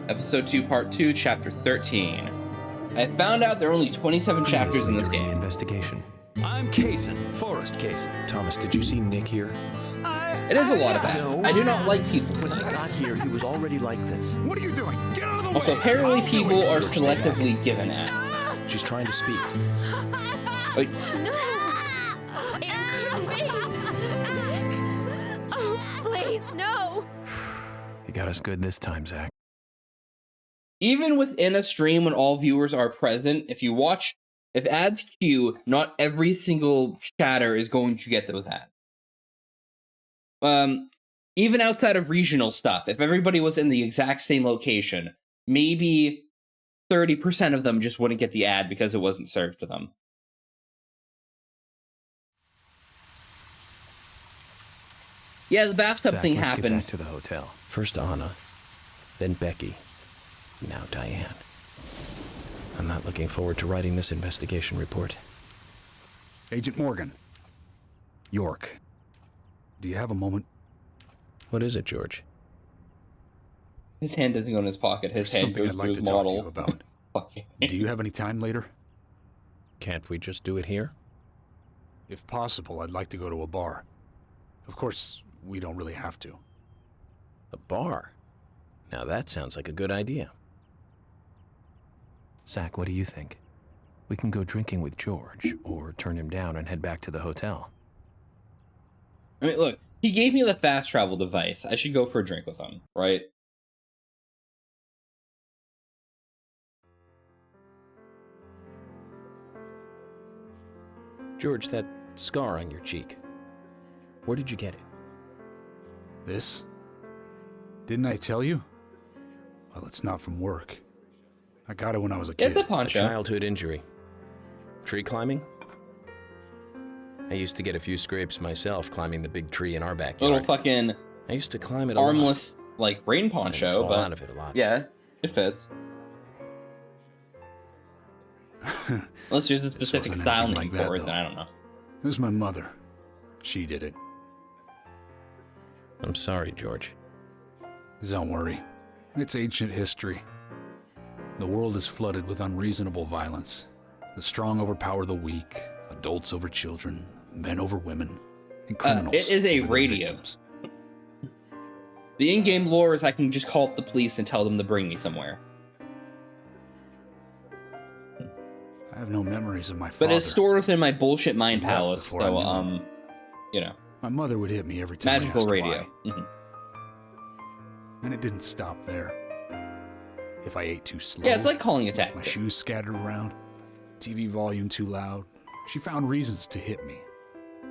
Episode 2, Part 2, Chapter 13. I found out there are only 27 chapters in this game. Investigation. I'm Kaysen, Forrest Kaysen. Thomas, did you see Nick here? It is a lot of that. No. I do not like people When I sneaking. got here, he was already like this. What are you doing? Get out of the way! Also, apparently people are selectively given at. She's trying to speak. Like, No! Wait! Oh, please, no! You got us good this time, Zach. even within a stream when all viewers are present, if ads queue, not every single chatter is going to get those ads. Even outside of regional stuff, if everybody was in the exact same location, maybe 30% of them just wouldn't get the ad because it wasn't served to them. Yeah, the bathtub Zach, thing let's happened. Get back to the hotel. First Anna, then Becky, now Diane. I'm not looking forward to writing this investigation report. Agent Morgan. York. Do you have a moment? What is it, George? His hand doesn't go in his pocket. His hand Something goes I'd through like his to talk to you model. about. Do you have any time later? Can't we just do it here? If possible, I'd like to go to a bar. Of course, we don't really have to. A bar? Now that sounds like a good idea. Zach, what do you think? We can go drinking with George, or turn him down and head back to the hotel. I mean, look, he gave me the fast travel device. I should go for a drink with him, right? George, that scar on your cheek. Where did you get it? This? Didn't I tell you? Well, it's not from work. I got it when I was a It's kid. a A poncho. childhood injury. Tree climbing? I used to get a few scrapes myself climbing the big tree in our backyard. Little fucking I used to climb it a lot. armless, like, rain And poncho, fall out but of it a lot. yeah, it fits. Unless there's a specific wasn't style anything name like that, for it, though. then I don't know. It was my mother. She did it. I'm sorry, George. Don't worry. It's ancient history. The world is flooded with unreasonable violence. The strong overpower the weak, adults over children, men over women, and criminals it is a over their radio. victims. The in-game lore is I can just call up the police and tell them to bring me somewhere. I have no memories of my But father. it's stored within my bullshit mind He left palace, before I so, knew him. you know, My mother would hit me every time I magical asked radio. why. Mhm. And it didn't stop there. If I ate too slow, Yeah, it's like calling a my taxi. shoes scattered around, TV volume too loud, she found reasons to hit me.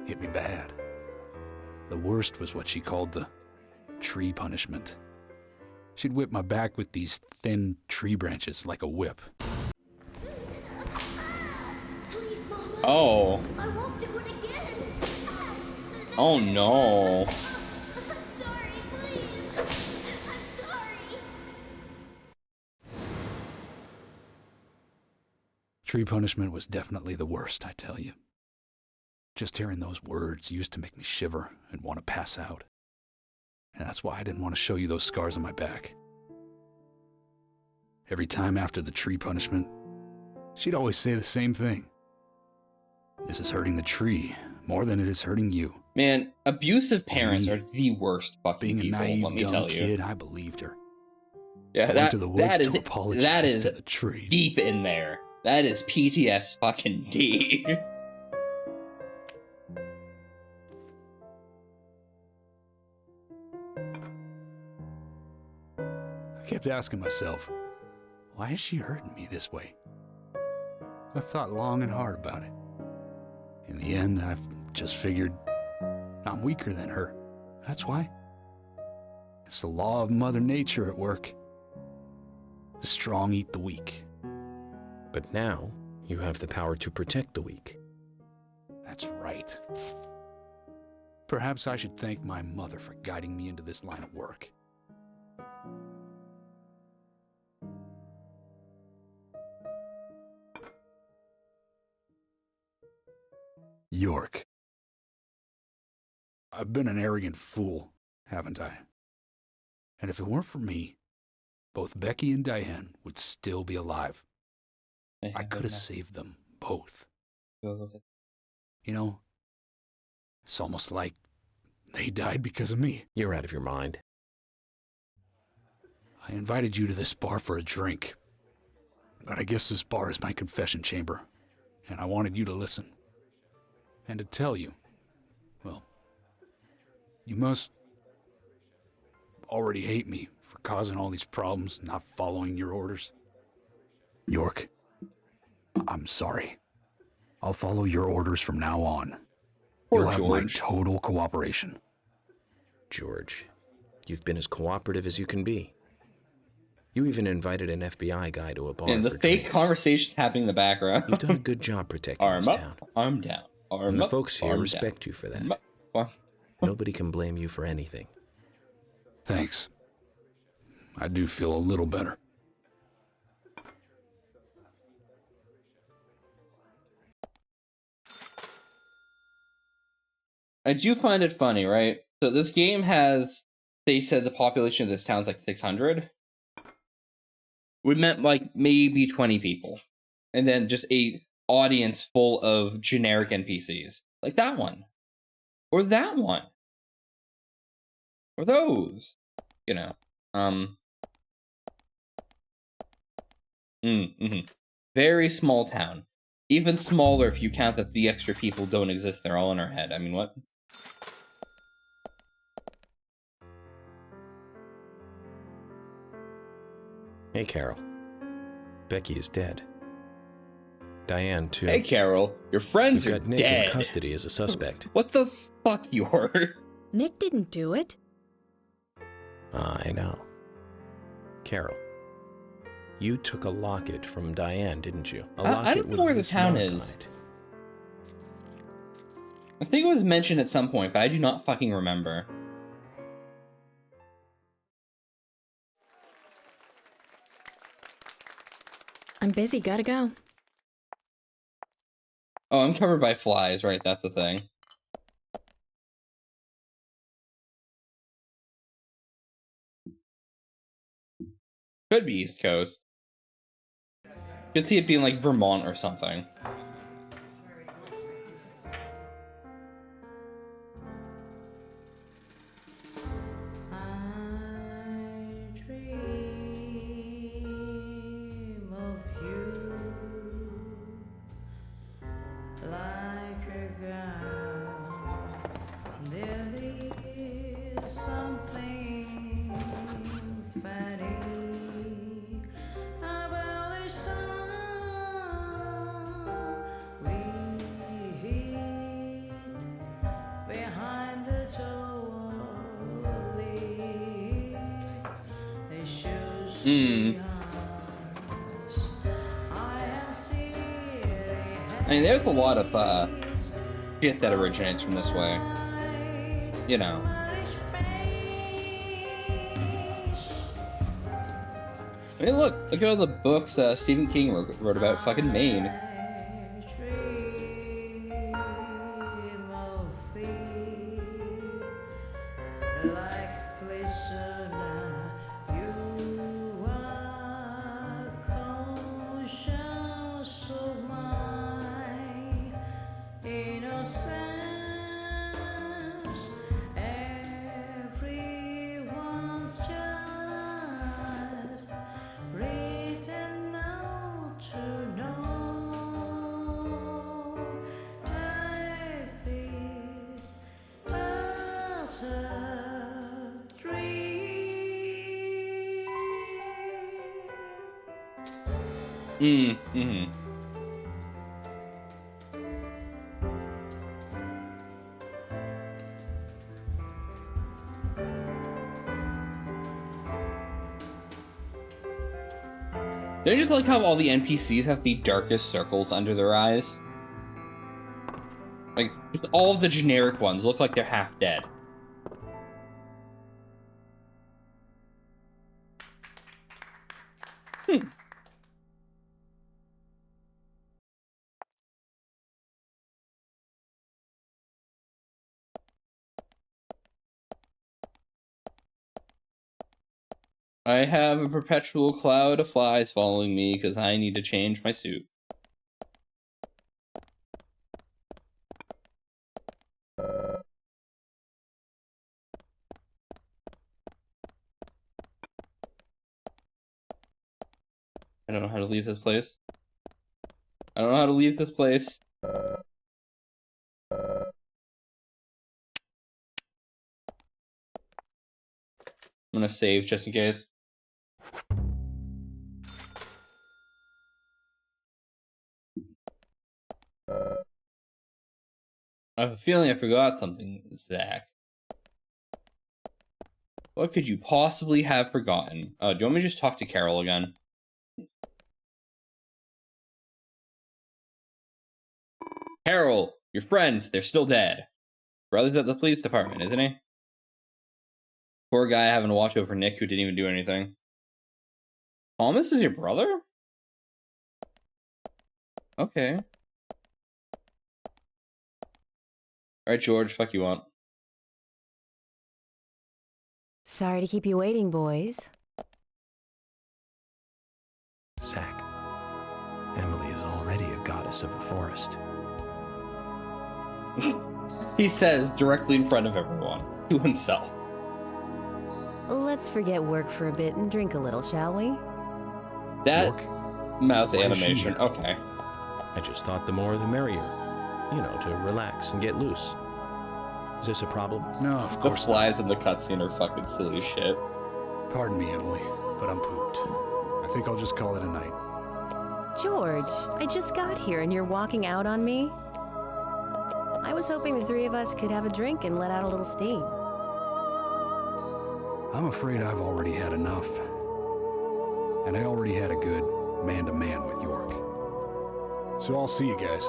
Hit me bad. The worst was what she called the tree punishment. She'd whip my back with these thin tree branches like a whip. Please, Mama. Oh. I won't do it again. Oh no. I'm sorry, please. I'm sorry. Tree punishment was definitely the worst, I tell you. Just hearing those words used to make me shiver and want to pass out. And that's why I didn't want to show you those scars on my back. Every time after the tree punishment, she'd always say the same thing. This is hurting the tree more than it is hurting you. Man, abusive parents Me, are the worst fucking Being a people, naive, let me dumb tell you. kid, I believed her. Yeah, I went that, to the woods that is to apologize that is to the trees. deep in there. That is PTS fucking D. I kept asking myself, why is she hurting me this way? I thought long and hard about it. In the end, I've just figured I'm weaker than her. That's why. It's the law of Mother Nature at work. The strong eat the weak. But now, you have the power to protect the weak. That's right. Perhaps I should thank my mother for guiding me into this line of work. York. I've been an arrogant fool, haven't I? And if it weren't for me, both Becky and Diane would still be alive. I could have saved them both. You know, it's almost like they died because of me. You're out of your mind. I invited you to this bar for a drink, but I guess this bar is my confession chamber, and I wanted you to listen. And to tell you, well, you must already hate me for causing all these problems, not following your orders. York, I'm sorry. I'll follow your orders from now on. Poor You'll have my George. total cooperation. George, you've been as cooperative as you can be. You even invited an FBI guy to a bar And the for fake drinks. conversations happening in the background. You've done a good job protecting Arm this up, town. arm down. Arm And the up, folks here arm respect down. you for that. Arm up, arm- Nobody can blame you for anything. Thanks. I do feel a little better. I do find it funny, right? So this game has, they said the population of this town's like 600. We meant like maybe 20 people. And then just a audience full of generic NPCs. Like that one. Or that one. Or those. You know. Very small town. Even smaller if you count that the extra people don't exist. They're all in our head. I mean, what? Hey, Carol. Becky is dead. Diane, too. Hey, Carol. Your friends You've are got Nick dead. in custody as a suspect. What the fuck, York? Nick didn't do it. I know. Carol, you took a locket from Diane, didn't you? A I locket don't know with where the this town mark is. on it. I think it was mentioned at some point, but I do not fucking remember. I'm busy, gotta go. Oh, I'm covered by flies, right? That's the thing. Could be East Coast. Could see it being like Vermont or something. I mean, there's a lot of shit that originates from this way. You know. I mean, look at all the books Stephen King wrote about fucking Maine. Don't you just like how all the NPCs have the darkest circles under their eyes? Like, just all of the generic ones look like they're half dead. I have a perpetual cloud of flies following me because I need to change my suit. I don't know how to leave this place. I don't know how to leave this place. I'm gonna save just in case. I have a feeling I forgot something, Zach. What could you possibly have forgotten? Oh, do you want me to just talk to Carol again? Carol, your friends, they're still dead. Brother's at the police department, isn't he? Poor guy having to watch over Nick who didn't even do anything. Thomas is your brother? Okay. Alright, George, fuck you want. Sorry to keep you waiting, boys. Zack, Emily is already a goddess of the forest. He says directly in front of everyone, to himself. Let's forget work for a bit and drink a little, shall we? That York? mouth Why is she animation, here? okay. I just thought the more the merrier. You know, to relax and get loose. Is this a problem? No, of The course not. flies in the cutscene are fucking silly as shit. Pardon me, Emily, but I'm pooped. I think I'll just call it a night. George, I just got here and you're walking out on me? I was hoping the three of us could have a drink and let out a little steam. I'm afraid I've already had enough. And I already had a good man-to-man with York. So I'll see you guys.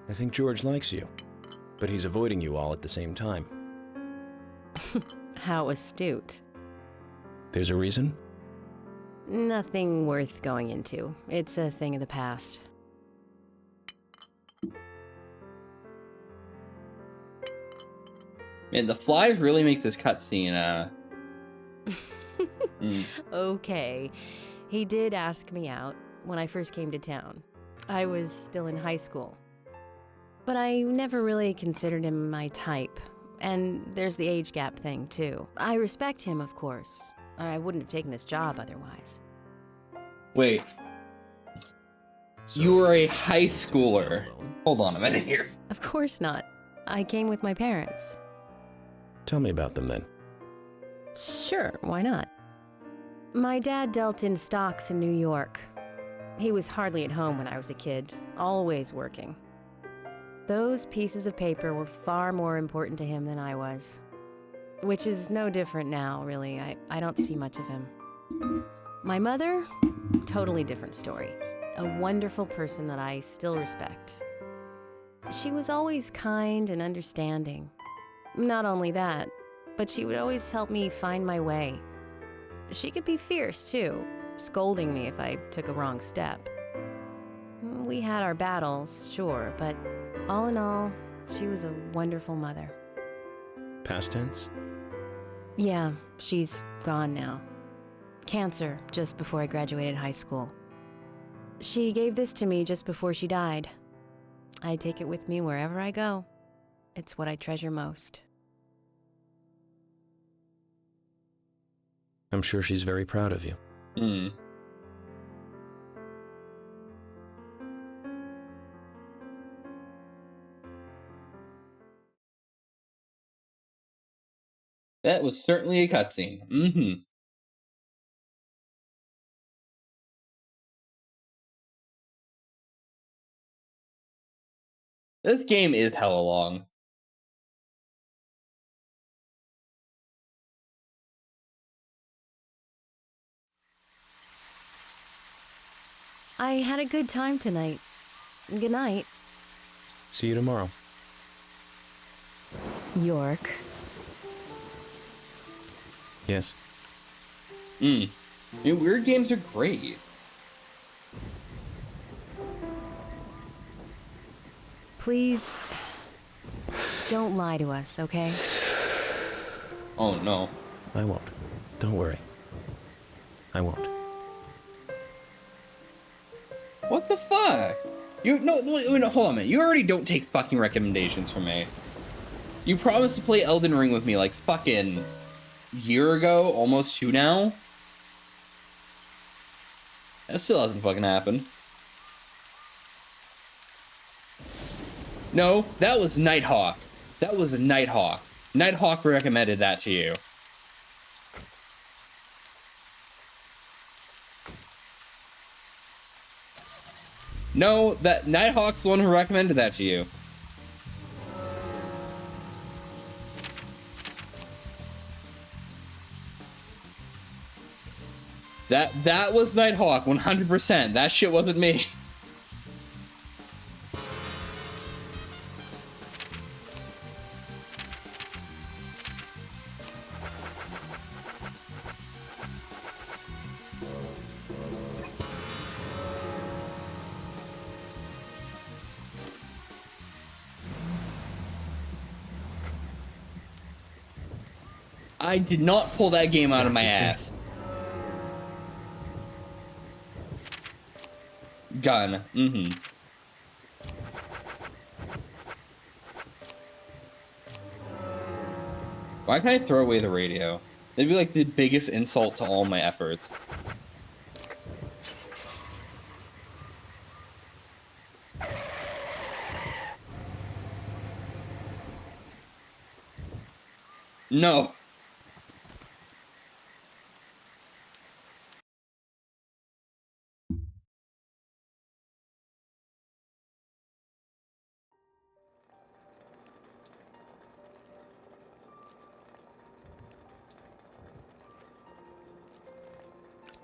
I think George likes you, but he's avoiding you all at the same time. How astute. There's a reason? Nothing worth going into. It's a thing of the past. Man, the flies really make this cutscene, Okay. He did ask me out when I first came to town. I was still in high school. But I never really considered him my type. And there's the age gap thing, too. I respect him, of course. I wouldn't have taken this job otherwise. Wait, So, you were a high schooler. still alone? Hold on a minute here. Of course not. I came with my parents. Tell me about them then. Sure, why not? My dad dealt in stocks in New York. He was hardly at home when I was a kid, always working. Those pieces of paper were far more important to him than I was. Which is no different now, really. I don't see much of him. My mother? Totally different story. A wonderful person that I still respect. She was always kind and understanding. Not only that, but she would always help me find my way. She could be fierce, too, scolding me if I took a wrong step. We had our battles, sure, but all in all, she was a wonderful mother. Past tense? Yeah, she's gone now. Cancer, just before I graduated high school. She gave this to me just before she died. I take it with me wherever I go. It's what I treasure most. I'm sure she's very proud of you. That was certainly a cutscene. This game is hella long. I had a good time tonight. Good night, See you tomorrow. York. Yes? Weird games are great. Please, don't lie to us, okay? Oh no. I won't. Don't worry. I won't. What the fuck? No, hold on a minute. You already don't take fucking recommendations from me. You promised to play Elden Ring with me like fucking year ago, almost 2 now. That still hasn't fucking happened. No, that was Nighthawk. That was a Nighthawk. Nighthawk recommended that to you. No, that Nighthawk's the one who recommended that to you. That was Nighthawk, 100%. That shit wasn't me. I did not pull that game out of my ass. Gun. Why can't I throw away the radio? That'd be like the biggest insult to all my efforts. No.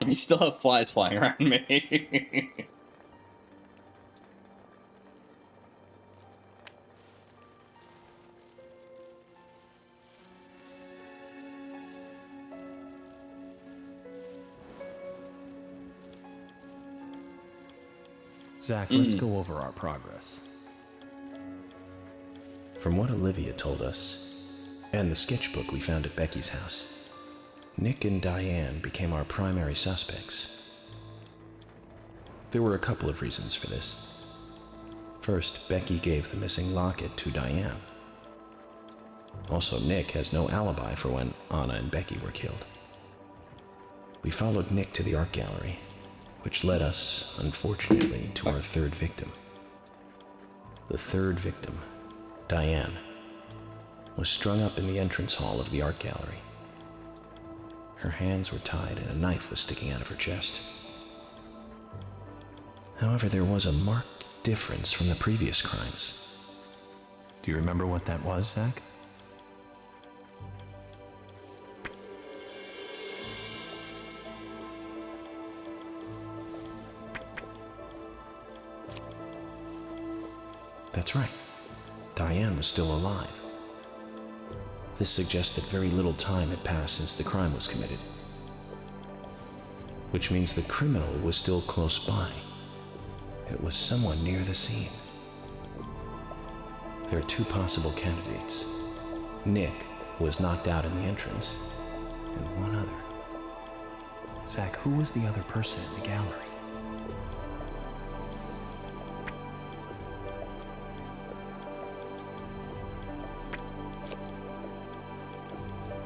You still have flies flying around me. Zach, let's go over our progress. From what Olivia told us, and the sketchbook we found at Becky's house, Nick and Diane became our primary suspects. There were a couple of reasons for this. First, Becky gave the missing locket to Diane. Also, Nick has no alibi for when Anna and Becky were killed. We followed Nick to the art gallery, which led us, unfortunately, to our third victim. The third victim, Diane, was strung up in the entrance hall of the art gallery. Her hands were tied and a knife was sticking out of her chest. However, there was a marked difference from the previous crimes. Do you remember what that was, Zach? That's right. Diane was still alive. This suggests that very little time had passed since the crime was committed. Which means the criminal was still close by. It was someone near the scene. There are two possible candidates. Nick was knocked out in the entrance, and one other. Zach, who was the other person in the gallery?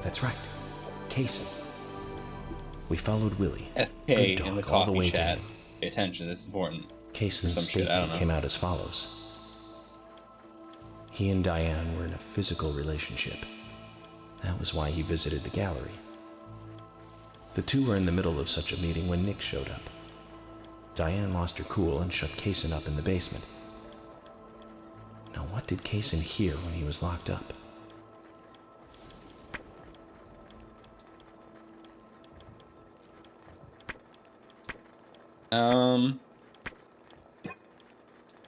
That's right, Casey. We followed Willie. FK in the all the coffee way chat. down. Pay attention, this is important. Casey's Some shit, I don't statement know. came out as follows. He and Diane were in a physical relationship. That was why he visited the gallery. The two were in the middle of such a meeting when Nick showed up. Diane lost her cool and shut Kaysen up in the basement. Now, what did Kaysen hear when he was locked up?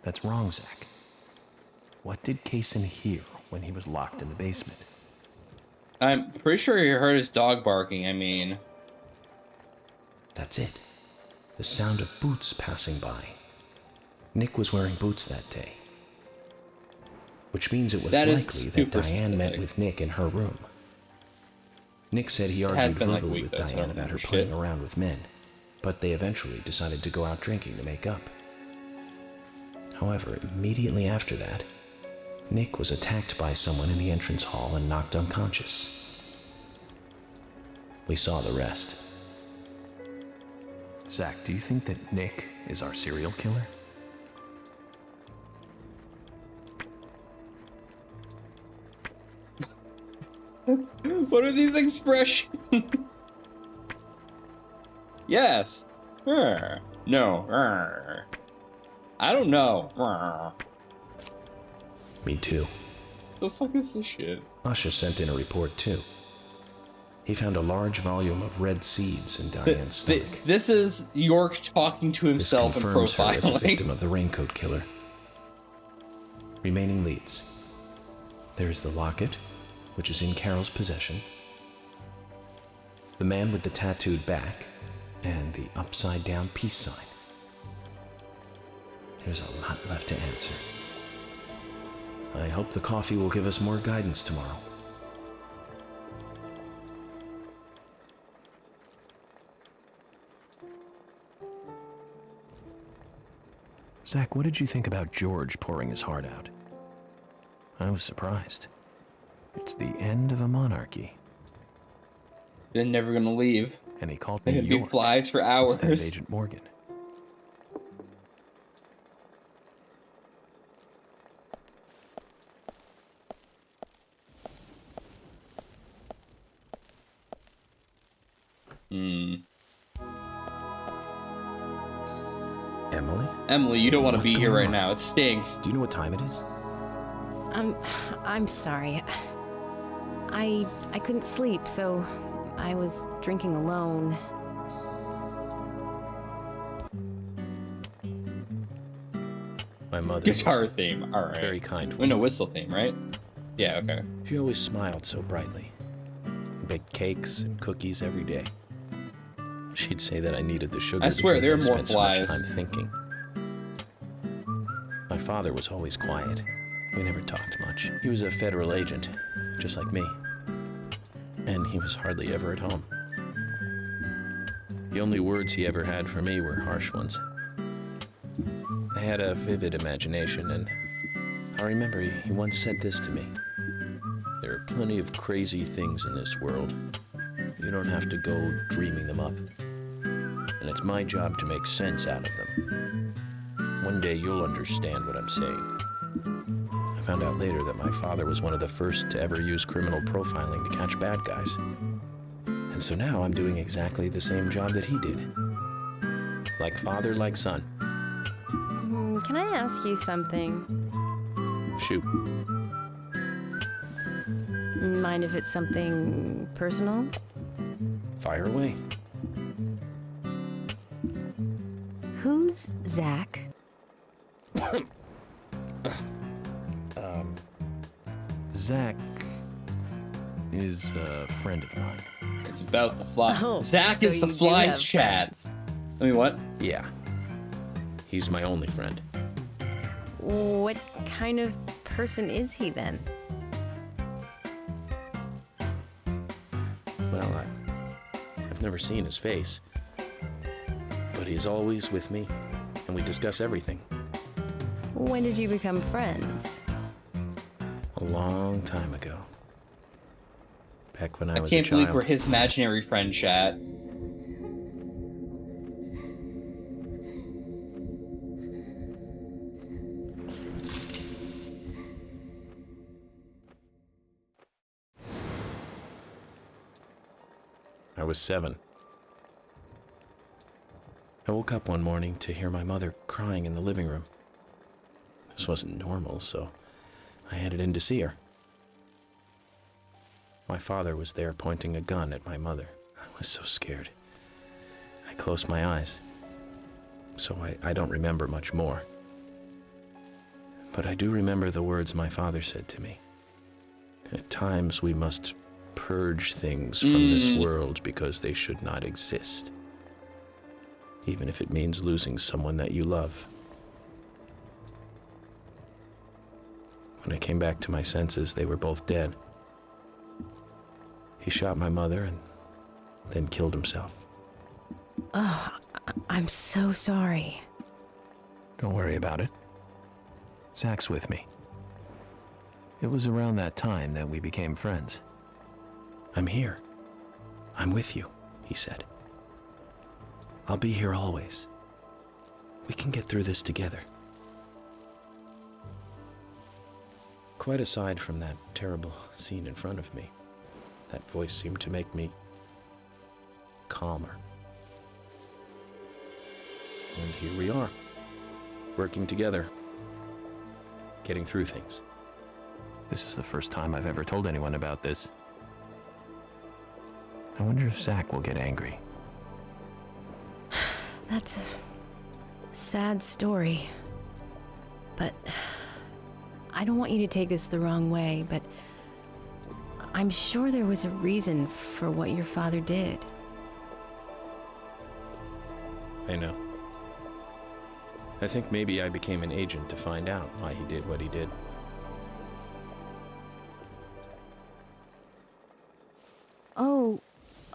That's wrong, Zach. What did Kaysen hear when he was locked in the basement? I'm pretty sure he heard his dog barking. I mean, That's it. The sound of boots passing by. Nick was wearing boots that day. Which means it was That is likely that super Diane met specific. with Nick in her room. Nick said he has argued been, like, a verbally week, with though, so I Diane don't about her remember playing shit. around with men, but they eventually decided to go out drinking to make up. However, immediately after that, Nick was attacked by someone in the entrance hall and knocked unconscious. We saw the rest. Zach, do you think that Nick is our serial killer? what are these expressions? Yes. No. I don't know. Me too. The fuck is this shit? Asha sent in a report too. He found a large volume of red seeds in Diane's stomach. This is York talking to This himself and confirms her as a victim profiling. of the raincoat killer. Remaining leads. There's the locket, which is in Carol's possession, the man with the tattooed back, and the upside-down peace sign. There's a lot left to answer. I hope the coffee will give us more guidance tomorrow. Zach, what did you think about George pouring his heart out? I was surprised. It's the end of a monarchy, They're never gonna leave. and he called They me can be York flies for hours. instead of Agent Morgan. Emily, Emily, you don't want to What's be here going right on? now. It stinks. do you know what time it is? I'm sorry. I couldn't sleep, so I was drinking alone. My mother was Guitar theme. All right. very kind. Oh, no, whistle theme, right? Yeah, okay. She always smiled so brightly. Baked cakes and cookies every day. She'd say that I needed the sugar I swear, because there I are more spent so much flies. time thinking. My father was always quiet. We never talked much. He was a federal agent, just like me. And he was hardly ever at home. The only words he ever had for me were harsh ones. I had a vivid imagination, and I remember he once said this to me. There are plenty of crazy things in this world. You don't have to go dreaming them up. And it's my job to make sense out of them. One day you'll understand what I'm saying. I found out later that my father was one of the first to ever use criminal profiling to catch bad guys. And so now I'm doing exactly the same job that he did. Like father, like son. Can I ask you something? Shoot. Mind if it's something personal? Fire away. Who's Zach? Zach is a friend of mine. It's about the fly. Zach so is the you do flies have chat. friends. I mean, what? Yeah. He's my only friend. What kind of person is he then? Well, I've never seen his face. But he's always with me, and we discuss everything. When did you become friends? A long time ago. Back when I I was can't a believe child. we're his imaginary friend chat. I was 7. I woke up one morning to hear my mother crying in the living room. This wasn't normal, so I headed in to see her. My father was there pointing a gun at my mother. I was so scared. I closed my eyes, so I don't remember much more. But I do remember the words my father said to me. At times we must purge things from this world because they should not exist, even if it means losing someone that you love. When I came back to my senses, they were both dead. He shot my mother and then killed himself. Oh, I'm so sorry. Don't worry about it. Zach's with me. It was around that time that we became friends. I'm here. I'm with you, he said. I'll be here always. We can get through this together. Quite aside from that terrible scene in front of me, that voice seemed to make me calmer. And here we are, working together, getting through things. This is the first time I've ever told anyone about this. I wonder if Zach will get angry. That's a sad story. But I don't want you to take this the wrong way, but I'm sure there was a reason for what your father did. I know. I think maybe I became an agent to find out why he did what he did.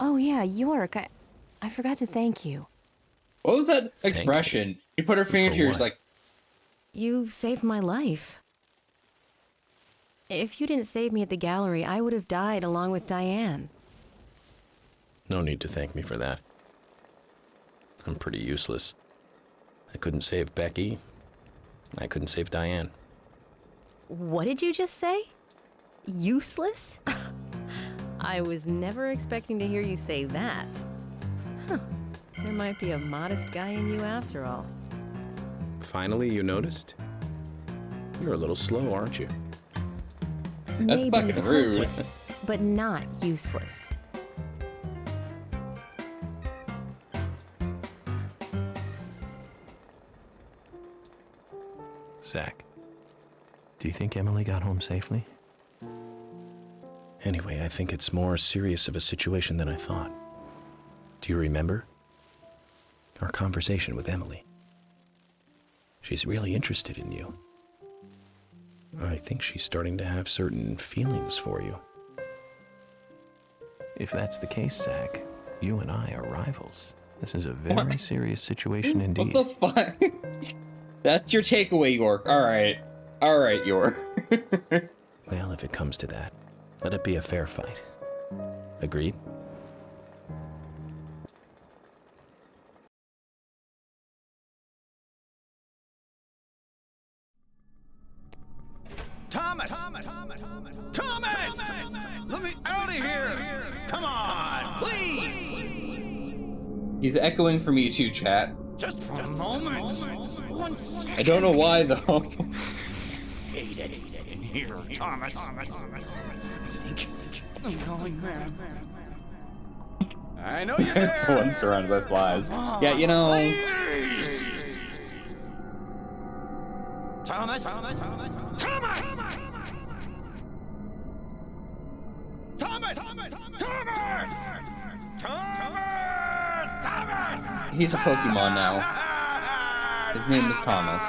Oh yeah, York, I forgot to thank you. What was that Thank expression? You put her finger For to yours what? like, You saved my life. If you didn't save me at the gallery, I would have died along with Diane. No need to thank me for that. I'm pretty useless. I couldn't save Becky. I couldn't save Diane. What did you just say? Useless? I was never expecting to hear you say that. Huh. There might be a modest guy in you after all. Finally, you noticed? You're a little slow, aren't you? Maybe fucking rude. hopeless, but not useless. Zach, do you think Emily got home safely? Anyway, I think it's more serious of a situation than I thought. Do you remember? Our conversation with Emily. She's really interested in you. I think she's starting to have certain feelings for you. If that's the case, Zach, you and I are rivals. This is a very serious situation indeed. what the fuck? That's your takeaway, York. All right, York. Well, if it comes to that, let it be a fair fight. Agreed? Thomas! Let me out of here! Come on, please! He's echoing for me too, chat. Just for a moment. 1 second. I don't know why though. Hate it in here, Thomas. I think I'm going mad. I know you're there. One surrounded by flies. Yeah, you know. Please. Thomas! He's a Pokemon now. His name is Thomas.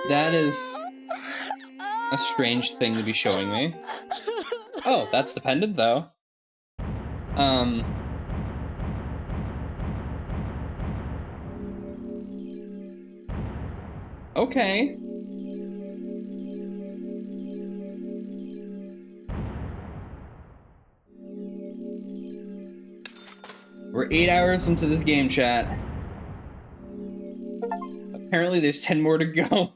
That is a strange thing to be showing me. Oh, that's the pendant though. Okay. We're 8 hours into this game, chat. Apparently there's 10 more to go.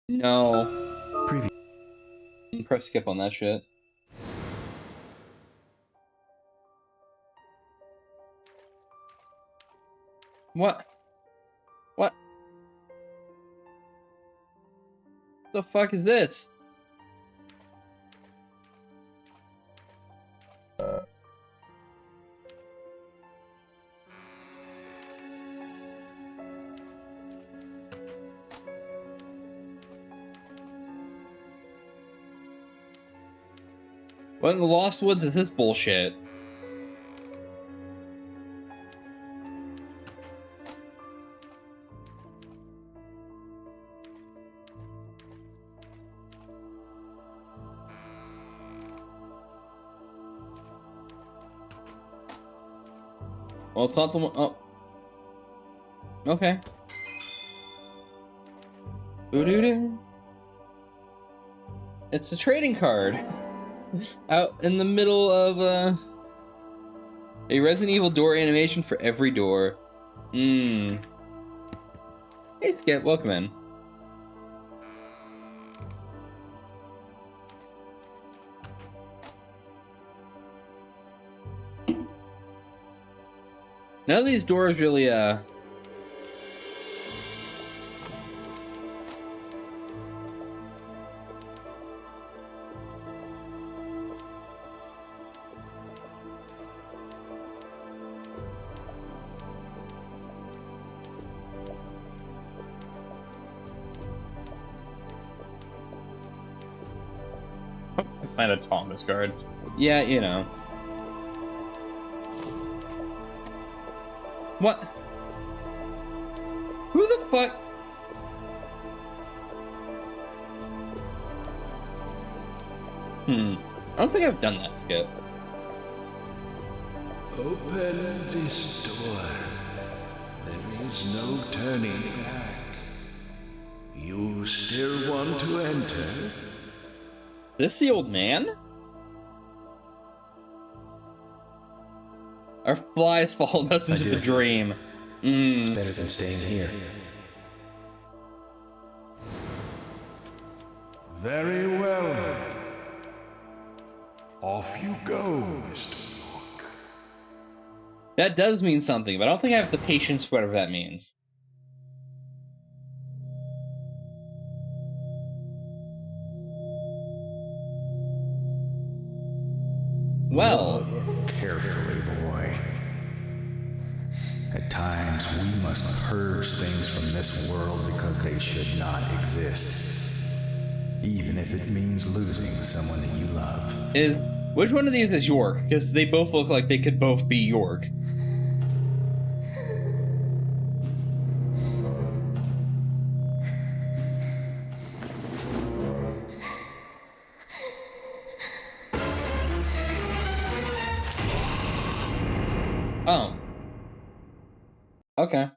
No. Press skip on that shit. What? What? The fuck is this? What in the Lost Woods is this bullshit? Well, it's not the one. Oh. Okay. Boo-doo-doo. It's a trading card. Out in the middle of a Resident Evil door animation for every door. Hey Skip, welcome in. None of these doors really find a Thomas card. Yeah, you know. What? Who the fuck? I don't think I've done that, Skip. Open this door. There is no turning back. You still want to enter? This the old man? Our flies followed us into the dream. It's better than staying here. Very well then. Off you go, Mr. York. That does mean something, but I don't think I have the patience for whatever that means. Well, Carefully, boy. At times, we must purge things from this world because they should not exist. Even if it means losing someone that you love. which one of these is York? Because they both look like they could both be York. Oh. Okay.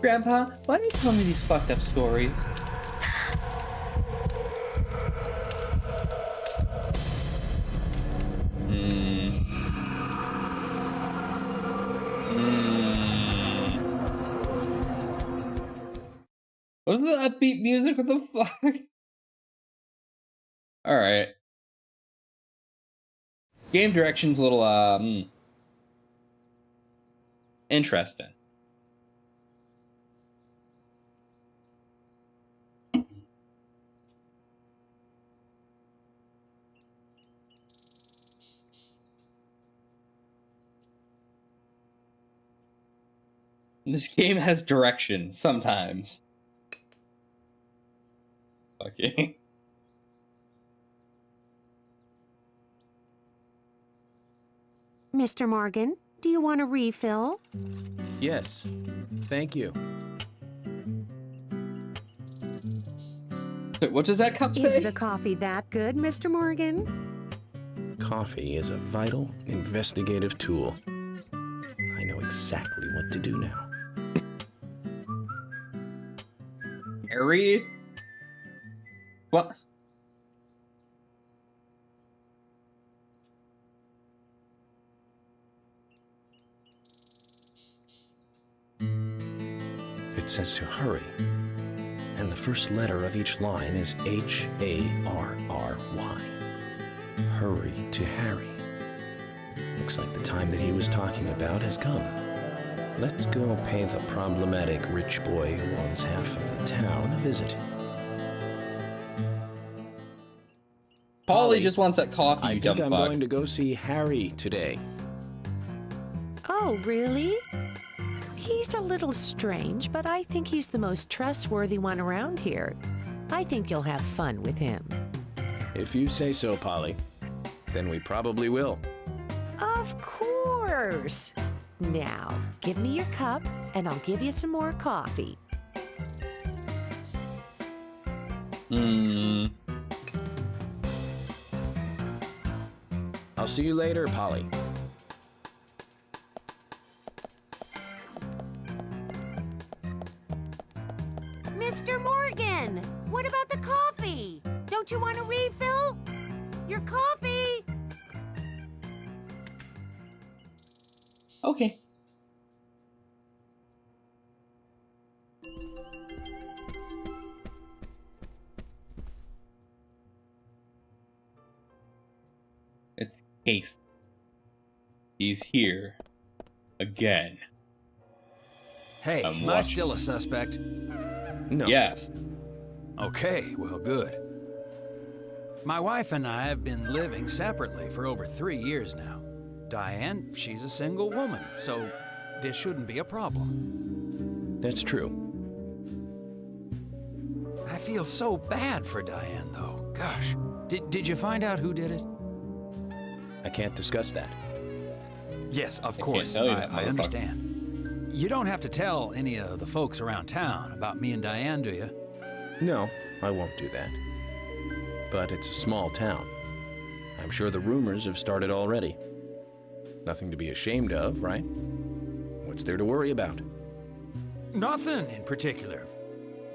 Grandpa, why don't you tell me these fucked up stories? What's the upbeat music? What the fuck? Alright. Game direction's a little, interesting. This game has direction, sometimes. Okay. Mr. Morgan, do you want a refill? Yes, thank you. What does that cup say? Is the coffee that good, Mr. Morgan? Coffee is a vital, investigative tool. I know exactly what to do now. Harry? What? It says to hurry, and the first letter of each line is H-A-R-R-Y. Hurry to Harry. Looks like the time that he was talking about has come. Let's go pay the problematic rich boy who owns half of the town a visit. Polly just wants that coffee, I you think dumb I'm fuck. going to go see Harry today. Oh, really? He's a little strange, but I think he's the most trustworthy one around here. I think you'll have fun with him. If you say so, Polly, then we probably will. Of course. Now, give me your cup, and I'll give you some more coffee. I'll see you later, Polly. Mr. Morgan, what about the coffee? Don't you want a refill? Your coffee! Okay. It's Case. He's here. Again. Hey, I'm am I watching. still a suspect? No. Yes. Okay, well, good. My wife and I have been living separately for over 3 years now. Diane, she's a single woman, so this shouldn't be a problem. That's true. I feel so bad for Diane, though. Gosh. Did you find out who did it? I can't discuss that. Yes, of I course. can't tell you that, I motherfucker. understand. You don't have to tell any of the folks around town about me and Diane, do you? No, I won't do that. But it's a small town. I'm sure the rumors have started already. Nothing to be ashamed of, right? What's there to worry about? Nothing in particular.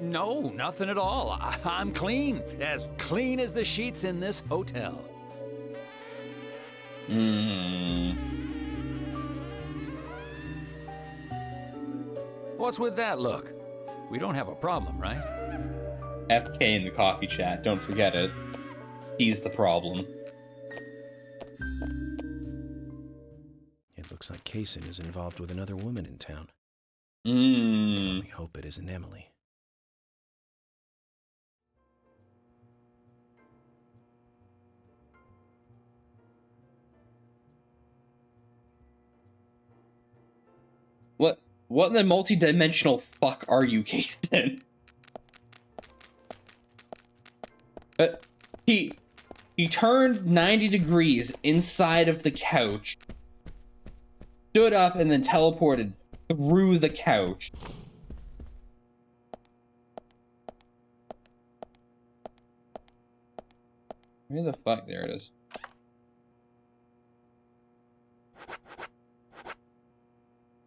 No, nothing at all. I'm clean as the sheets in this hotel. What's with that look? We don't have a problem, right? FK in the coffee chat, don't forget it. He's the problem. It looks like Kaysen is involved with another woman in town. Mmm. I hope it isn't Emily. What in the multi-dimensional fuck are you, Kason? He turned 90 degrees inside of the couch, stood up, and then teleported through the couch. Where the fuck? There it is.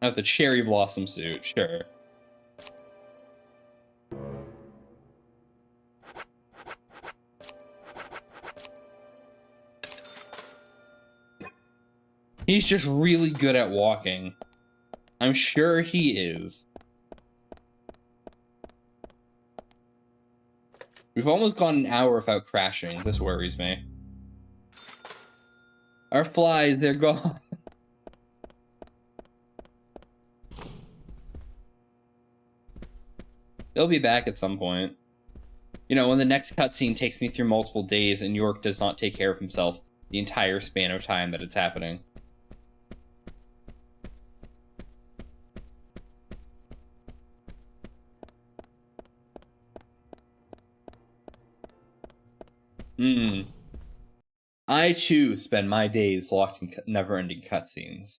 Oh, the cherry blossom suit, sure. He's just really good at walking. I'm sure he is. We've almost gone an hour without crashing. This worries me. Our flies, they're gone. They'll be back at some point. You know, when the next cutscene takes me through multiple days and York does not take care of himself the entire span of time that it's happening. I too spend my days locked in never-ending cutscenes.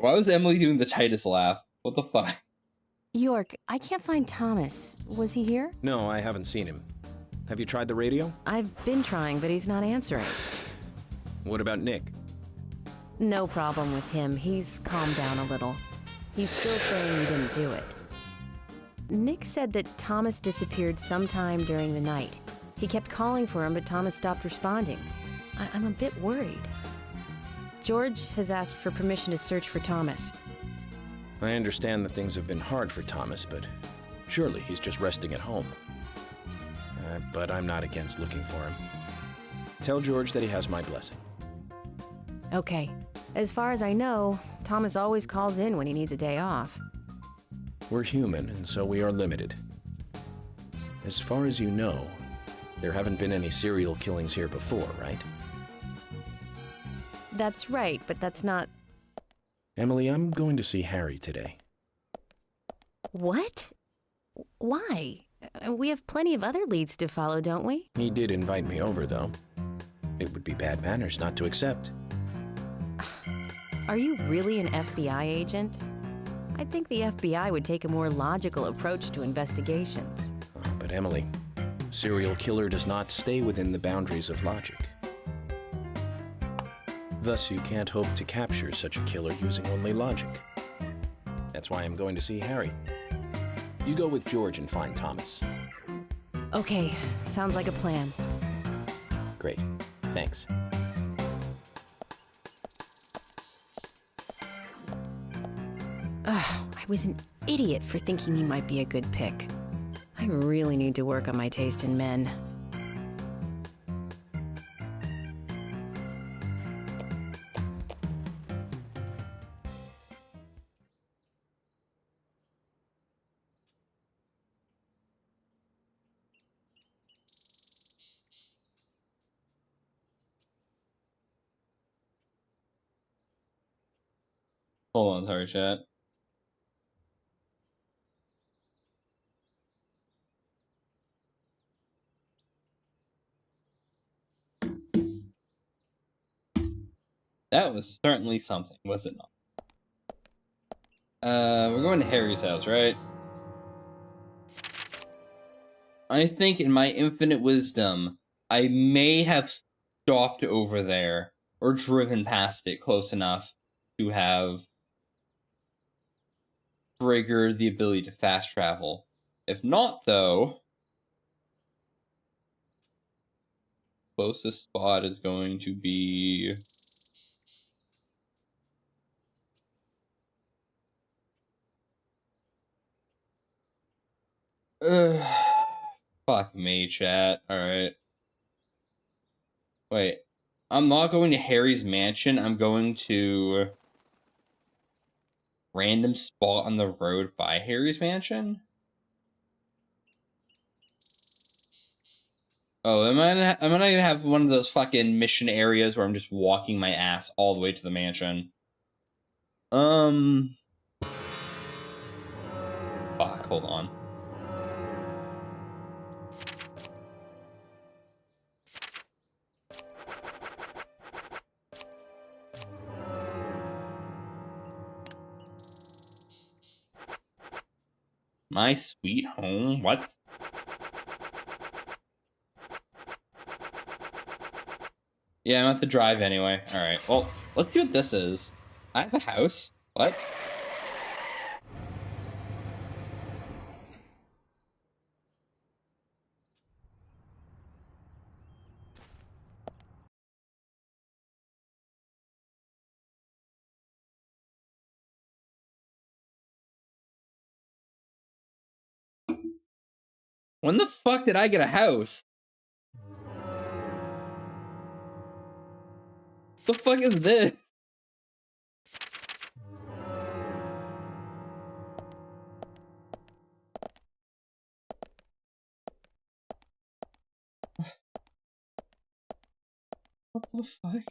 Why was Emily doing the tightest laugh? What the fuck? York, I can't find Thomas. Was he here? No, I haven't seen him. Have you tried the radio? I've been trying, but he's not answering. What about Nick? No problem with him. He's calmed down a little. He's still saying he didn't do it. Nick said that Thomas disappeared sometime during the night. He kept calling for him, but Thomas stopped responding. I'm a bit worried. George has asked for permission to search for Thomas. I understand that things have been hard for Thomas, but surely he's just resting at home. But I'm not against looking for him. Tell George that he has my blessing. Okay. As far as I know, Thomas always calls in when he needs a day off. We're human, and so we are limited. As far as you know, there haven't been any serial killings here before, right? That's right, but that's not... Emily, I'm going to see Harry today. What? Why? We have plenty of other leads to follow, don't we? He did invite me over, though. It would be bad manners not to accept. Are you really an FBI agent? I think the FBI would take a more logical approach to investigations. But Emily, a serial killer does not stay within the boundaries of logic. Thus, you can't hope to capture such a killer using only logic. That's why I'm going to see Harry. You go with George and find Thomas. Okay, sounds like a plan. Great. Thanks. I was an idiot for thinking he might be a good pick. I really need to work on my taste in men. Hold on, sorry, chat. That was certainly something, was it not? We're going to Harry's house, right? I think in my infinite wisdom, I may have stopped over there or driven past it close enough to have triggered the ability to fast travel. If not, though, closest spot is going to be... fuck me, chat. Alright. Wait. I'm not going to Harry's mansion. I'm going to... random spot on the road by Harry's mansion? Oh, am I gonna have one of those fucking mission areas where I'm just walking my ass all the way to the mansion? Fuck, hold on. My sweet home? What? Yeah, I'm at the drive anyway. Alright, well, let's see what this is. I have a house. What? When the fuck did I get a house? The fuck is this? What the fuck?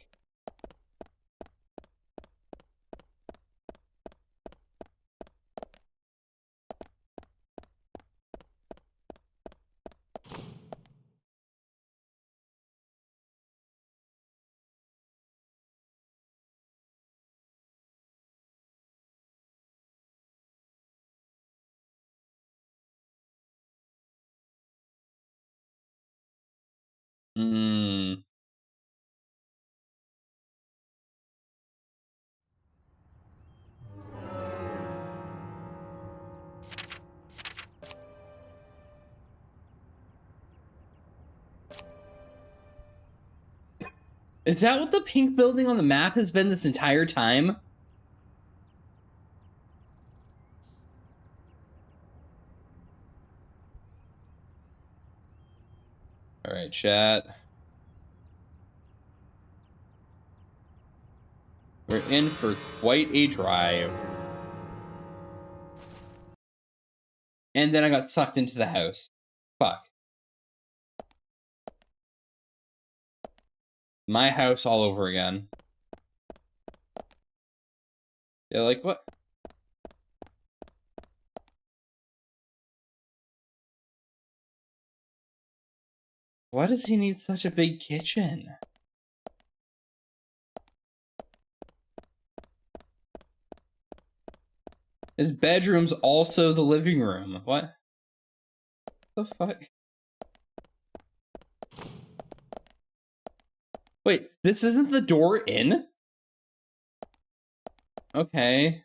Hmm. Is that what the pink building on the map has been this entire time? All right, chat. We're in for quite a drive. And then I got sucked into the house. Fuck. My house all over again. Yeah, like what? Why does he need such a big kitchen? His bedroom's also the living room. What the fuck? Wait, this isn't the door in? Okay.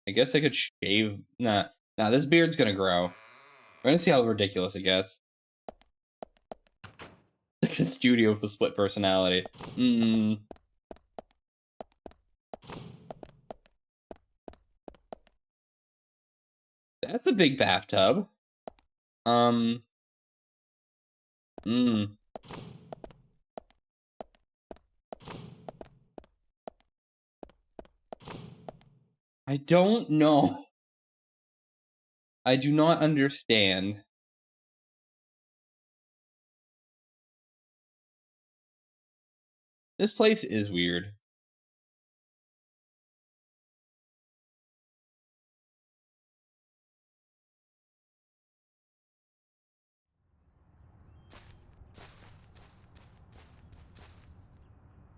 I guess I could shave. Nah, this beard's gonna grow. We're gonna see how ridiculous it gets. It's like a studio with a split personality. That's a big bathtub. I don't know. I do not understand. This place is weird.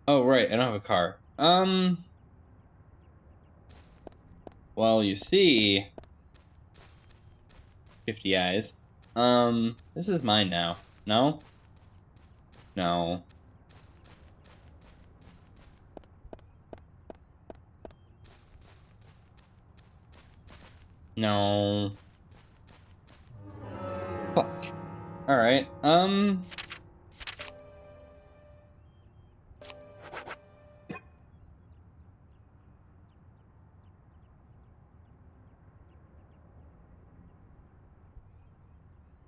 Oh, right, I don't have a car. Well, you see... 50 eyes. This is mine now. No? No. No. Fuck. Alright,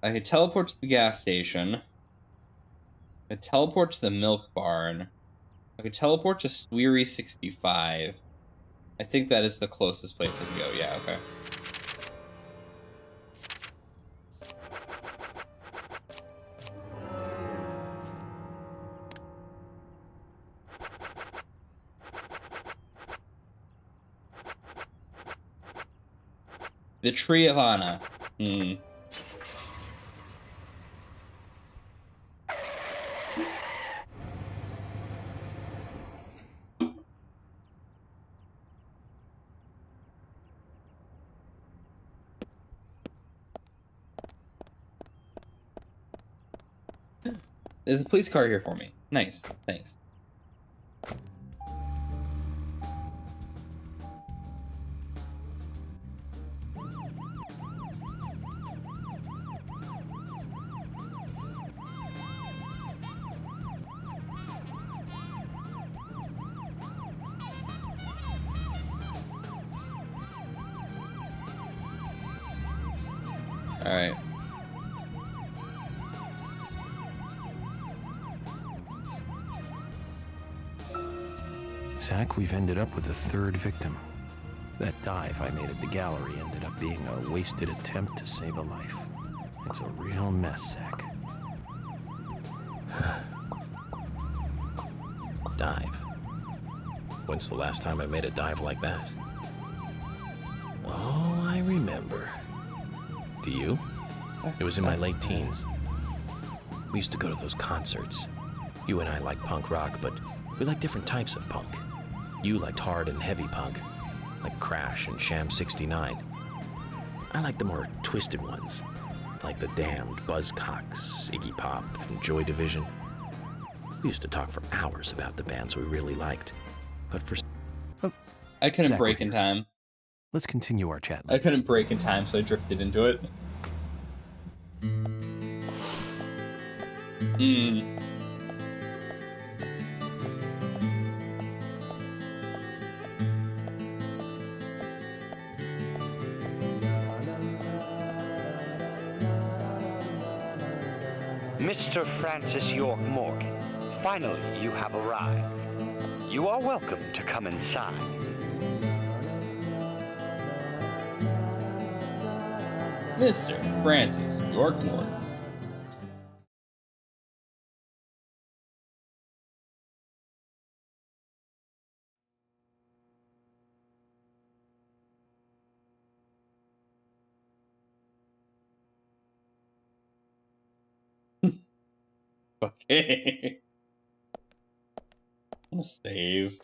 I could teleport to the gas station. I could teleport to the milk barn. I could teleport to Sweary 65. I think that is the closest place I can go. Yeah, okay. The Tree of Anna. There's a police car here for me. Nice. Thanks. All right. Zach, we've ended up with a third victim. That dive I made at the gallery ended up being a wasted attempt to save a life. It's a real mess, Zach. Dive. When's the last time I made a dive like that? Oh, I remember. Do you? It was in my late teens. We used to go to those concerts. You and I like punk rock, but we like different types of punk. You liked hard and heavy punk, like Crash and Sham 69. I like the more twisted ones, like the Damned, Buzzcocks, Iggy Pop, and Joy Division. We used to talk for hours about the bands we really liked. But for... I couldn't Zach, break we're in here. time. Let's continue our chat I later. couldn't break in time, so I drifted into it. Mr. Francis York Morgan, finally you have arrived. You are welcome to come inside. Mr. Francis York Morgan. Okay. I'm gonna save.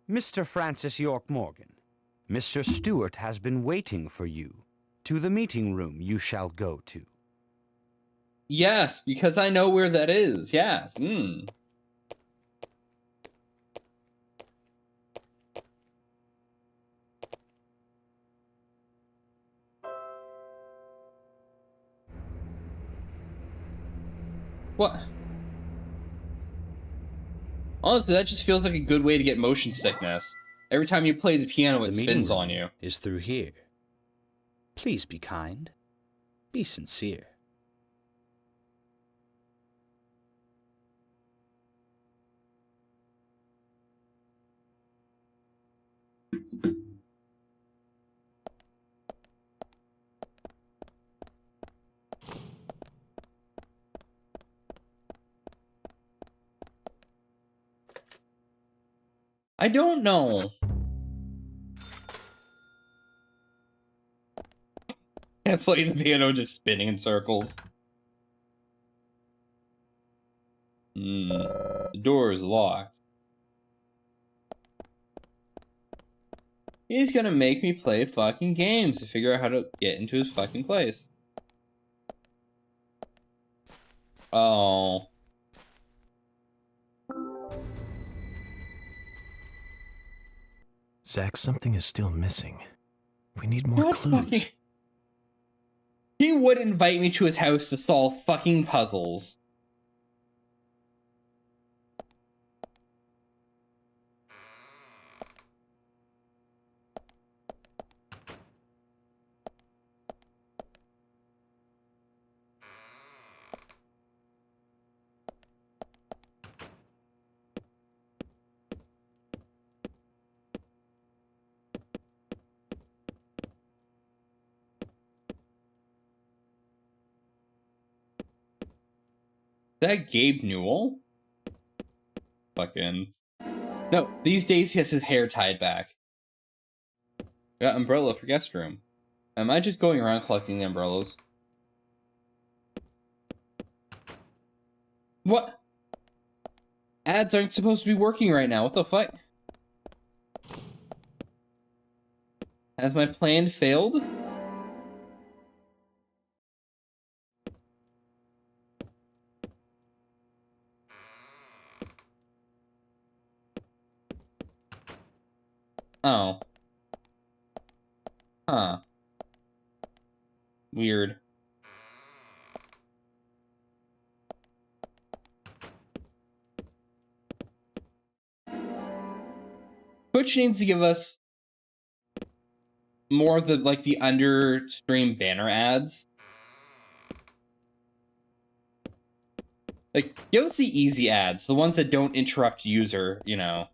Mr. Francis York Morgan, Mr. Stewart has been waiting for you. To the meeting room you shall go to. Yes, because I know where that is. Yes. What? Honestly, that just feels like a good way to get motion sickness. Every time you play the piano, it spins on you. Is through here. Please be kind. Be sincere. I don't know. I play the piano just spinning in circles. The door is locked. He's gonna make me play fucking games to figure out how to get into his fucking place. Oh. Zach, something is still missing. We need more What clues. fucking... He would invite me to his house to solve fucking puzzles. Is that Gabe Newell? Fucking... No, these days he has his hair tied back. Got umbrella for guest room. Am I just going around collecting the umbrellas? What? Ads aren't supposed to be working right now. What the fuck? Has my plan failed? Oh. Huh. Weird. Twitch needs to give us more of the, like, the under-stream banner ads. Like, give us the easy ads, the ones that don't interrupt user, you know.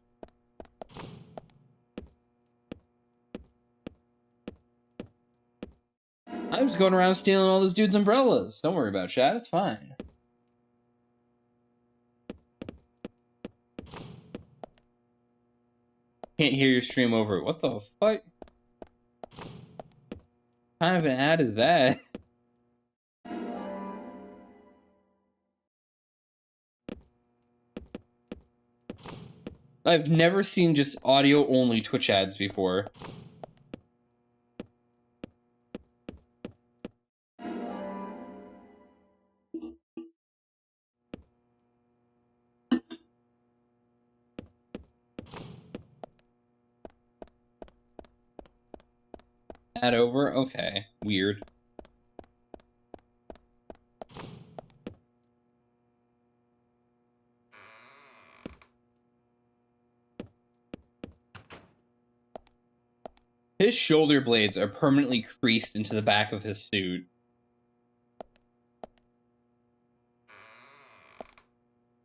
I'm just going around stealing all this dude's umbrellas. Don't worry about it, chat. It's fine. Can't hear your stream over it. What the fuck? kind of an ad is that? I've never seen just audio-only Twitch ads before. Ad over? Okay. Weird. His shoulder blades are permanently creased into the back of his suit.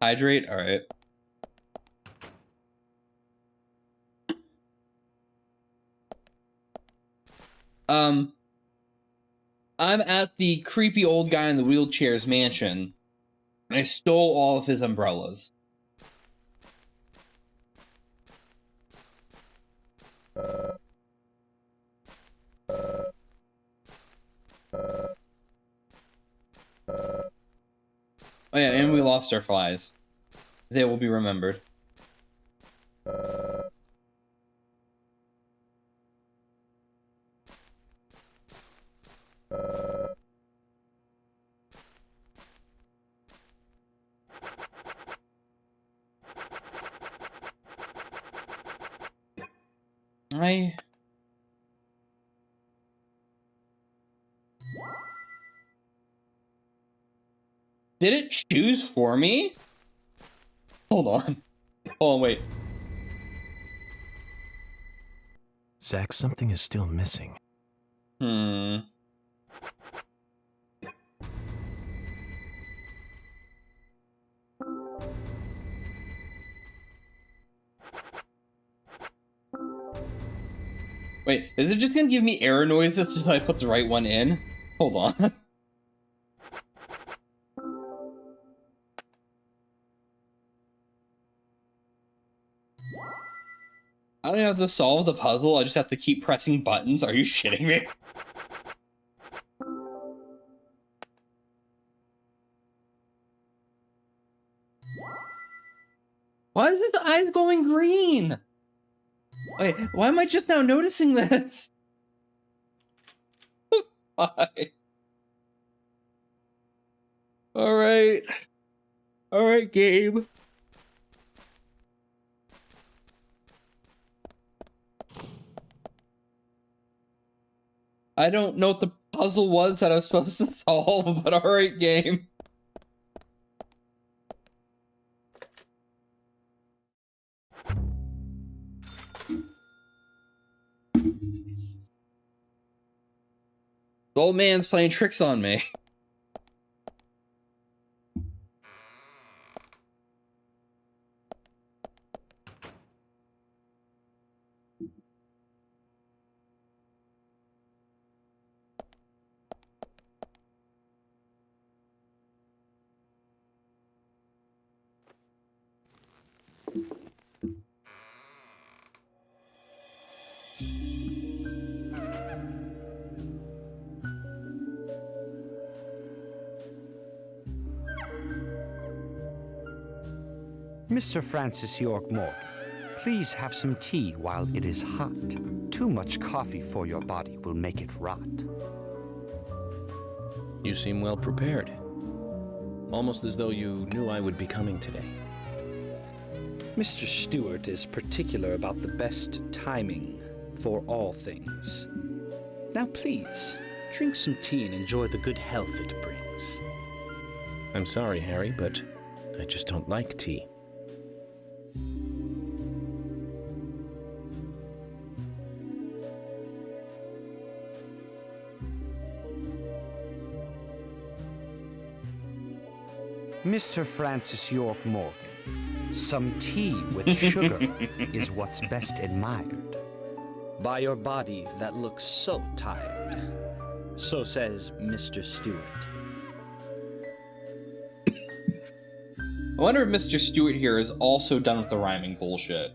Hydrate? Alright. I'm at the creepy old guy in the wheelchair's mansion. I stole all of his umbrellas. Oh yeah, and we lost our flies. They will be remembered. Did it choose for me? Hold on. Hold on, wait. Zach, something is still missing. Wait, is it just gonna give me error noises until I put the right one in? Hold on. I don't have to solve the puzzle, I just have to keep pressing buttons. Are you shitting me? Why is his eyes going green? Wait, why am I just now noticing this? Why? Alright. Alright, game. I don't know what the puzzle was that I was supposed to solve, but alright, game. The old man's playing tricks on me. Mr. Francis York Morgan, please have some tea while it is hot. Too much coffee for your body will make it rot. You seem well prepared. Almost as though you knew I would be coming today. Mr. Stewart is particular about the best timing for all things. Now please, drink some tea and enjoy the good health it brings. I'm sorry, Harry, but I just don't like tea. Mr. Francis York Morgan, some tea with sugar is what's best admired. By your body that looks so tired. So says Mr. Stewart. I wonder if Mr. Stewart here is also done with the rhyming bullshit.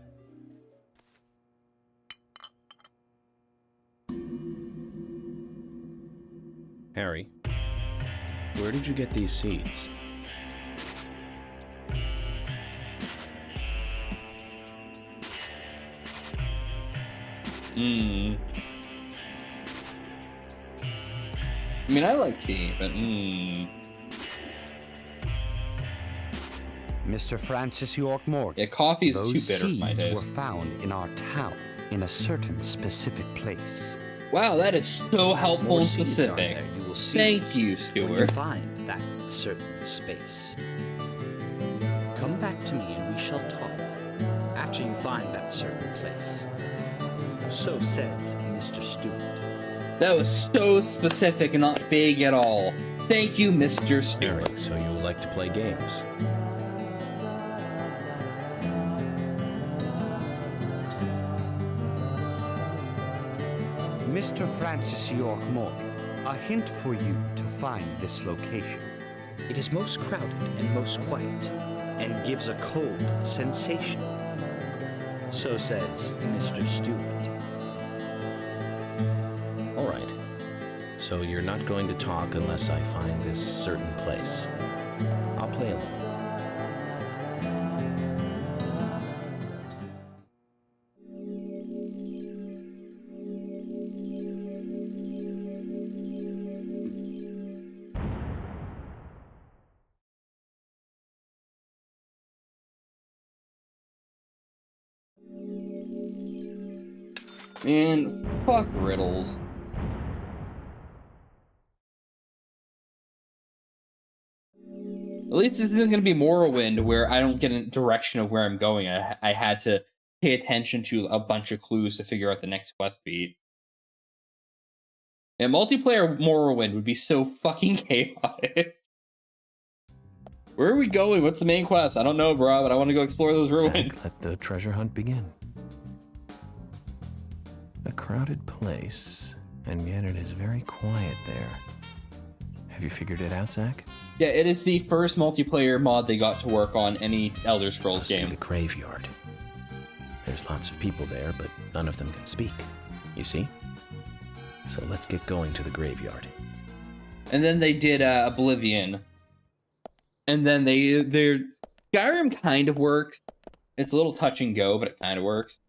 Harry, where did you get these seeds? I mean, I like tea, but Mr. Francis York Morgan. Yeah, coffee is Those too bitter for my seeds taste. were found in our town in a certain specific place. Wow, that is so helpful More and seeds are specific. there, you will see. Thank you, When you Stuart. find that certain space, come back to me and we shall talk after you find that certain place. So says Mr. Stewart. That was so specific and not vague at all. Thank you, Mr. Stewart. Harry, so you like to play games? Mr. Francis York Morgan, a hint for you to find this location. It is most crowded and most quiet, and gives a cold sensation. So says Mr. Stewart. All right. So you're not going to talk unless I find this certain place. I'll play along. Man, fuck riddles. At least this isn't going to be Morrowind, where I don't get a direction of where I'm going. I had to pay attention to a bunch of clues to figure out the next quest beat. And multiplayer Morrowind would be so fucking chaotic. Where are we going? What's the main quest? I don't know, bro, but I want to go explore those ruins. Zack, let the treasure hunt begin. A crowded place, and yet it is very quiet there. Have you figured it out, Zack? Yeah, it is the first multiplayer mod they got to work on any Elder Scrolls Must be game. the graveyard. There's lots of people there, but none of them can speak. You see? So let's get going to the graveyard. And then they did Oblivion. And then their Skyrim kind of works. It's a little touch and go, but it kind of works.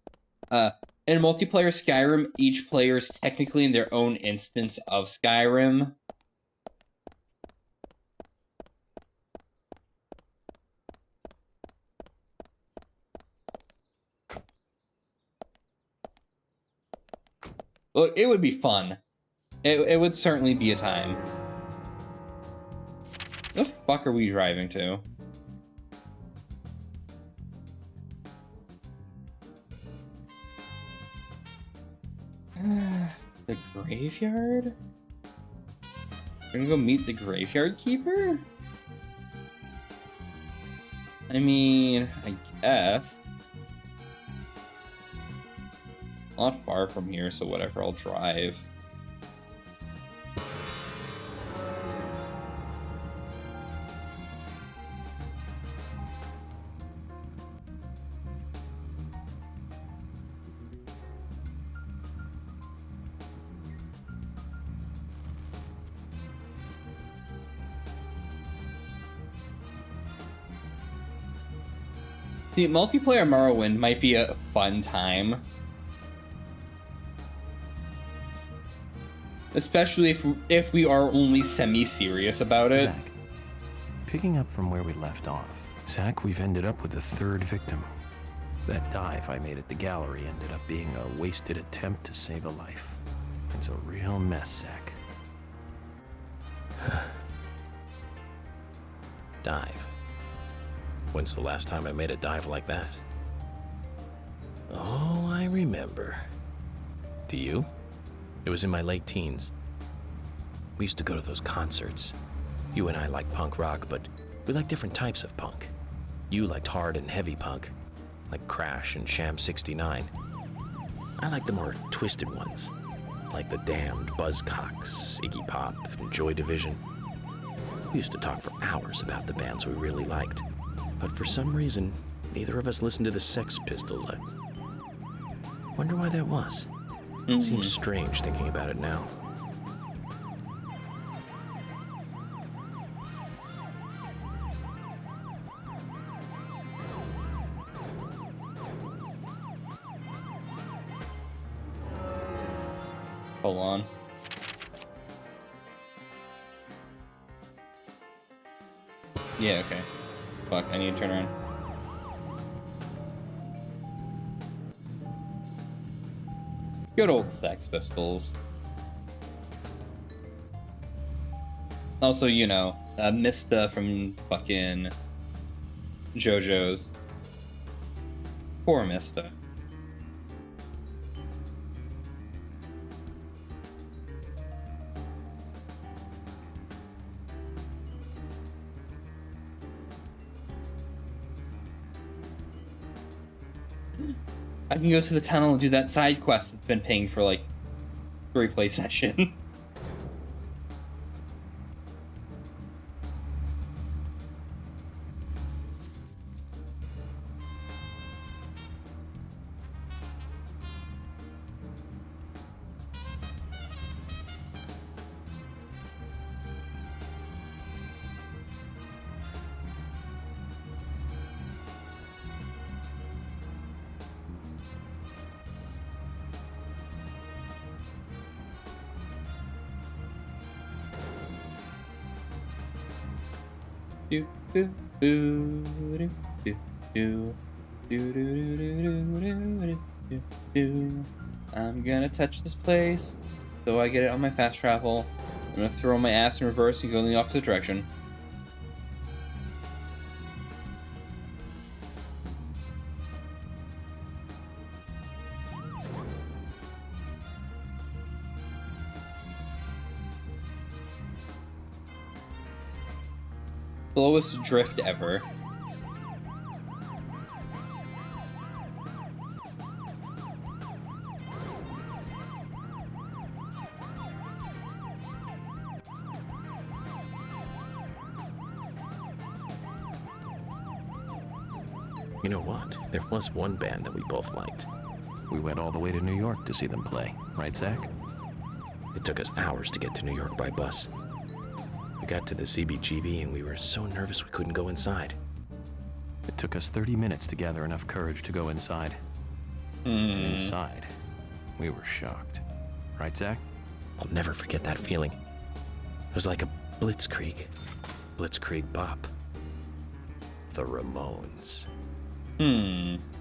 In multiplayer Skyrim, each player is technically in their own instance of Skyrim. Well, it would be fun. It would certainly be a time. Where the fuck are we driving to? The graveyard? We're gonna go meet the graveyard keeper? I mean, I guess. Not far from here, so whatever, I'll drive. See, multiplayer Morrowind might be a fun time. Especially if we are only semi-serious about it. Zack, picking up from where we left off, Zack, we've ended up with a third victim. That dive I made at the gallery ended up being a wasted attempt to save a life. It's a real mess, Zack. Dive. When's the last time I made a dive like that? Oh, I remember. Do you? It was in my late teens. We used to go to those concerts. You and I like punk rock, but we like different types of punk. You liked hard and heavy punk, like Crash and Sham 69. I like the more twisted ones, like the Damned, Buzzcocks, Iggy Pop, and Joy Division. We used to talk for hours about the bands we really liked, but for some reason, neither of us listened to the Sex Pistols. I wonder why that was. Seems strange thinking about it now. Hold on. Yeah, okay. Fuck, I need to turn around. Good old Sex Pistols. Also, you know, Mista from fucking JoJo's. Poor Mista. I can go to the tunnel and do that side quest that's been paying for like 3 play session. do do do do do do do do do do do. I'm gonna touch this place, so I get it on my fast travel. I'm gonna throw my ass in reverse and go in the opposite direction. Slowest drift ever. You know what? There was one band that we both liked. We went all the way to New York to see them play, right, Zach? It took us hours to get to New York by bus. We got to the CBGB and we were so nervous we couldn't go inside. It took us 30 minutes to gather enough courage to go inside. Inside, we were shocked. Right, Zach? I'll never forget that feeling. It was like a blitzkrieg. Blitzkrieg bop. The Ramones.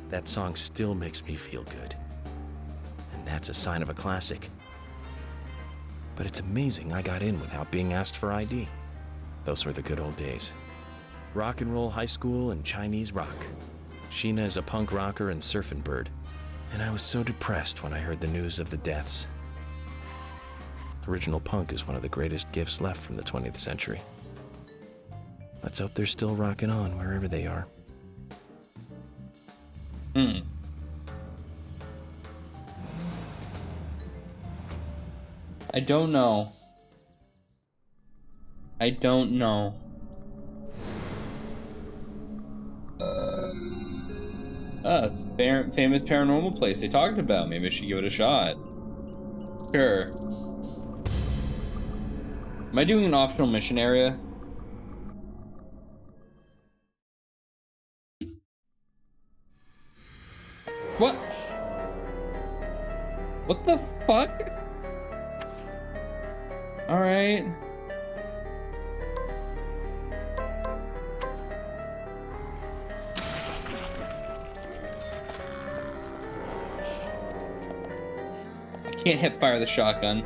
That song still makes me feel good. And that's a sign of a classic. But it's amazing I got in without being asked for ID. Those were the good old days. Rock and roll high school and Chinese rock. Sheena is a punk rocker and surfing bird. And I was so depressed when I heard the news of the deaths. Original punk is one of the greatest gifts left from the 20th century. Let's hope they're still rocking on wherever they are. I don't know. I don't know. It's a famous paranormal place they talked about. Maybe I should give it a shot. Sure. Am I doing an optional mission area? What? What the fuck? Alright. I can't hip fire the shotgun.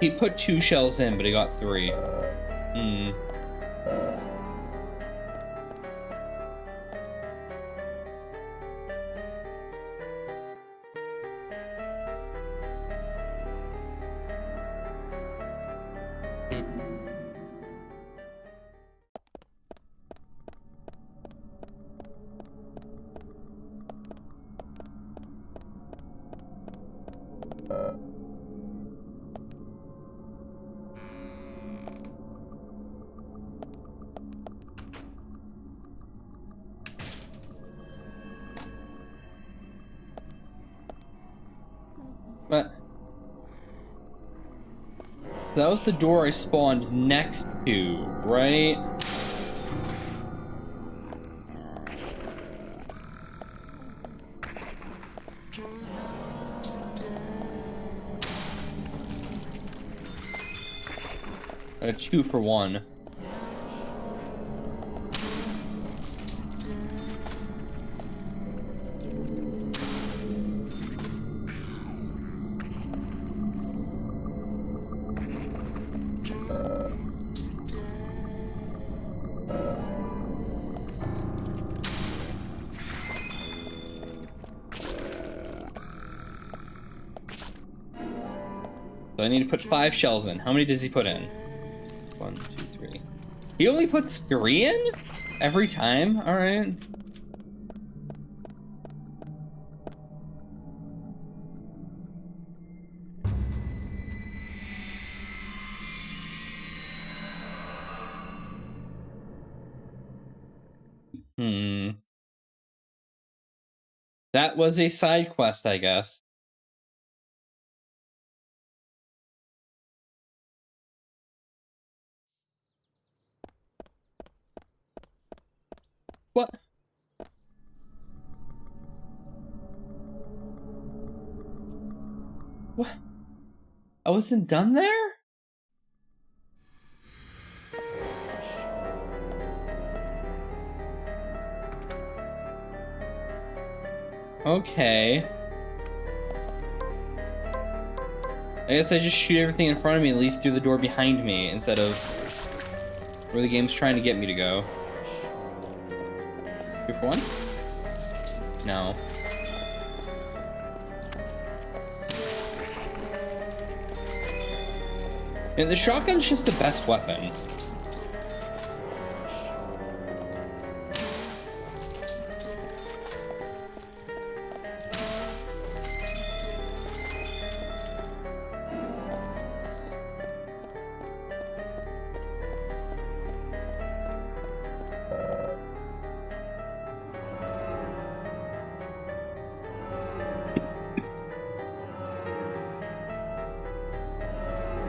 He put 2 shells in, but he got 3. What? That was the door I spawned next to, right? A 2 for 1. So I need to put 5 shells in. How many does he put in? 1, 2, 3. He only puts 3 in? Every time? Alright. That was a side quest, I guess. What? What? I wasn't done there? Okay. I guess I just shoot everything in front of me and leave through the door behind me instead of where the game's trying to get me to go. 2 for 1? No. And the shotgun's just the best weapon.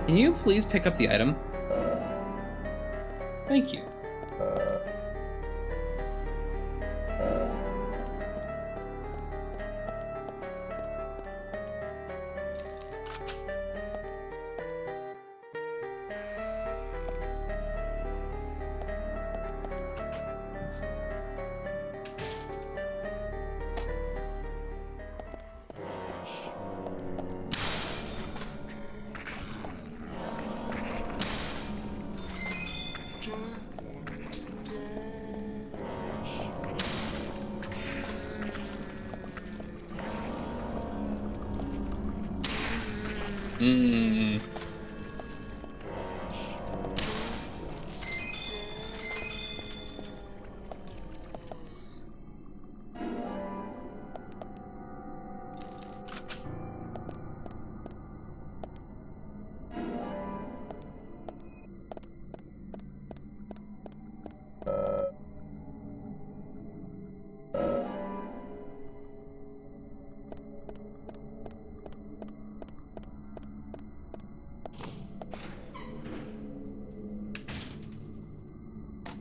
Can you please pick up the item? Thank you.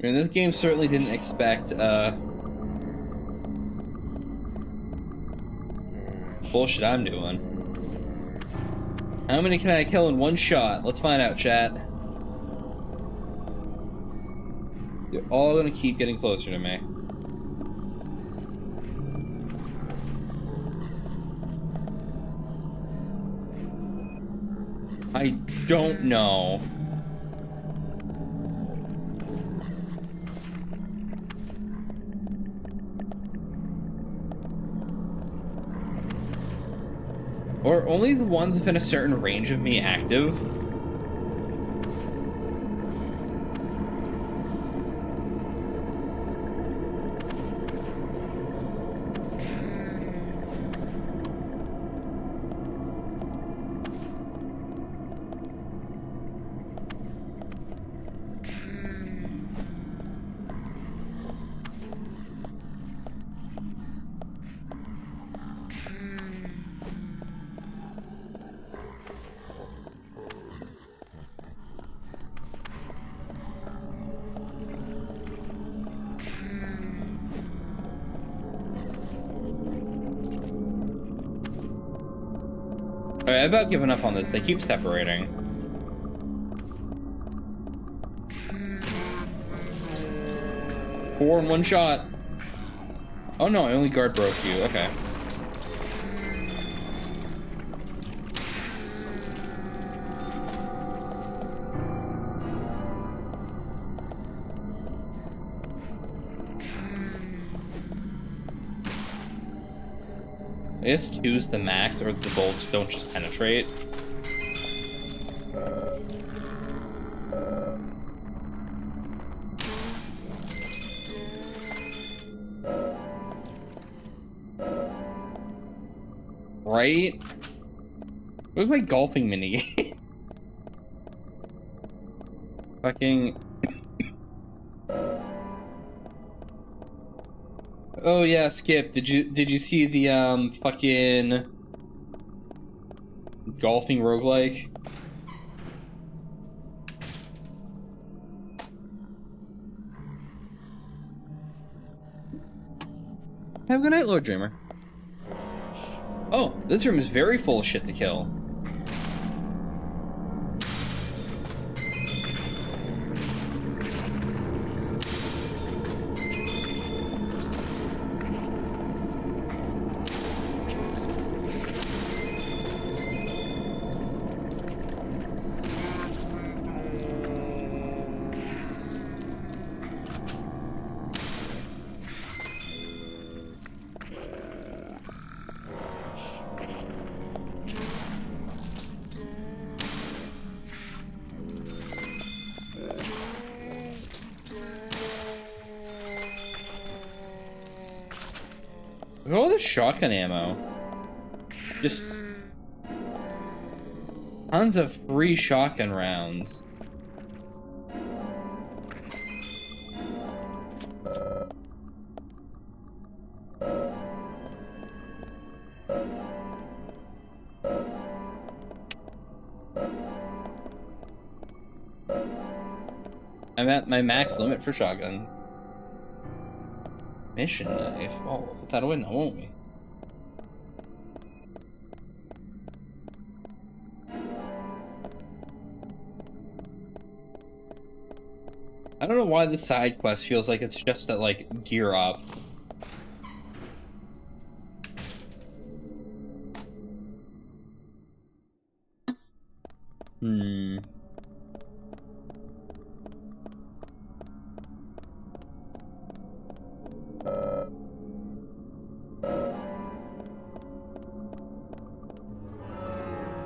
I mean, this game certainly didn't expect, bullshit I'm doing. How many can I kill in one shot? Let's find out, chat. You're all gonna keep getting closer to me. I don't know. Or only the ones within a certain range of me active? Alright, I've about given up on this. They keep separating. Four in one shot. Oh no, I only guard broke you. Okay. I guess 2's the max, or the bolts don't just penetrate. Right? Where's my golfing minigame? Fucking... Oh yeah, Skip. Did you see the fucking golfing roguelike? Have a good night, Lord Dreamer. Oh, this room is very full of shit to kill. Look at all this shotgun ammo. Just tons of free shotgun rounds. I'm at my max limit for shotgun. Mission knife. Oh, we'll put that away now, won't we? I don't know why the side quest feels like it's just to, like, gear up.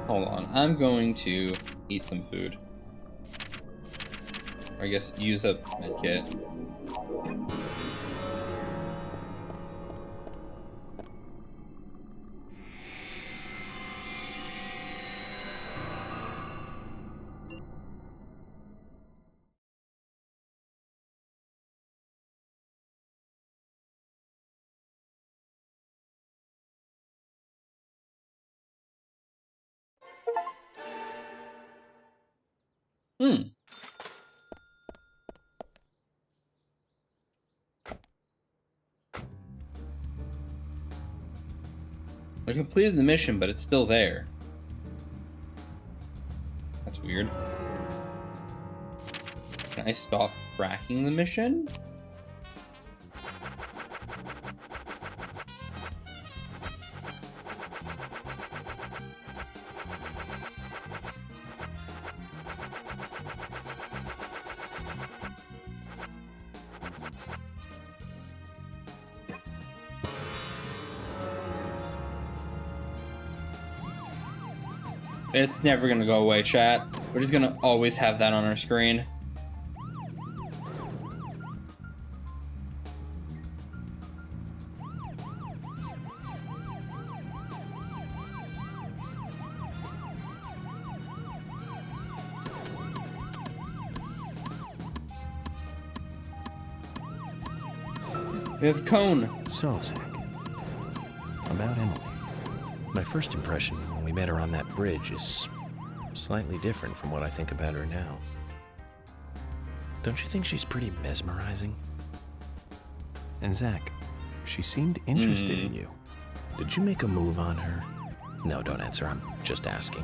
Hold on, I'm going to eat some food. Or I guess use a med kit. I completed the mission, but it's still there. That's weird. Can I stop tracking the mission? It's never gonna go away, chat. We're just gonna always have that on our screen. We have Cone. So, Zach, about Emily. My first impression when we met her on that bridge is slightly different from what I think about her now. Don't you think she's pretty mesmerizing? And Zach, she seemed interested in you. Did you make a move on her? No, don't answer. I'm just asking.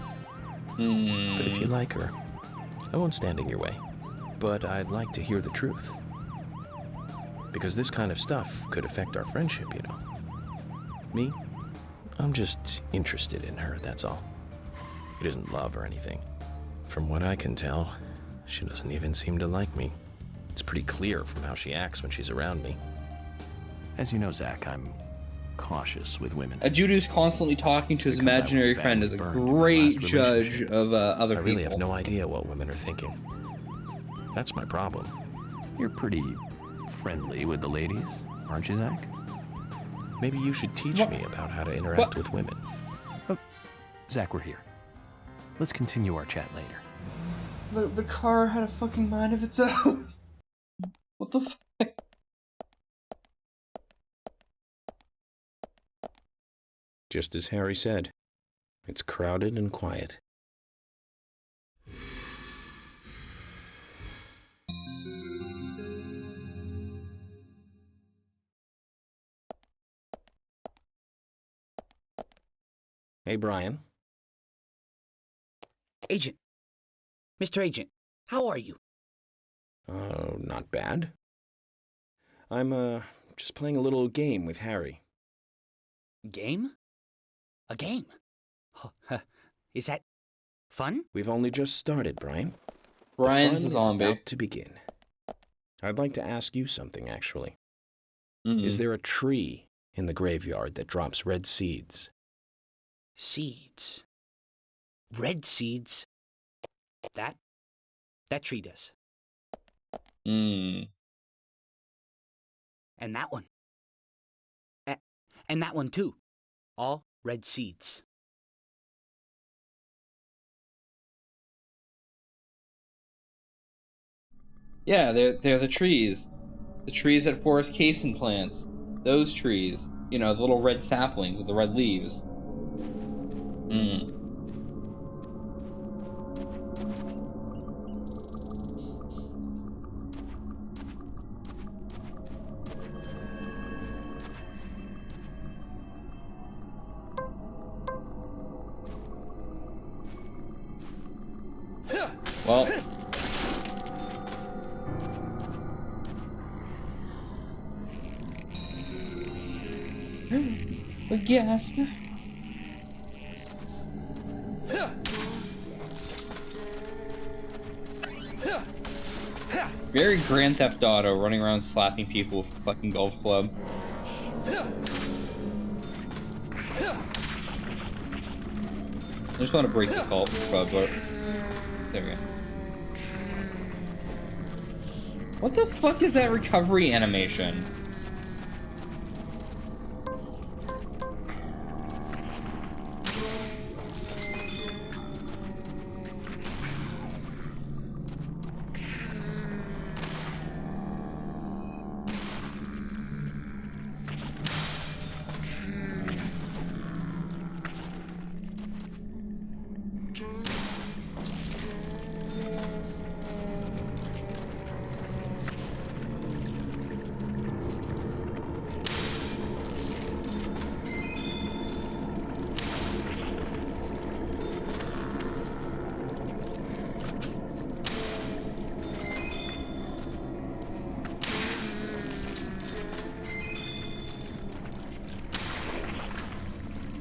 Hmm. But if you like her, I won't stand in your way. But I'd like to hear the truth. Because this kind of stuff could affect our friendship, you know. Me? I'm just interested in her, that's all. It isn't love or anything. From what I can tell, she doesn't even seem to like me. It's pretty clear from how she acts when she's around me. As you know, Zach, I'm cautious with women. A dude who's constantly talking to his Because I was imaginary friend is a badly burned in my great last judge relationship. of other I really people. have no idea what women are thinking. That's my problem. You're pretty friendly with the ladies, aren't you, Zach? Maybe you should teach me about how to interact with women. Oh, Zach, we're here. Let's continue our chat later. The car had a fucking mind of its own. What the fuck? Just as Harry said, it's crowded and quiet. Hey, Brian. Agent. Mr. Agent, how are you? Not bad. I'm, just playing a little game with Harry. Game? A game? Oh, is that fun? We've only just started, Brian. Brian's the a fun zombie. is about to begin. I'd like to ask you something, actually. Mm-hmm. Is there a tree in the graveyard that drops red seeds? Seeds. Red seeds. That tree does. Hmm. And that one. And that one too. All red seeds. Yeah, they're the trees. The trees that Forest Cason plants. Those trees. You know, the little red saplings with the red leaves. Hmm. Well. A gasp. Very Grand Theft Auto, running around slapping people with a fucking golf club. I just want to break this golf club, but there we go. What the fuck is that recovery animation?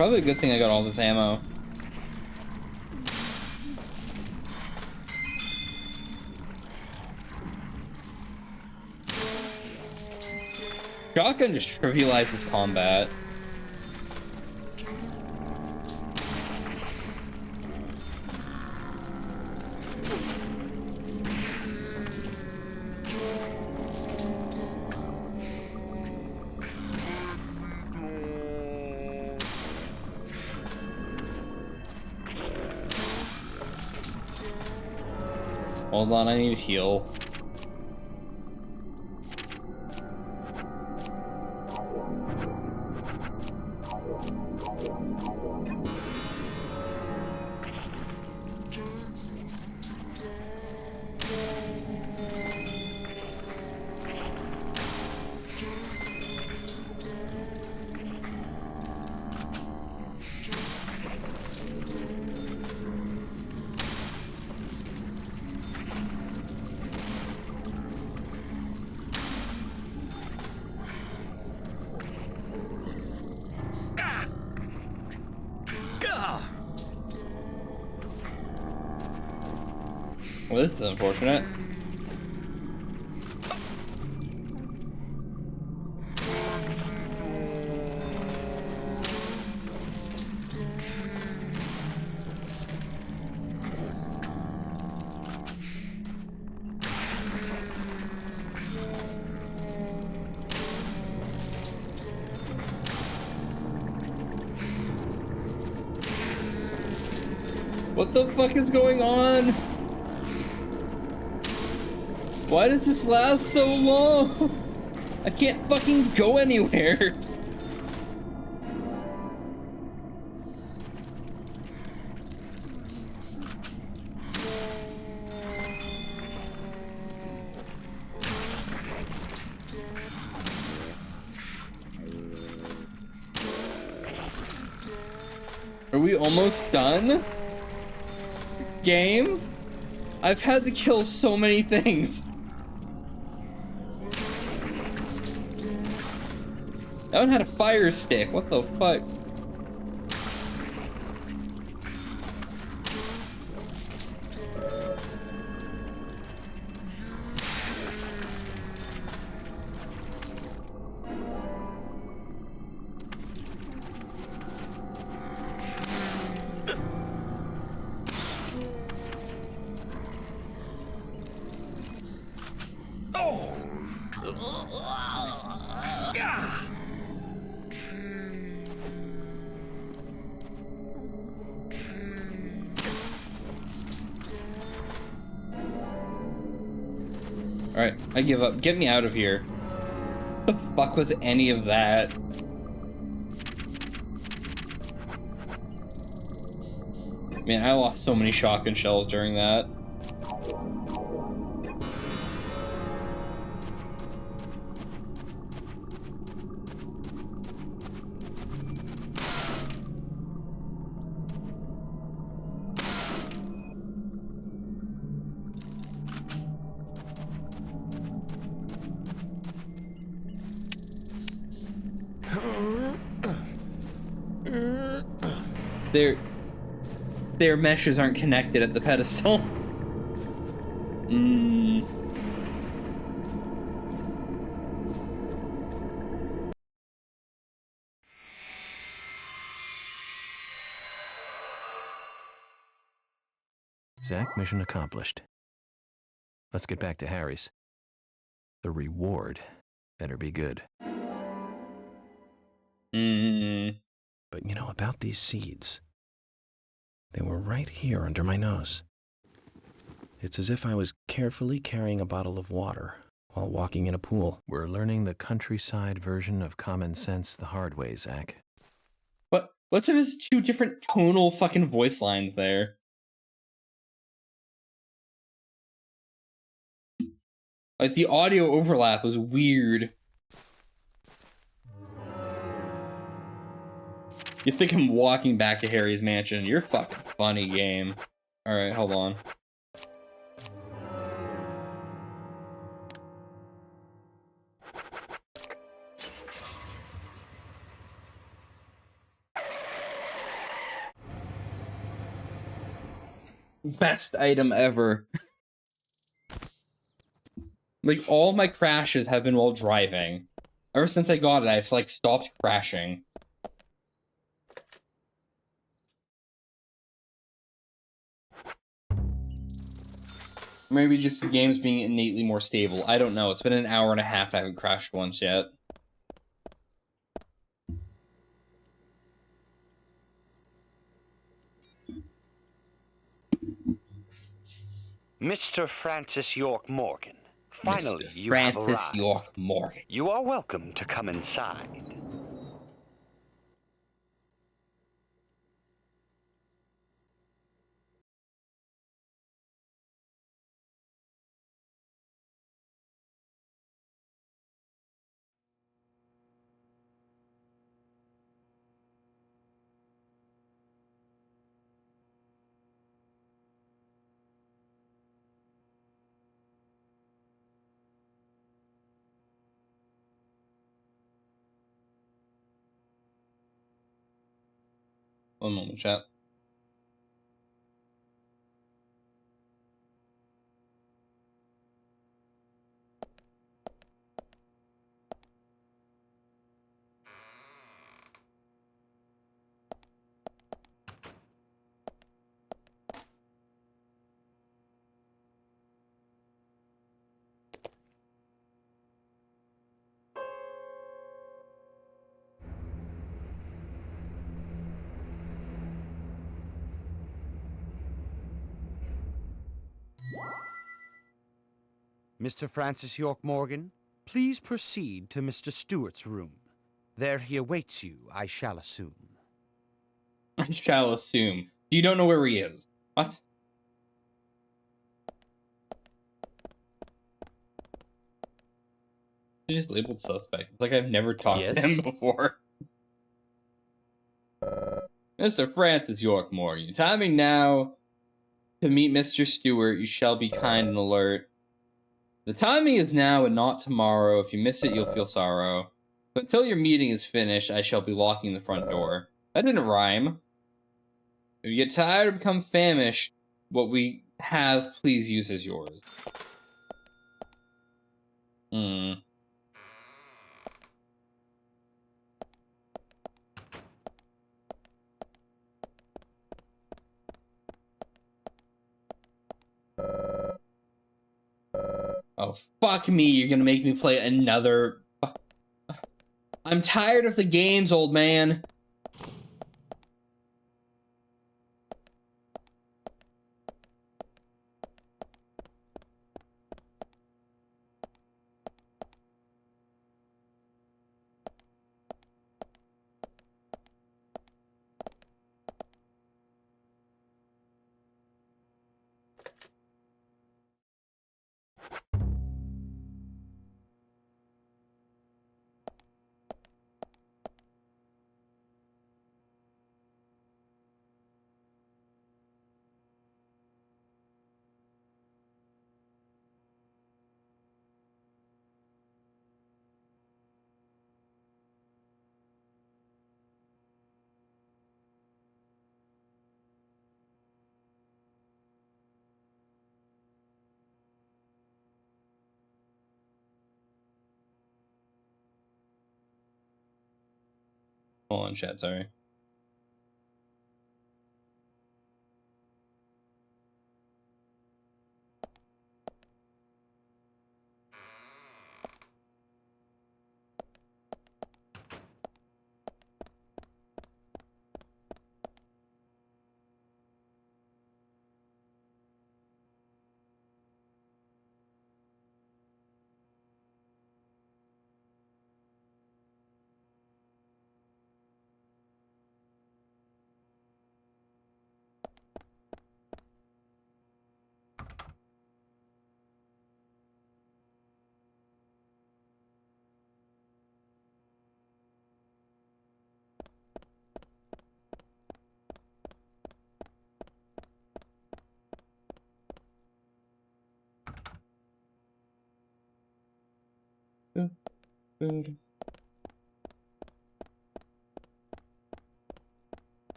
Probably a good thing I got all this ammo. Shotgun just trivializes combat. Hold on, I need to heal. Well, this is unfortunate. What the fuck is going on? Why does this last so long? I can't fucking go anywhere. Are we almost done? Game? I've had to kill so many things. That one had a fire stick. What the fuck? Alright, I give up. Get me out of here. What the fuck was any of that? Man, I lost so many shotgun shells during that. Their meshes aren't connected at the pedestal. Zach, mission accomplished. Let's get back to Harry's. The reward better be good. But you know about these seeds? They were right here under my nose. It's as if I was carefully carrying a bottle of water while walking in a pool. We're learning the countryside version of common sense the hard way, Zach. What's if there's two different tonal fucking voice lines there? Like, the audio overlap was weird. You think I'm walking back to Harry's mansion? You're fucking funny, game. Alright, hold on. Best item ever. Like, all my crashes have been while driving. Ever since I got it, I've, like, stopped crashing. Maybe just the game's being innately more stable. I don't know. It's been an hour and a half. I haven't crashed once yet. Mr. Francis York Morgan, finally Mr. you have Francis arrived. York Morgan. You are welcome to come inside. One moment, chat. Mr. Francis York Morgan, please proceed to Mr. Stewart's room. There he awaits you, I shall assume. I shall assume. You don't know where he is. What? He just labeled suspect. It's like I've never talked to him before. Mr. Francis York Morgan, timing now to meet Mr. Stewart. You shall be kind and alert. The timing is now and not tomorrow. If you miss it, you'll feel sorrow. But until your meeting is finished, I shall be locking the front door. That didn't rhyme. If you get tired or become famished, what we have, please use as yours. Oh, fuck me, you're gonna make me play another... I'm tired of the games, old man. Hold on, chat, sorry.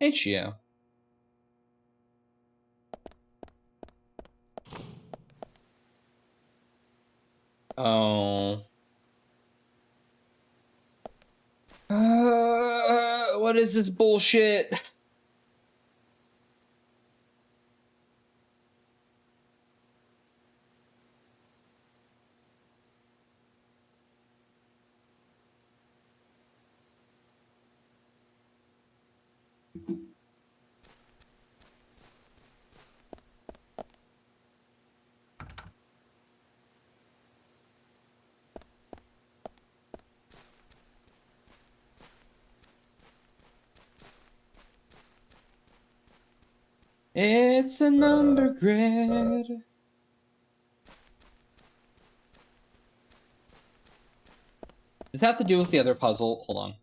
Hey, Chio. Oh. What is this bullshit? It's a number grid. Does that have to do with the other puzzle? Hold on.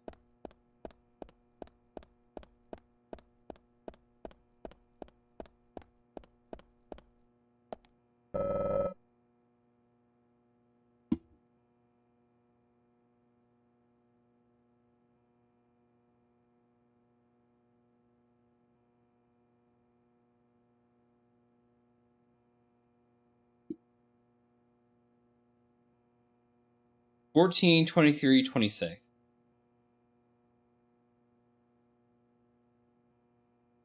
$14, $23, $26.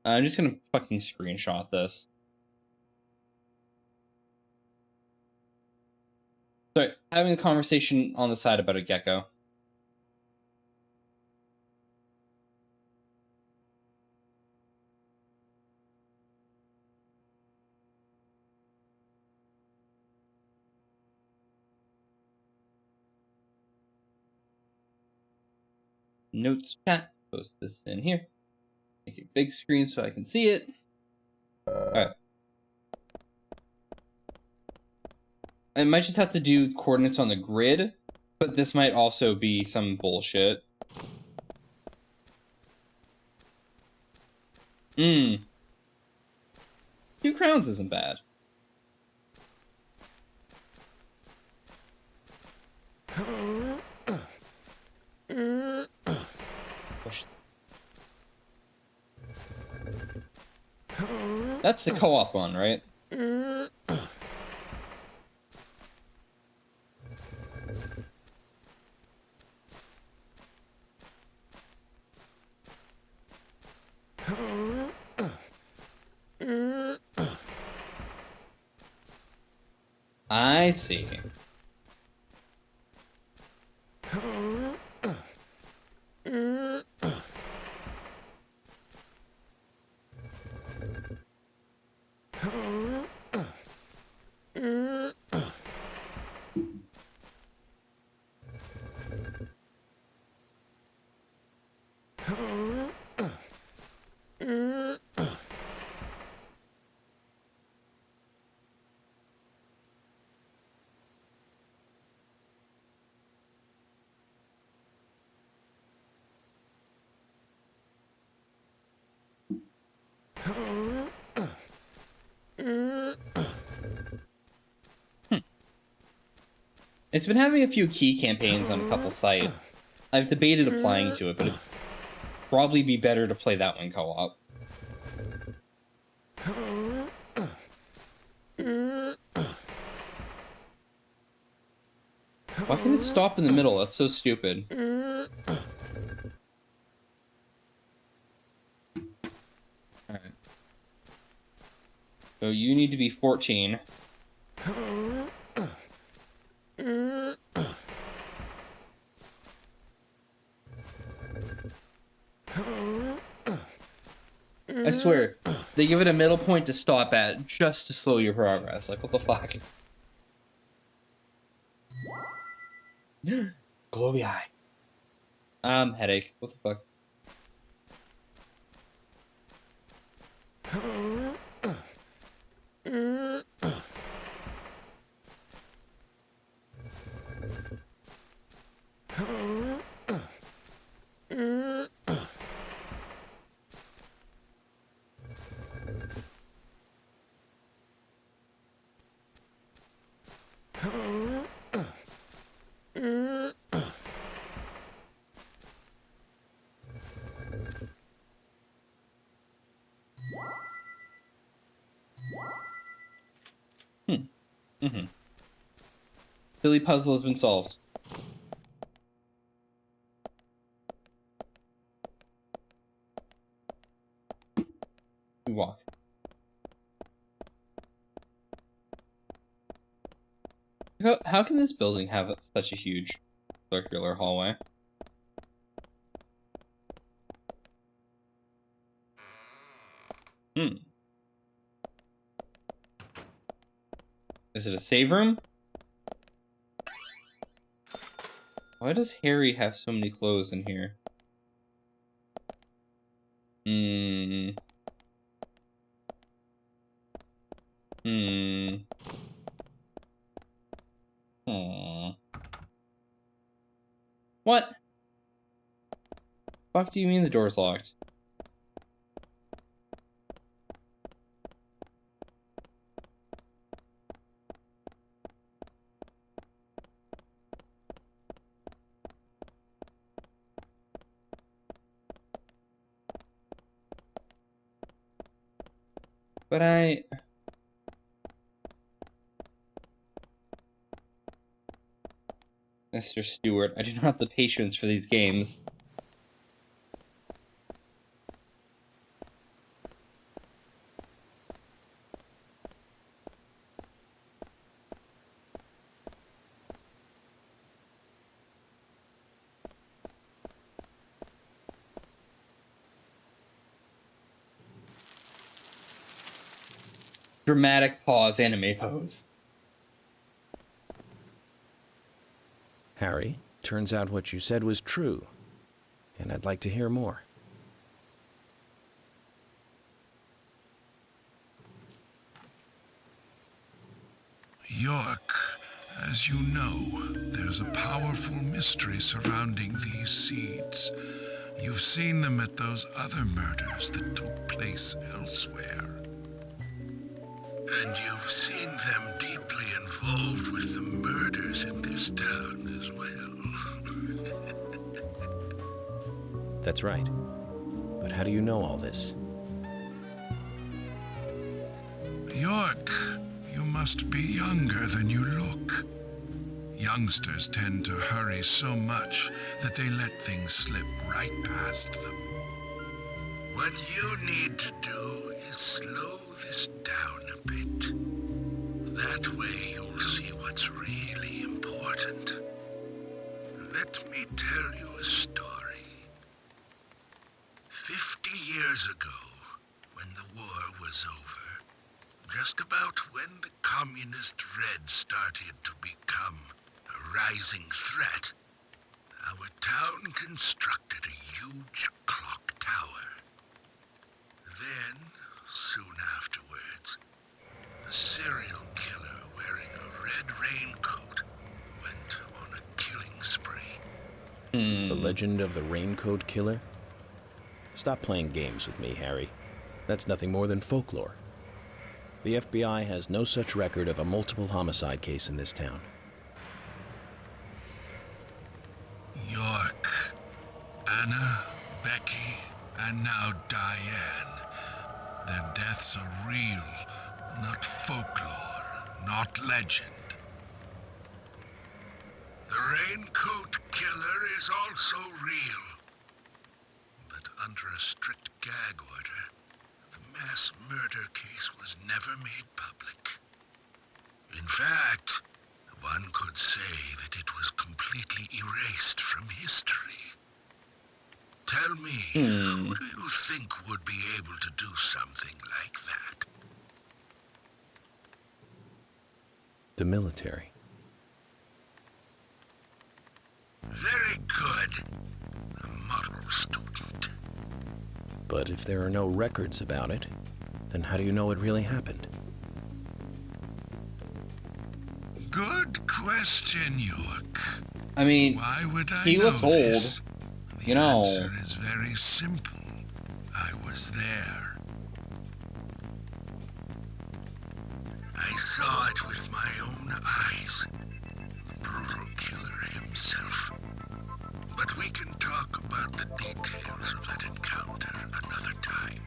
I'm just gonna fucking screenshot this. Sorry, having a conversation on the side about a gecko. notes chat. Post this in here. Make it big screen so I can see it. Alright. I might just have to do coordinates on the grid, but this might also be some bullshit. 2 crowns isn't bad. That's the co-op one, right? I see. It's been having a few key campaigns on a couple sites. I've debated applying to it, but it'd probably be better to play that one co-op. Why can it stop in the middle? That's so stupid. Alright. So you need to be 14. I swear, they give it a middle point to stop at just to slow your progress. Like, what the fuck? Glowy eye. Headache. What the fuck? Silly puzzle has been solved. We walk. How can this building have such a huge circular hallway? Is it a save room? Why does Harry have so many clothes in here? What? Fuck do you mean the door's locked? But Mr. Stewart, I do not have the patience for these games. Dramatic pause, anime pose. Harry, turns out what you said was true. and I'd like to hear more. York, as you know, there's a powerful mystery surrounding these seeds. You've seen them at those other murders that took place elsewhere. And you've seen them deeply involved with the murders in this town as well. That's right. But how do you know all this? York, you must be younger than you look. Youngsters tend to hurry so much that they let things slip right past them. What you need to do is slow this down a bit. That way you'll see what's really important. Let me tell you a story. 50 years ago, when the war was over, just about when the communist Reds started to become a rising threat, our town constructed a huge clock tower. Then, soon afterwards, a serial killer wearing a red raincoat went on a killing spree. The legend of the Raincoat Killer? Stop playing games with me, Harry. That's nothing more than folklore. The FBI has no such record of a multiple homicide case in this town. York, Anna, Becky, and now Diane. Their deaths are real, not folklore, not legend. The Raincoat Killer is also real. But under a strict gag order, the mass murder case was never made public. In fact, one could say that it was completely erased from history. Tell me, who do you think would be able to do something like that? The military. Very good. A model student. But if there are no records about it, then how do you know it really happened? Good question, York. I mean, why would I he know looks old. this? The You know. answer is very simple. I was there. I saw it with my own eyes. The brutal killer himself. But we can talk about the details of that encounter another time.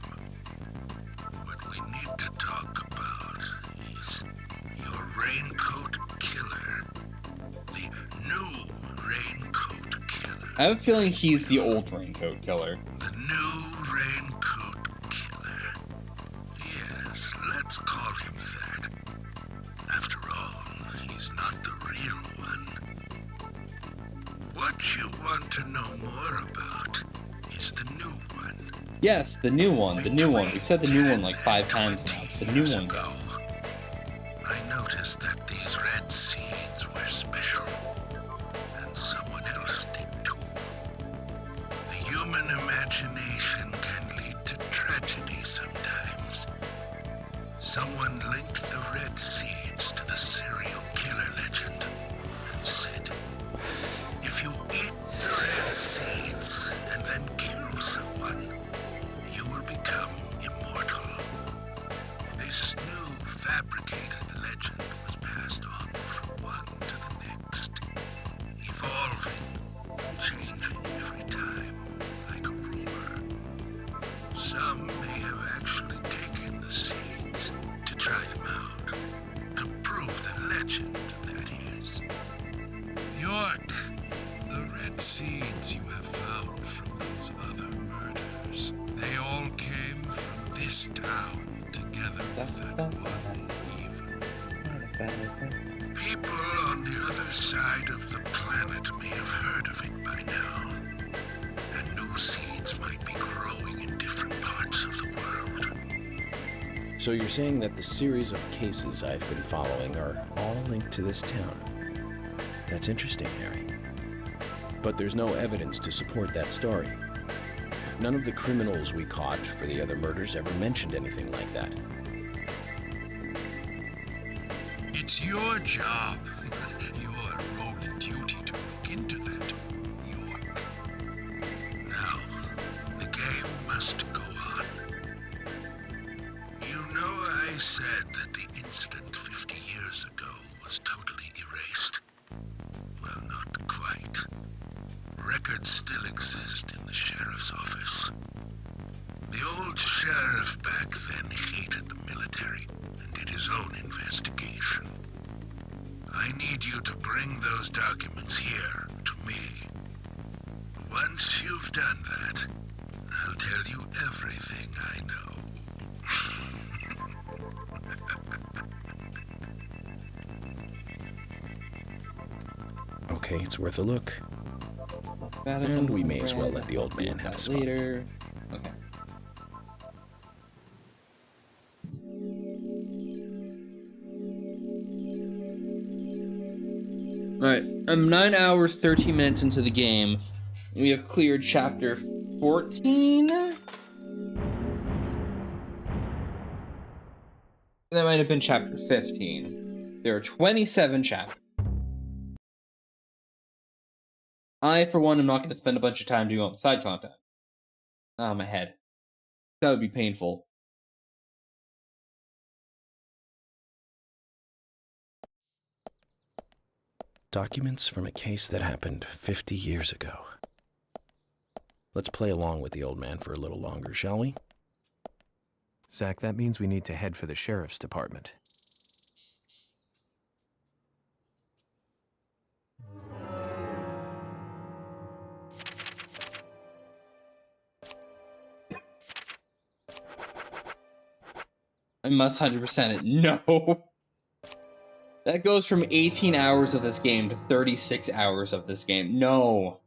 What we need to talk about is your Raincoat Killer. The new Raincoat Killer. I have a feeling he's the old Raincoat Killer. The new Raincoat Killer. Yes, let's call him that. After all, he's not the real one. What you want to know more about is the new one. Yes, the new one. The new one. We said the new one like 5 times now. The new one. Ago, I noticed that these red seeds were special. And someone else did too. The human imagination can lead to tragedy sometimes. Someone linked the red seeds to the serial killer legend and said, if you eat the red seeds and then kill someone, you will become immortal. This new fabricated legend was passed on from one to the next, evolving and changing every time, like a rumor. Some may have actually taken the seeds to try them out, to prove the legend, that is. York, the red seeds you have found from those other murders, they all came from this town together with that one evil rumor. People on the other side of the planet may have heard of it by now, and new seeds might be growing in different parts of the world. So you're saying that the series of cases I've been following are all linked to this town? That's interesting, Harry. But there's no evidence to support that story. None of the criminals we caught for the other murders ever mentioned anything like that. It's your job, your role and duty to look into that, York. Now, the game must go on. You know I said that the incident 50 years ago was totally erased. Well, not quite. Records still exist in the sheriff's office. The old sheriff back then hated the military and did his own investigation. I need you to bring those documents here to me. Once you've done that, I'll tell you everything I know. Okay, it's worth a look. And we may as well let the old man have his fun. Later. Okay. Alright, I'm 9 hours, 13 minutes into the game. We have cleared chapter 14? That might have been chapter 15. There are 27 chapters. I, for one, am not going to spend a bunch of time doing all the side content. Ah, my head. That would be painful. Documents from a case that happened 50 years ago. Let's play along with the old man for a little longer, shall we? Zach, that means we need to head for the sheriff's department. I must 100% it. No! That goes from 18 hours of this game to 36 hours of this game. No!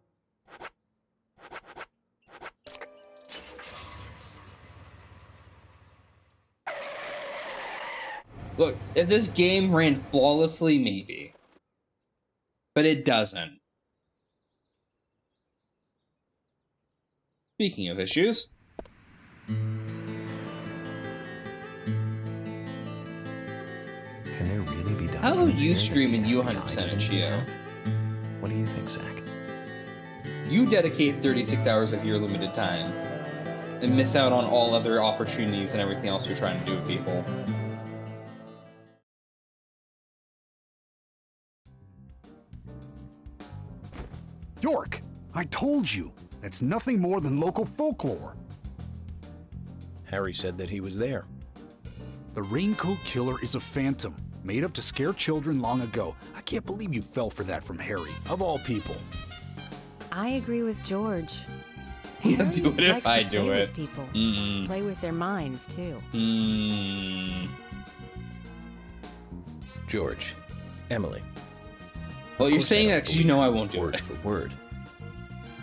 Look, if this game ran flawlessly, maybe. But it doesn't. Speaking of issues... Can there really be How about documents you here that stream the and you FBI 100% doesn't Chio? know? What do you think, Zach? You dedicate 36 hours of your limited time and miss out on all other opportunities and everything else you're trying to do with people. York, I told you. That's nothing more than local folklore. Harry said that he was there. The Raincoat Killer is a phantom, made up to scare children long ago. I can't believe you fell for that from Harry, of all people. I agree with George. He'll Harry do it if likes I to do play it. with people. Mm-mm. Play with their minds, too. George, Emily. Well, Of you're course saying I don't that because you know I believe won't do word it. for word.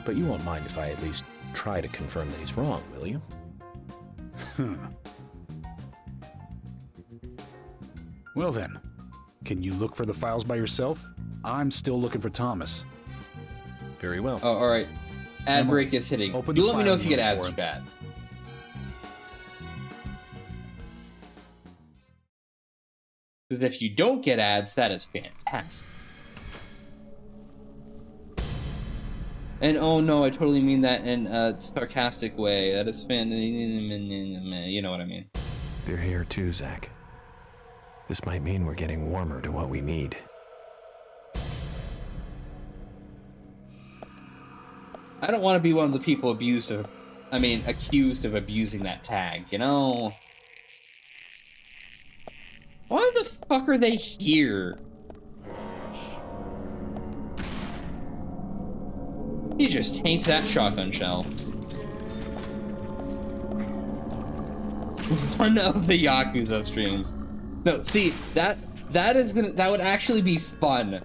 But you won't mind if I at least try to confirm that he's wrong, will you? Well then, can you look for the files by yourself? I'm still looking for Thomas. Very well. Oh, alright. Ad Emily, break is hitting. open You the let me know if you file get for ads him. bad. Because if you don't get ads, that is fantastic. And oh no, I totally mean that in a sarcastic way. That is you know what I mean. They're here too, Zach. This might mean we're getting warmer to what we need. I don't want to be one of the people accused of abusing that tag, you know? Why the fuck are they here? You just tanked that shotgun shell. One of the Yakuza streams. No, see, that would actually be fun.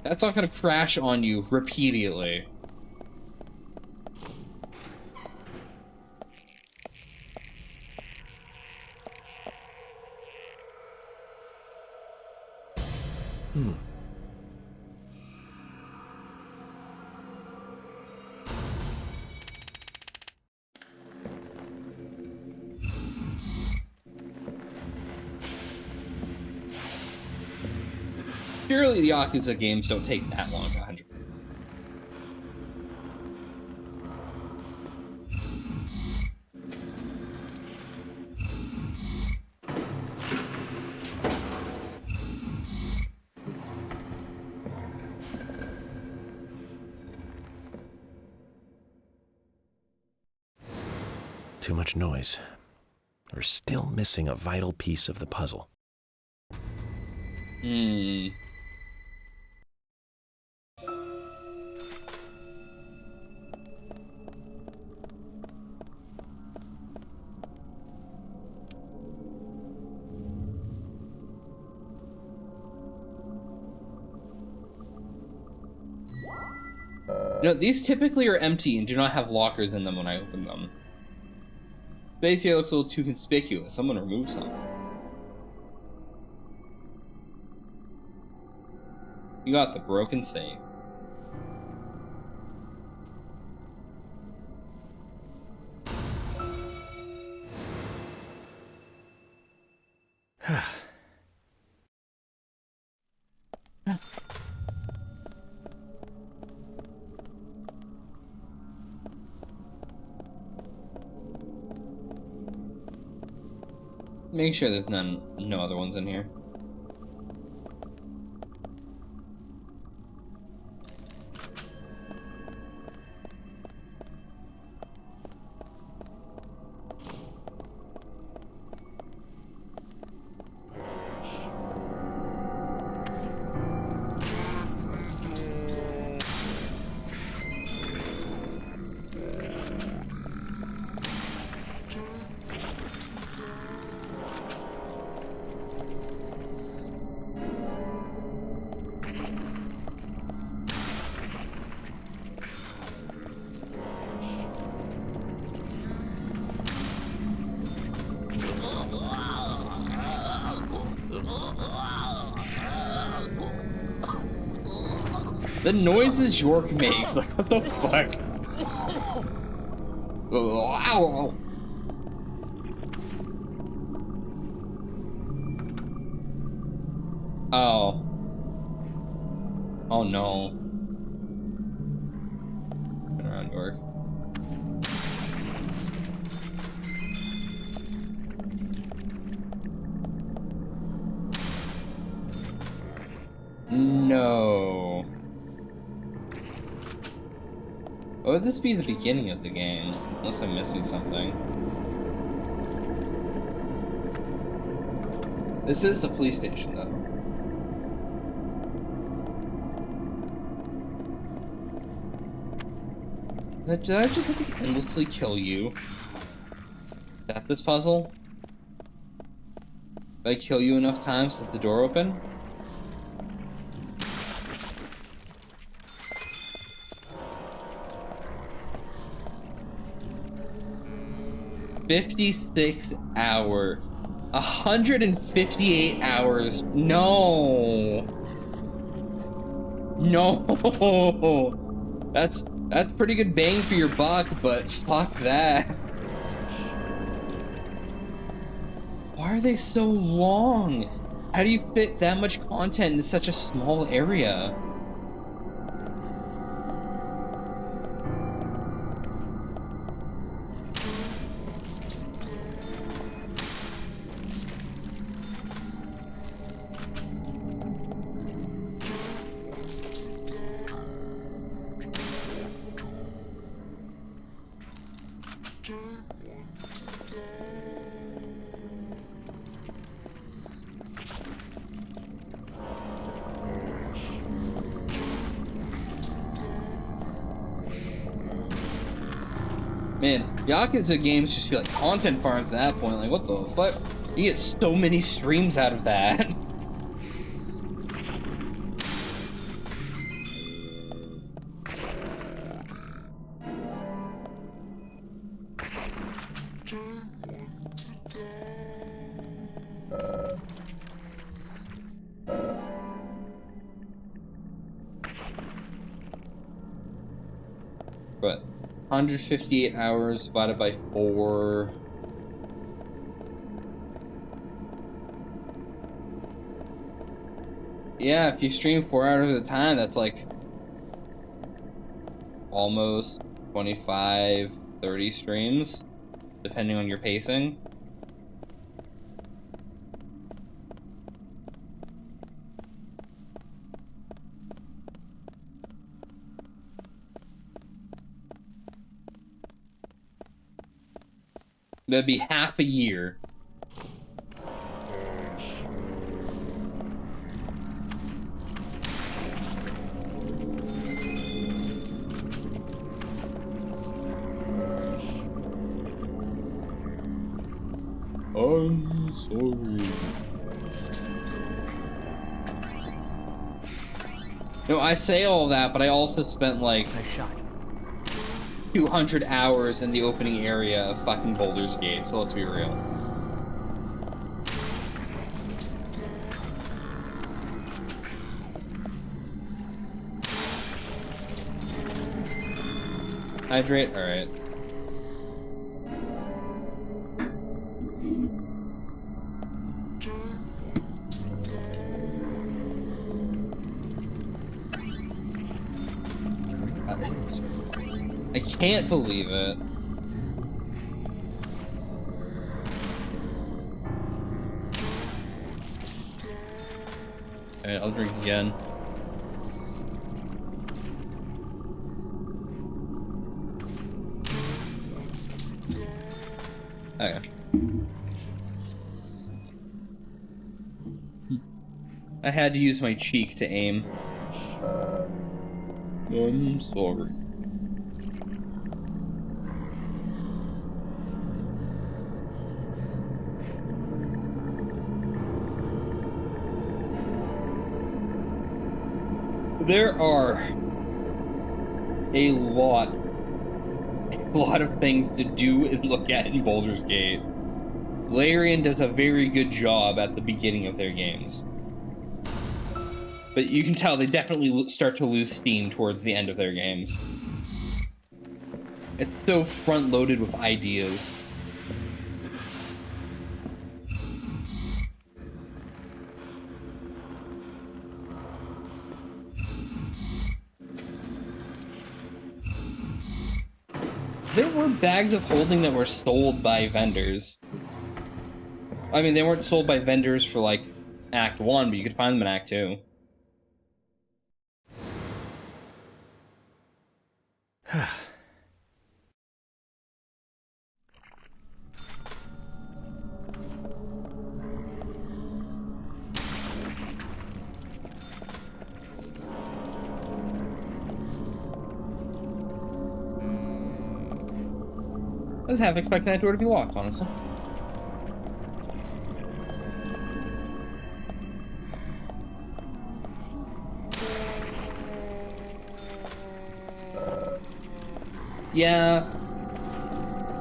That's not gonna crash on you repeatedly. Surely the Yakuza games don't take that long to 100. Too much noise. We're still missing a vital piece of the puzzle. You know, these typically are empty and do not have lockers in them when I open them. Space here looks a little too conspicuous. Someone remove some. You got the broken safe. Make sure there's no other ones in here. The noises York makes, like, what the fuck? Ow. Oh. Oh no. Turn around, York. No. Or would this be the beginning of the game? Unless I'm missing something. This is the police station, though. Did I just have to endlessly kill you? Is that this puzzle? Did I kill you enough times since the door open? $56 hours. 158 hours. No. No. That's pretty good bang for your buck, but fuck that. Why are they so long? How do you fit that much content in such a small area? Man, Yakuza games just feel like content farms at that point. Like, what the fuck? You get so many streams out of that. But 158 hours divided by 4. Yeah, if you stream 4 hours at a time, that's like almost 25, 30 streams, depending on your pacing. That'd be half a year. I'm sorry. No, I say all that, but I also spent like 200 hours in the opening area of fucking Baldur's Gate, so let's be real. Hydrate? Alright. I can't believe it. Alright, I'll drink again. Okay. I had to use my cheek to aim. I'm sorry. There are a lot of things to do and look at in Baldur's Gate. Larian does a very good job at the beginning of their games. But you can tell they definitely start to lose steam towards the end of their games. It's so front-loaded with ideas. There were bags of holding that were sold by vendors. I mean, they weren't sold by vendors for, like, Act 1, but you could find them in Act 2. I was half expecting that door to be locked, honestly. Yeah.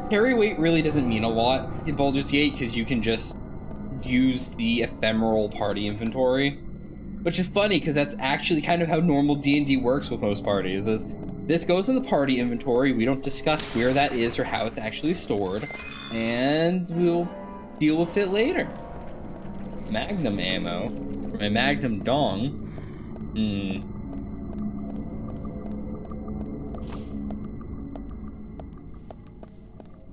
Carry weight really doesn't mean a lot in Baldur's Gate because you can just use the ephemeral party inventory. Which is funny because that's actually kind of how normal D&D works with most parties. This goes in the party inventory, we don't discuss where that is or how it's actually stored, and we'll deal with it later. Magnum ammo for my Magnum dong.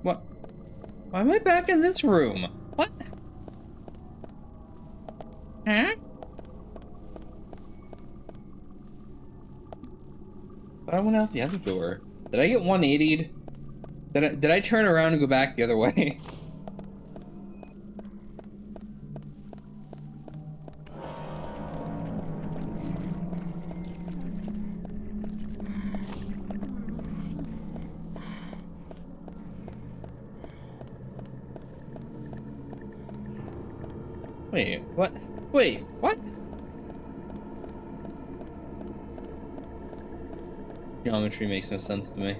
What? Why am I back in this room? What? Huh? But I went out the other door. Did I get 180'd? Did I turn around and go back the other way? Wait, what? Wait, what? Geometry makes no sense to me.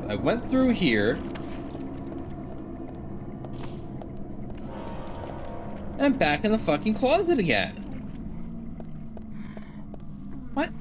I went through here. And I'm back in the fucking closet again. What?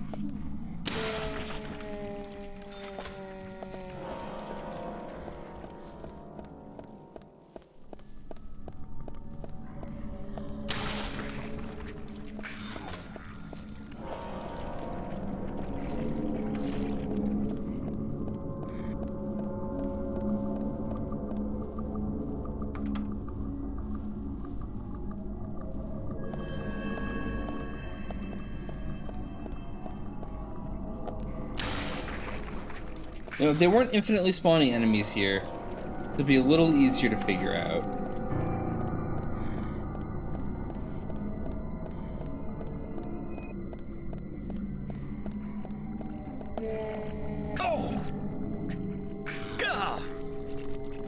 You know, if they weren't infinitely spawning enemies here, it'd be a little easier to figure out. Oh! Gah!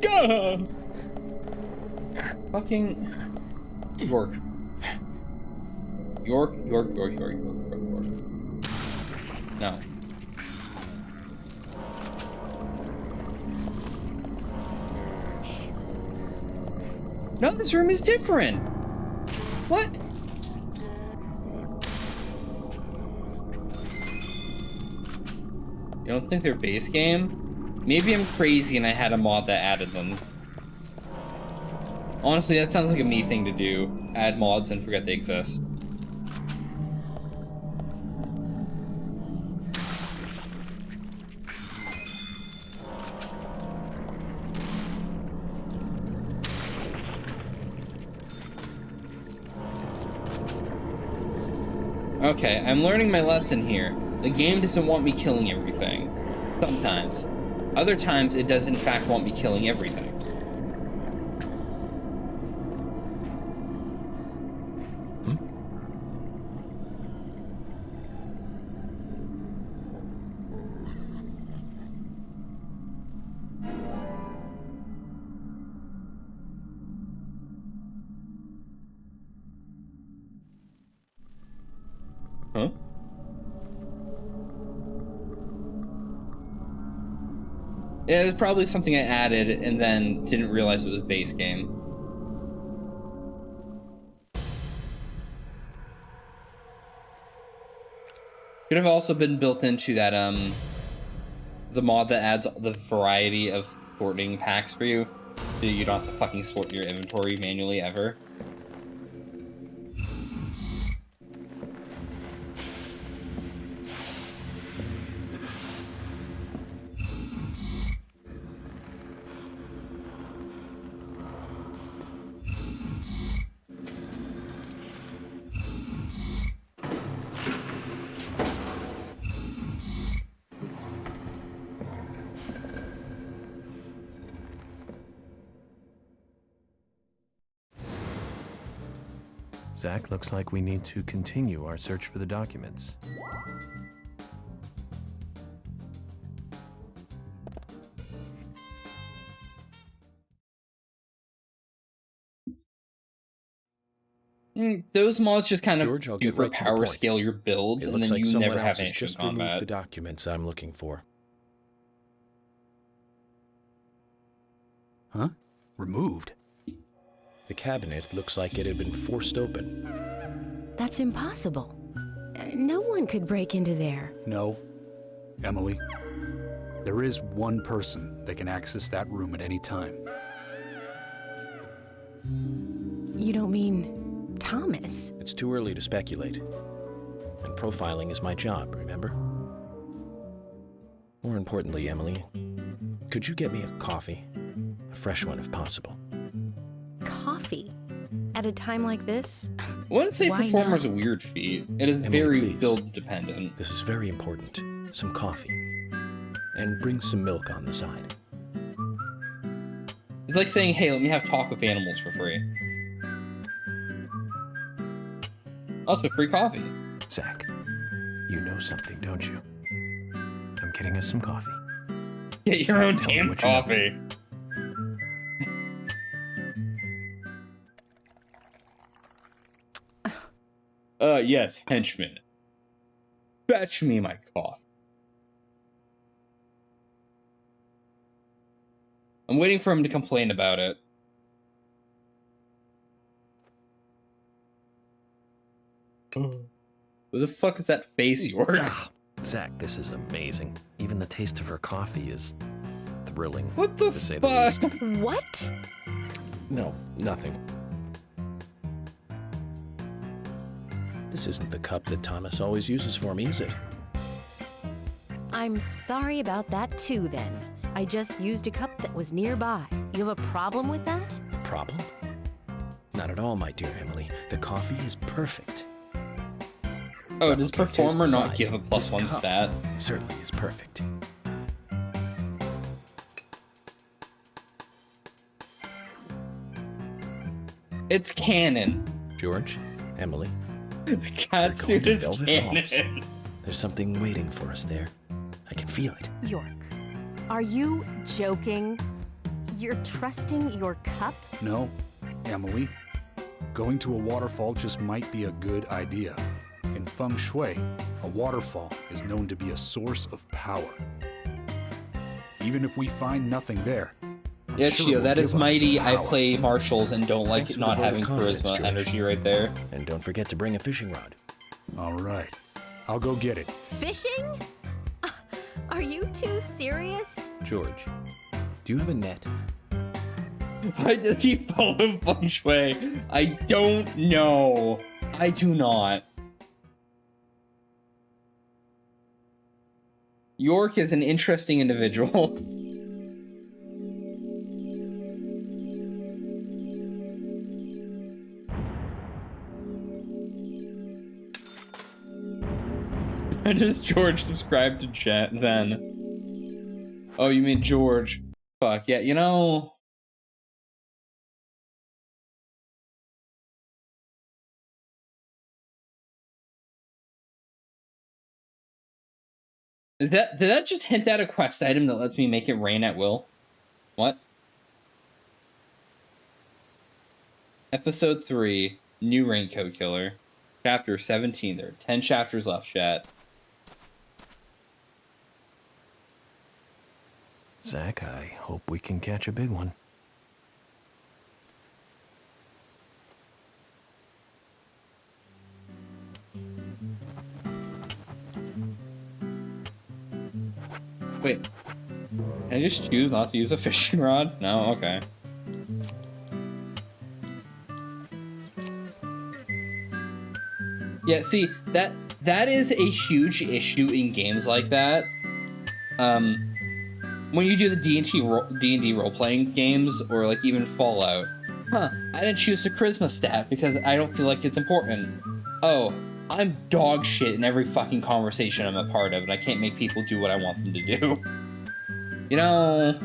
Gah! Fucking York. York. No. No, this room is different. What? You don't think they're base game? Maybe I'm crazy and I had a mod that added them. Honestly, that sounds like a me thing to do. Add mods and forget they exist. Okay, I'm learning my lesson here. The game doesn't want me killing everything. Sometimes. Other times, it does in fact want me killing everything. Huh? Yeah, it's probably something I added and then didn't realize it was base game. Could have also been built into that, the mod that adds the variety of sorting packs for you, so you don't have to fucking sort your inventory manually ever. Zach, looks like we need to continue our search for the documents. Those mods just kind of George, I'll get super right to the power point. scale your builds, It and looks then like you someone never have else has any just combat. removed the documents I'm looking for. Huh? Removed? The cabinet looks like it had been forced open. That's impossible. No one could break into there. No. Emily, there is one person that can access that room at any time. You don't mean Thomas? It's too early to speculate. And profiling is my job, remember? More importantly, Emily, could you get me a coffee? A fresh one if possible. Coffee? At a time like this? I wouldn't say Why performer's not? a weird feat. It is Emily, very please. build dependent. This is very important. Some coffee. And bring some milk on the side. It's like saying, hey, let me have talk with animals for free. Also, free coffee. Zach, you know something, don't you? I'm getting us some coffee. Get your own Tell me damn what you know. coffee. Yes, henchman. Fetch me my coffee. I'm waiting for him to complain about it. What the fuck is that face of yours? Zach, this is amazing. Even the taste of her coffee is thrilling. What the to say the fuck? least. What? No, nothing. This isn't the cup that Thomas always uses for me, is it? I'm sorry about that too, then. I just used a cup that was nearby. You have a problem with that? Problem? Not at all, my dear Emily. The coffee is perfect. Oh, does Okay, taste performer not aside, give a this +1 cup stat? certainly is perfect. It's canon. George, Emily, The cat we're suit going to is Velvet Falls. canon. There's something waiting for us there. I can feel it. York, are you joking? You're trusting your cup? No, Emily. Going to a waterfall just might be a good idea. In feng shui, a waterfall is known to be a source of power. Even if we find nothing there, I'm Yeah, sure it Chio, will that is give us mighty. some I power. play marshals and don't like Thanks for not the vote of having confidence, charisma George. energy right there. And don't forget to bring a fishing rod. All right, I'll go get it. Fishing? Are you too serious? George, do you have a net? I just keep following feng shui. I don't know. I do not. York is an interesting individual. Does George subscribe to Zen? Oh, you mean George? Fuck, yeah, you know... Did that just hint at a quest item that lets me make it rain at will? What? Episode 3, New Raincoat Killer. Chapter 17. There are 10 chapters left, chat. Zach, I hope we can catch a big one. Wait. Can I just choose not to use a fishing rod? No? Okay. Yeah, see, that is a huge issue in games like that. When you do the D&D role-playing games, or like even Fallout. I didn't choose the charisma stat because I don't feel like it's important. Oh, I'm dog shit in every fucking conversation I'm a part of, and I can't make people do what I want them to do. You know...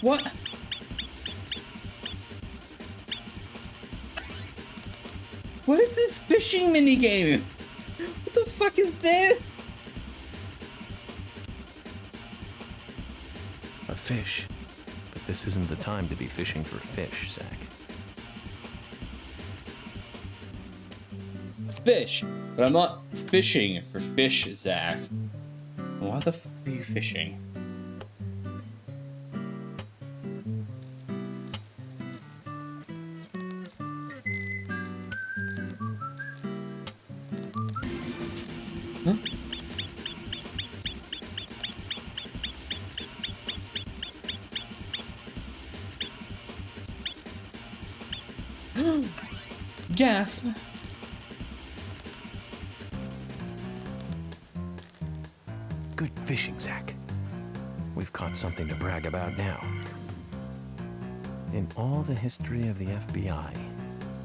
What? What is this fishing minigame? What the fuck is this? A fish. But this isn't the time to be fishing for fish, Zach. Fish. But I'm not fishing for fish, Zach. Why the fuck are you fishing? Huh? Gasp. Good fishing, Zach. We've caught something to brag about now. In all the history of the FBI,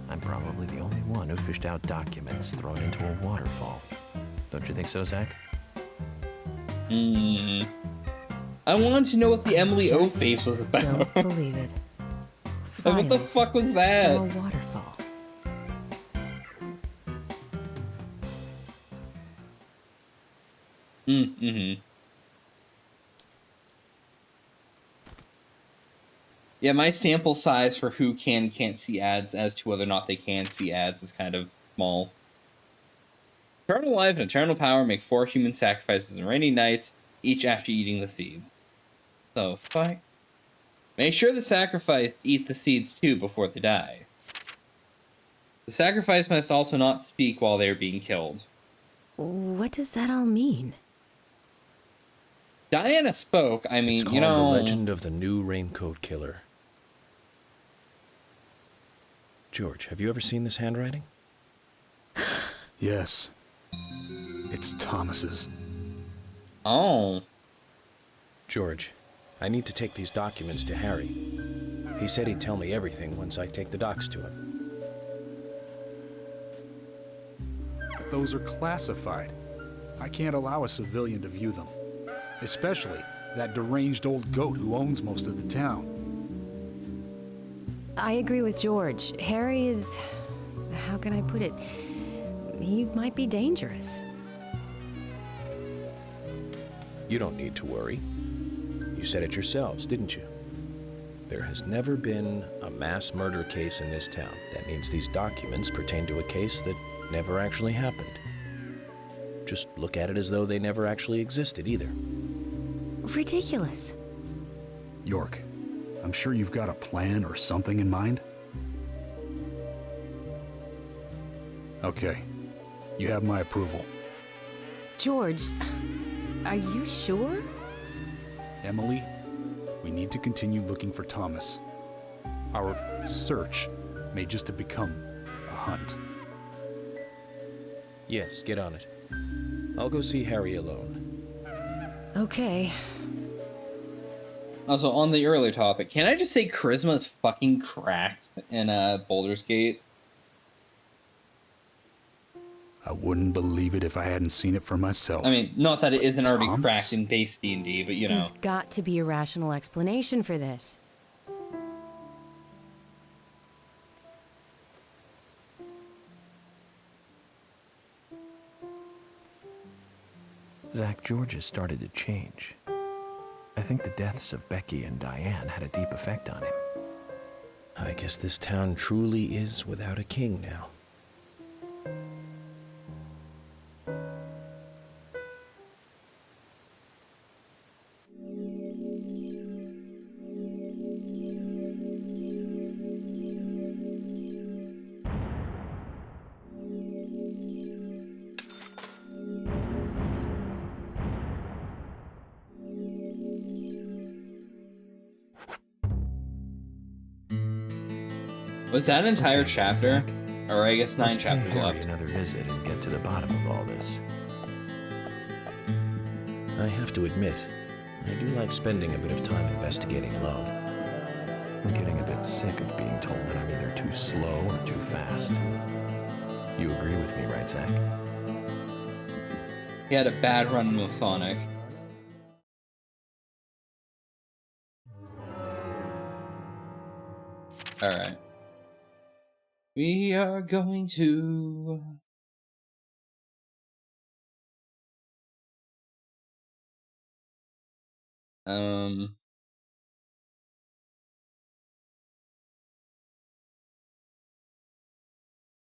I'm probably the only one who fished out documents thrown into a waterfall. Don't you think so, Zach? I wanted to know what the Emily O face was about. Don't believe it. Like, what the Files fuck was that? from a waterfall. Yeah, my sample size for who can and can't see ads as to whether or not they can see ads is kind of small. Eternal life and eternal power make 4 human sacrifices on rainy nights, each after eating the seeds. So, fuck. Make sure the sacrifice eat the seeds too before they die. The sacrifice must also not speak while they are being killed. What does that all mean? Diana spoke, I mean, It's called you know... The Legend of the New Raincoat Killer. George, have you ever seen this handwriting? Yes. It's Thomas's. Oh. George, I need to take these documents to Harry. He said he'd tell me everything once I take the docs to him. But those are classified. I can't allow a civilian to view them. Especially that deranged old goat who owns most of the town. I agree with George. Harry is... how can I put it? He might be dangerous. You don't need to worry. You said it yourselves, didn't you? There has never been a mass murder case in this town. That means these documents pertain to a case that never actually happened. Just look at it as though they never actually existed either. Ridiculous. York, I'm sure you've got a plan or something in mind? Okay. You have my approval. George, are you sure? Emily, we need to continue looking for Thomas. Our search may just have become a hunt. Yes, get on it. I'll go see Harry alone. Okay. Also, on the earlier topic, can I just say charisma is fucking cracked in Baldur's Gate? I wouldn't believe it if I hadn't seen it for myself. I mean, not that it isn't already Thomas? cracked in base D&D, but you know. There's got to be a rational explanation for this. Zach, George has started to change. I think the deaths of Becky and Diane had a deep effect on him. I guess this town truly is without a king now. Was that an entire chapter? Or I guess 9 Let's pay chapters Harry left. another visit and get to the bottom of all this. I have to admit, I do like spending a bit of time investigating alone. I'm getting a bit sick of being told that I'm either too slow or too fast. You agree with me, right, Zach? He had a bad run with Sonic. Alright. We are going to...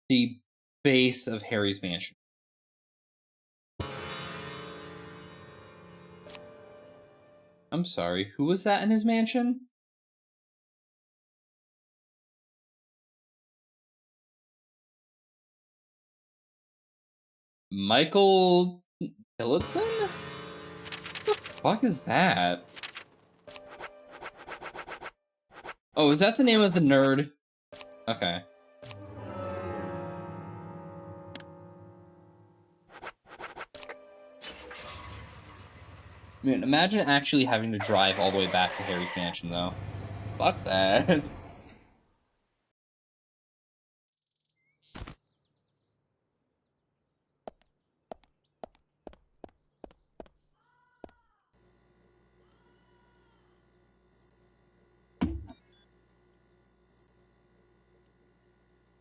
the base of Harry's mansion. I'm sorry, who was that in his mansion? Michael Tillotson? What the fuck is that? Oh, is that the name of the nerd? Okay. Man, imagine actually having to drive all the way back to Harry's mansion, though. Fuck that.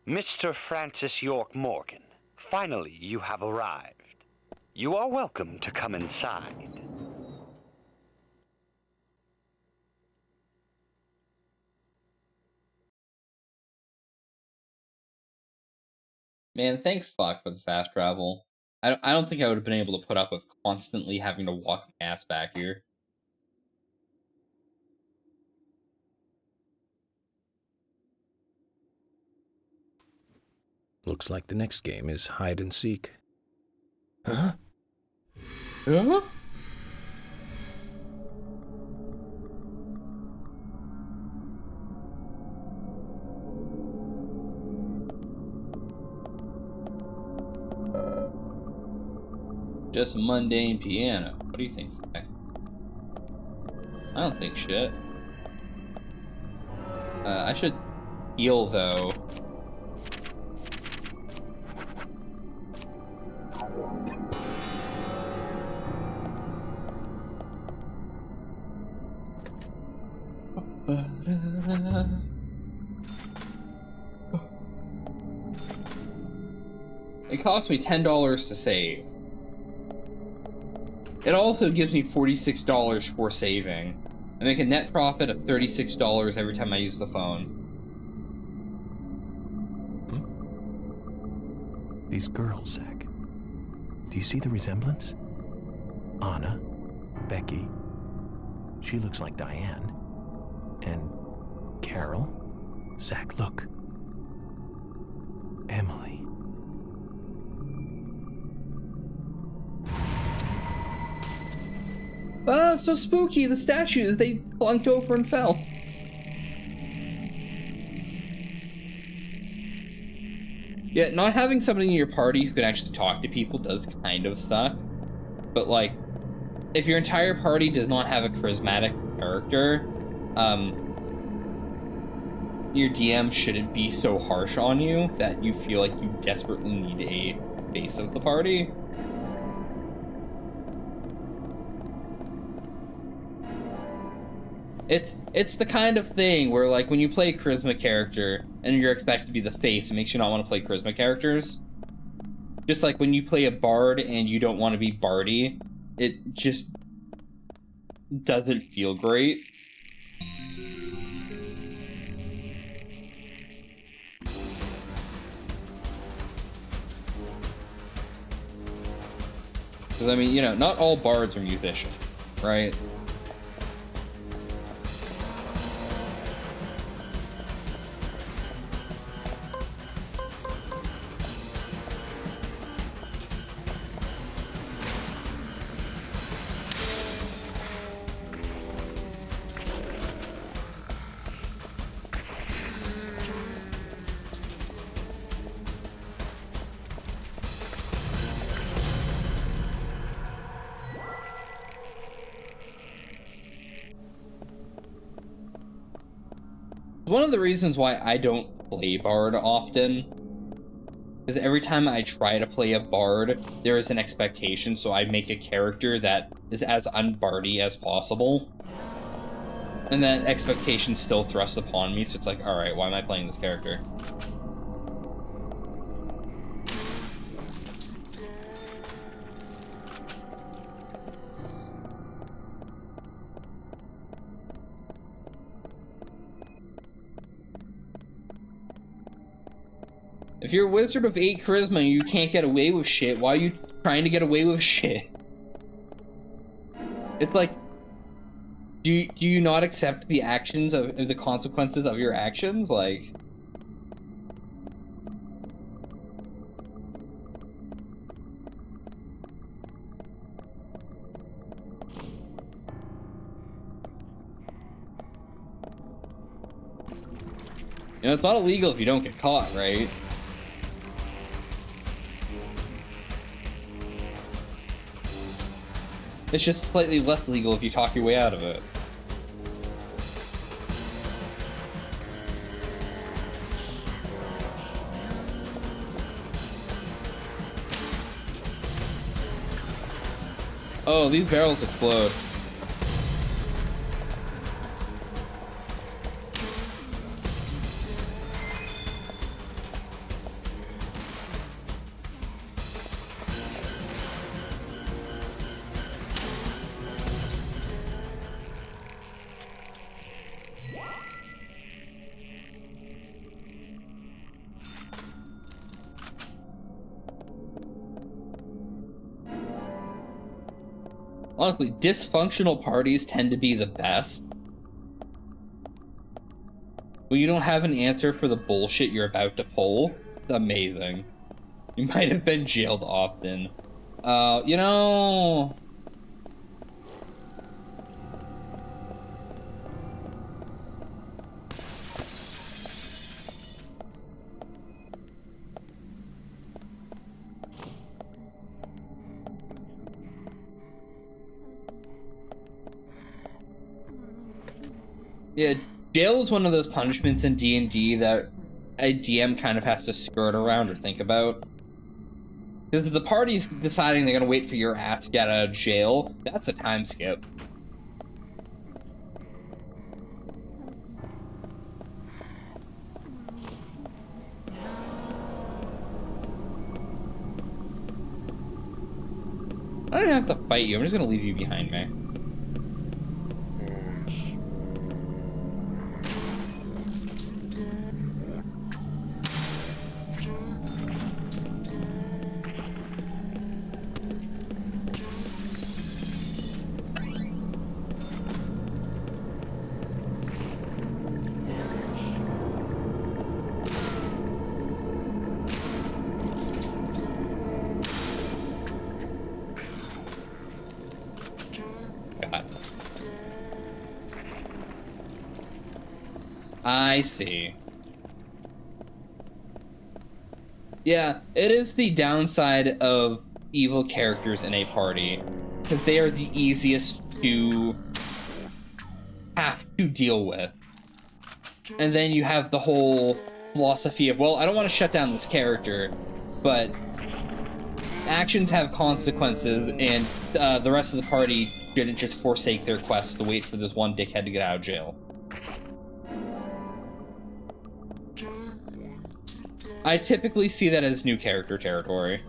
Mr. Francis York Morgan, finally you have arrived. You are welcome to come inside. Man, thank fuck for the fast travel. I don't think I would have been able to put up with constantly having to walk my ass back here. Looks like the next game is hide and seek. Huh? Huh? Just a mundane piano. What do you think, Zach? I don't think shit. I should heal, though. It cost me $10 to save. It also gives me $46 for saving. I make a net profit of $36 every time I use the phone. These girls, Zach. Do you see the resemblance? Anna, Becky. She looks like Diane. And Carol. Zach, look. Emily. Ah, so spooky. The statues, they clunked over and fell. Yeah, not having somebody in your party who can actually talk to people does kind of suck. But, like, if your entire party does not have a charismatic character, your DM shouldn't be so harsh on you that you feel like you desperately need a face of the party. It's the kind of thing where, like, when you play a charisma character and you're expected to be the face, it makes you not want to play charisma characters. Just like when you play a bard and you don't want to be bardy, it just doesn't feel great. Because, I mean, you know, not all bards are musicians, right? One of the reasons why I don't play Bard often is every time I try to play a Bard, there is an expectation, so I make a character that is as unbardy as possible. And that expectation still thrusts upon me, so it's like, alright, why am I playing this character? If you're a wizard of 8 charisma and you can't get away with shit, why are you trying to get away with shit? It's like, do you not accept the actions of the consequences of your actions? Like, you know, it's not illegal if you don't get caught, right? It's just slightly less legal if you talk your way out of it. Oh, these barrels explode. Honestly, dysfunctional parties tend to be the best. When you don't have an answer for the bullshit you're about to pull, it's amazing. You might have been jailed often. You know... Yeah, Jail is one of those punishments in D&D that a DM kind of has to skirt around or think about. Because if the party's deciding they're going to wait for your ass to get out of jail, that's a time skip. I don't have to fight you, I'm just going to leave you behind me. I see. Yeah, it is the downside of evil characters in a party, because they are the easiest to have to deal with. And then you have the whole philosophy of, well, I don't want to shut down this character, but actions have consequences, and the rest of the party didn't just forsake their quest to wait for this one dickhead to get out of jail. I typically see that as new character territory.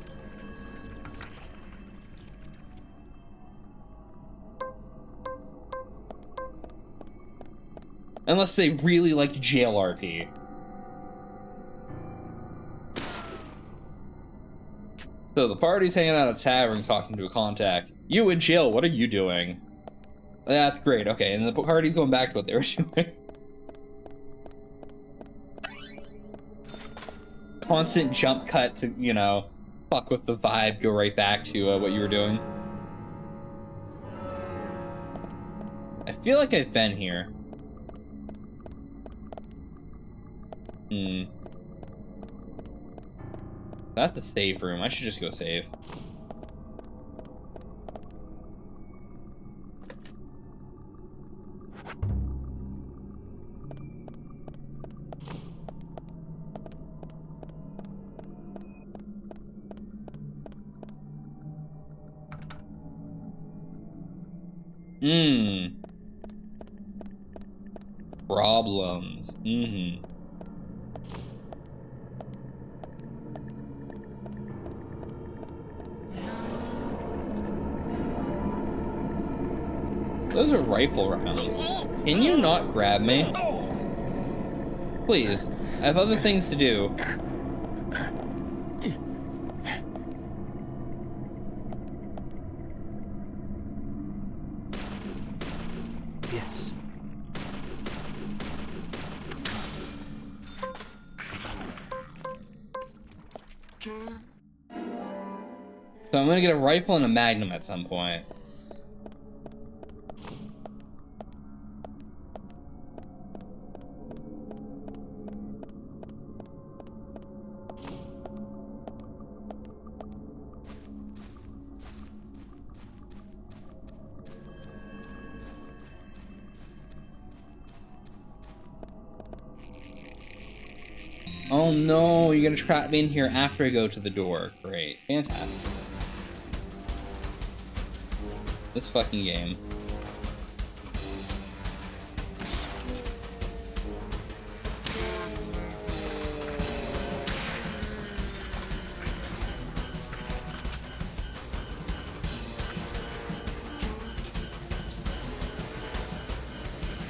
Unless they really like jail RP. So the party's hanging out at a tavern talking to a contact. You in jail, what are you doing? That's great, okay, and the party's going back to what they were doing. Constant jump cut to, you know, fuck with the vibe, go right back to what you were doing. I feel like I've been here. That's the save room. I should just go save. Problems. Those are rifle rounds. Can you not grab me? Please. I have other things to do. Yes. So I'm gonna get a rifle and a magnum at some point. Oh no, you're gonna trap me in here after I go to the door. Great. Fantastic. This fucking game.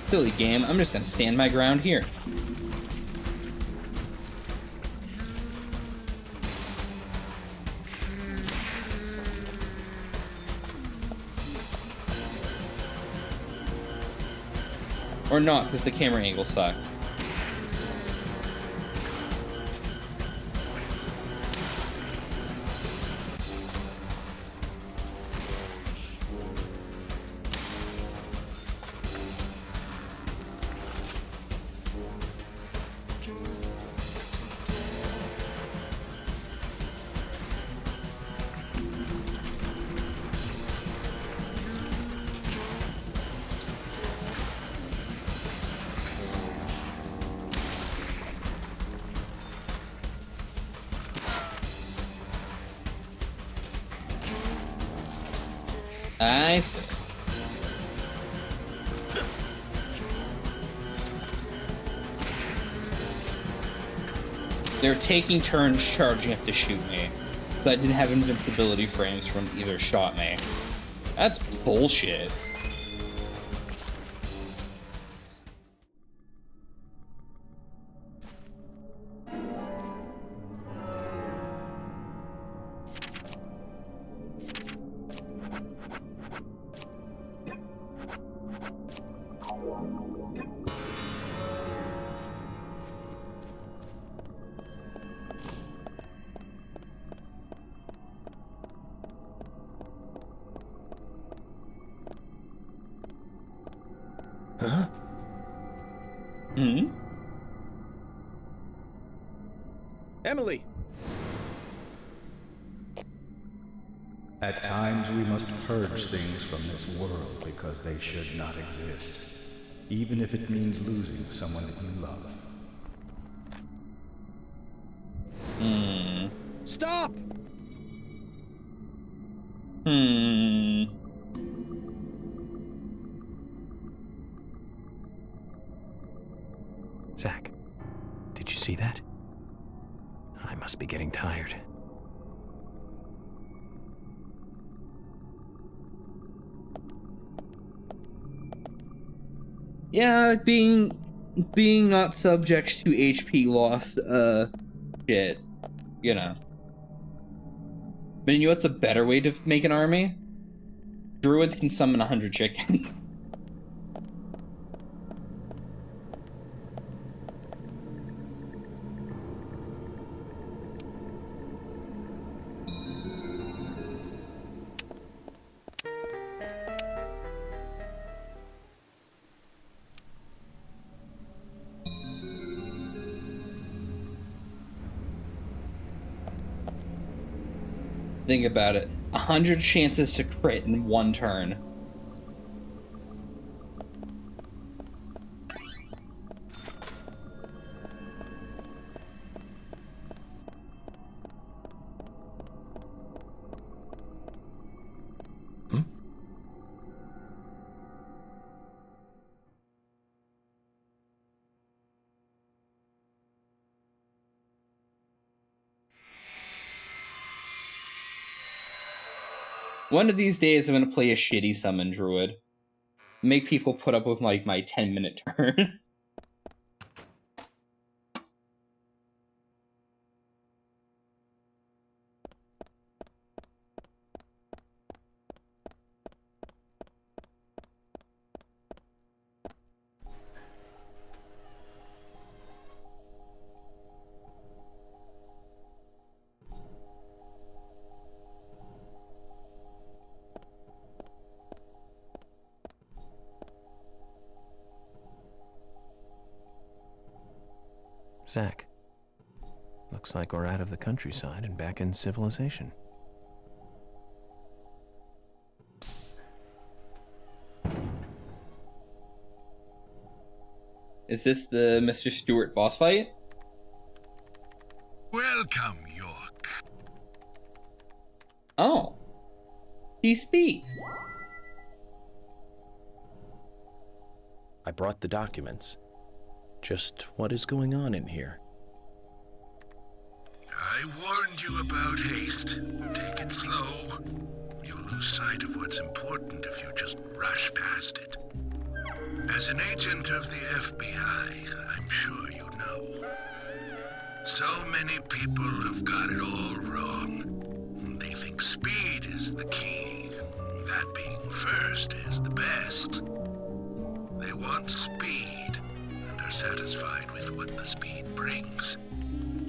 Silly game, I'm just gonna stand my ground here. Or not, because the camera angle sucks. I see. They're taking turns charging up to shoot me, so I didn't have invincibility frames from either shot me. That's bullshit. Huh? Hmm? Emily! At times we must purge things from this world because they should not exist, even if it means losing someone that you love. Hmm. Stop! Hmm. Zach, did you see that? I must be getting tired. Yeah, being not subject to HP loss, shit, you know. But you know what's a better way to make an army? Druids can summon 100 chickens. Think about it. 100 chances to crit in one turn. One of these days, I'm gonna play a shitty summon druid. Make people put up with like my 10-minute turn. Zach, looks like we're out of the countryside and back in civilization. Is this the Mr. Stewart boss fight? Welcome, York. Oh. He speaks. I brought the documents. Just what is going on in here? I warned you about haste. Take it slow. You'll lose sight of what's important if you just rush past it. As an agent of the FBI, I'm sure you know. So many people have got it all wrong. They think speed is the key. That being first is the best. They want speed and are satisfied with what the speed brings.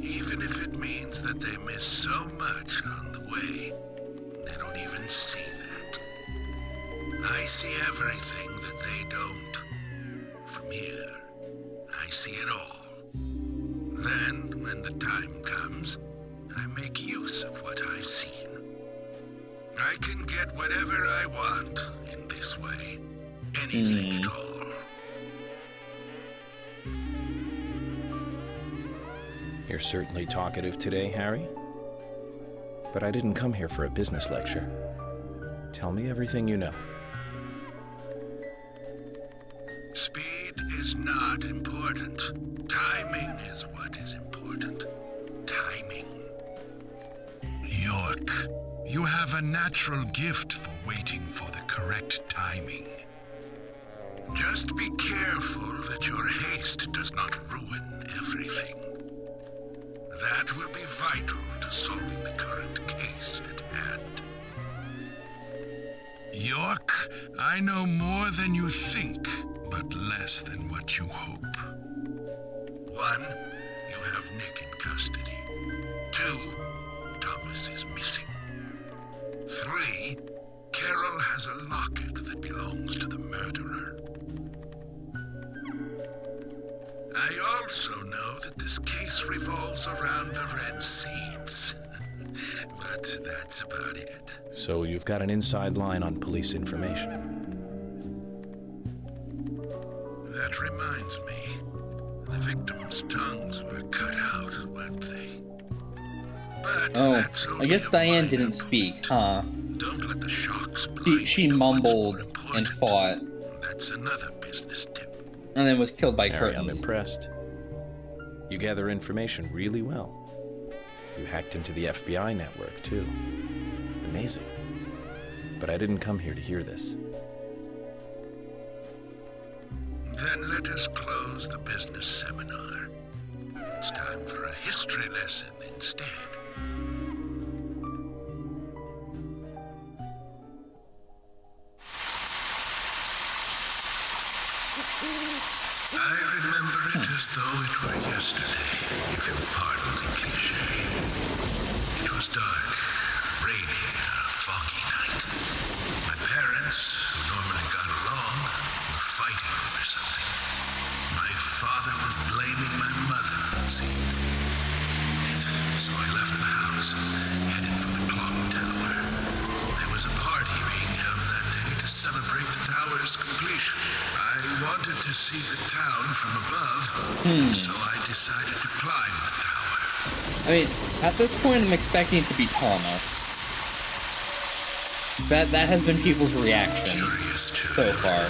Even if it means that they miss so much on the way, they don't even see that. I see everything that they don't. From here, I see it all. Then, when the time comes, I make use of what I've seen. I can get whatever I want in this way. Anything at all. You're certainly talkative today, Harry. But I didn't come here for a business lecture. Tell me everything you know. Speed is not important. Timing is what is important. Timing. York, you have a natural gift for waiting for the correct timing. Just be careful that your haste does not ruin everything. That will be vital to solving the current case at hand. York, I know more than you think, but less than what you hope. 1, you have Nick in custody. 2, Thomas is missing. 3, Carol has a locket that belongs to the murderer. I also know that this case revolves around the red seeds. But that's about it. So you've got an inside line on police information. That reminds me. The victims' tongues were cut out, weren't they? But that's I guess Diane didn't speak, huh? Don't let the shocks blind She mumbled and fought. That's another business tip. And then was killed by Harry, I'm curtains. impressed. You gather information really well. You hacked into the FBI network, too. Amazing. But I didn't come here to hear this. Then let us close the business seminar. It's time for a history lesson instead. I remember it as though it were yesterday, if you'll pardon the cliché. It was dark, rainy, a foggy night. My parents, who normally got along, were fighting over something. My father was blaming my mother, it seemed. So I left the house and headed for the clock tower. There was a party being held that day to celebrate the tower's completion. I wanted to see the town from above, so I decided to climb the tower. I mean, at this point, I'm expecting it to be Thomas. That has been people's reaction so far.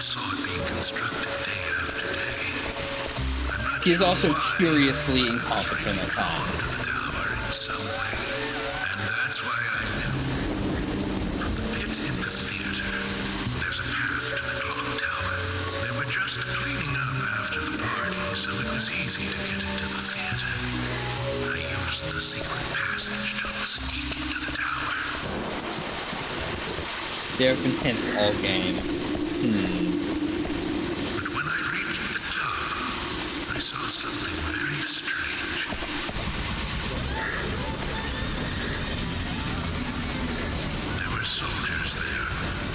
Saw it being constructed day after day. He's also curiously incompetent at times. Some way, and that's why I knew. From the pit in the theater, there's a path to the clock tower. They were just cleaning up after the party, so it was easy to get into the theater. I used the secret passage to sneak into the tower. They're content all game. But when I reached the top, I saw something very strange. There were soldiers there,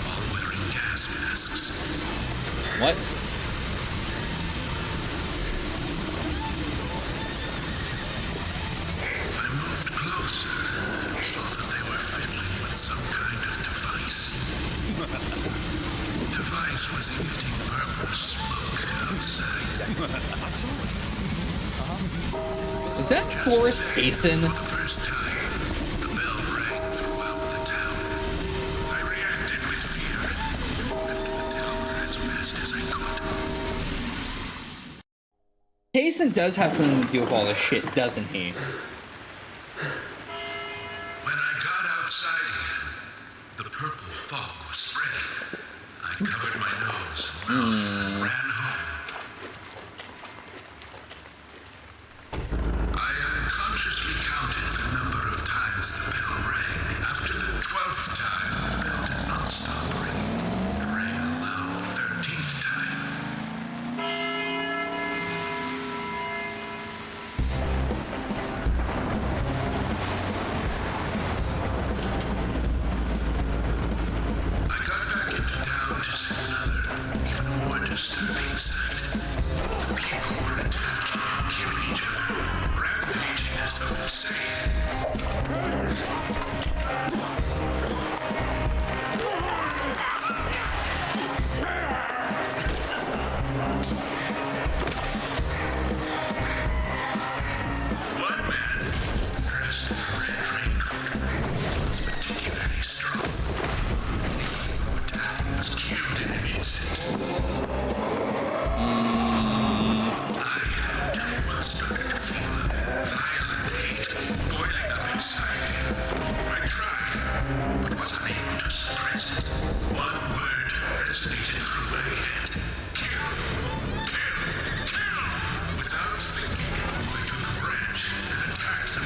all wearing gas masks. What? I moved closer and saw that they were fiddling with some kind of device. The device was emitting purple smoke outside. Is that Forrest Basin? For the first time, the bell rang throughout the town. I reacted with fear and left the tower as fast as I could. Jason does have something to do with all this shit, doesn't he? When I got outside again, the purple fog was spreading. I covered my nose and mouth and ran home. I unconsciously counted the number of times the bell rang. After the 12th time, the bell did not stop ringing. It rang a loud 13th time. I got back into town to see another, even more disturbing sight. The people were attacking and killing each other, rampaging as though insane. One man, dressed in a red raincoat, was particularly strong.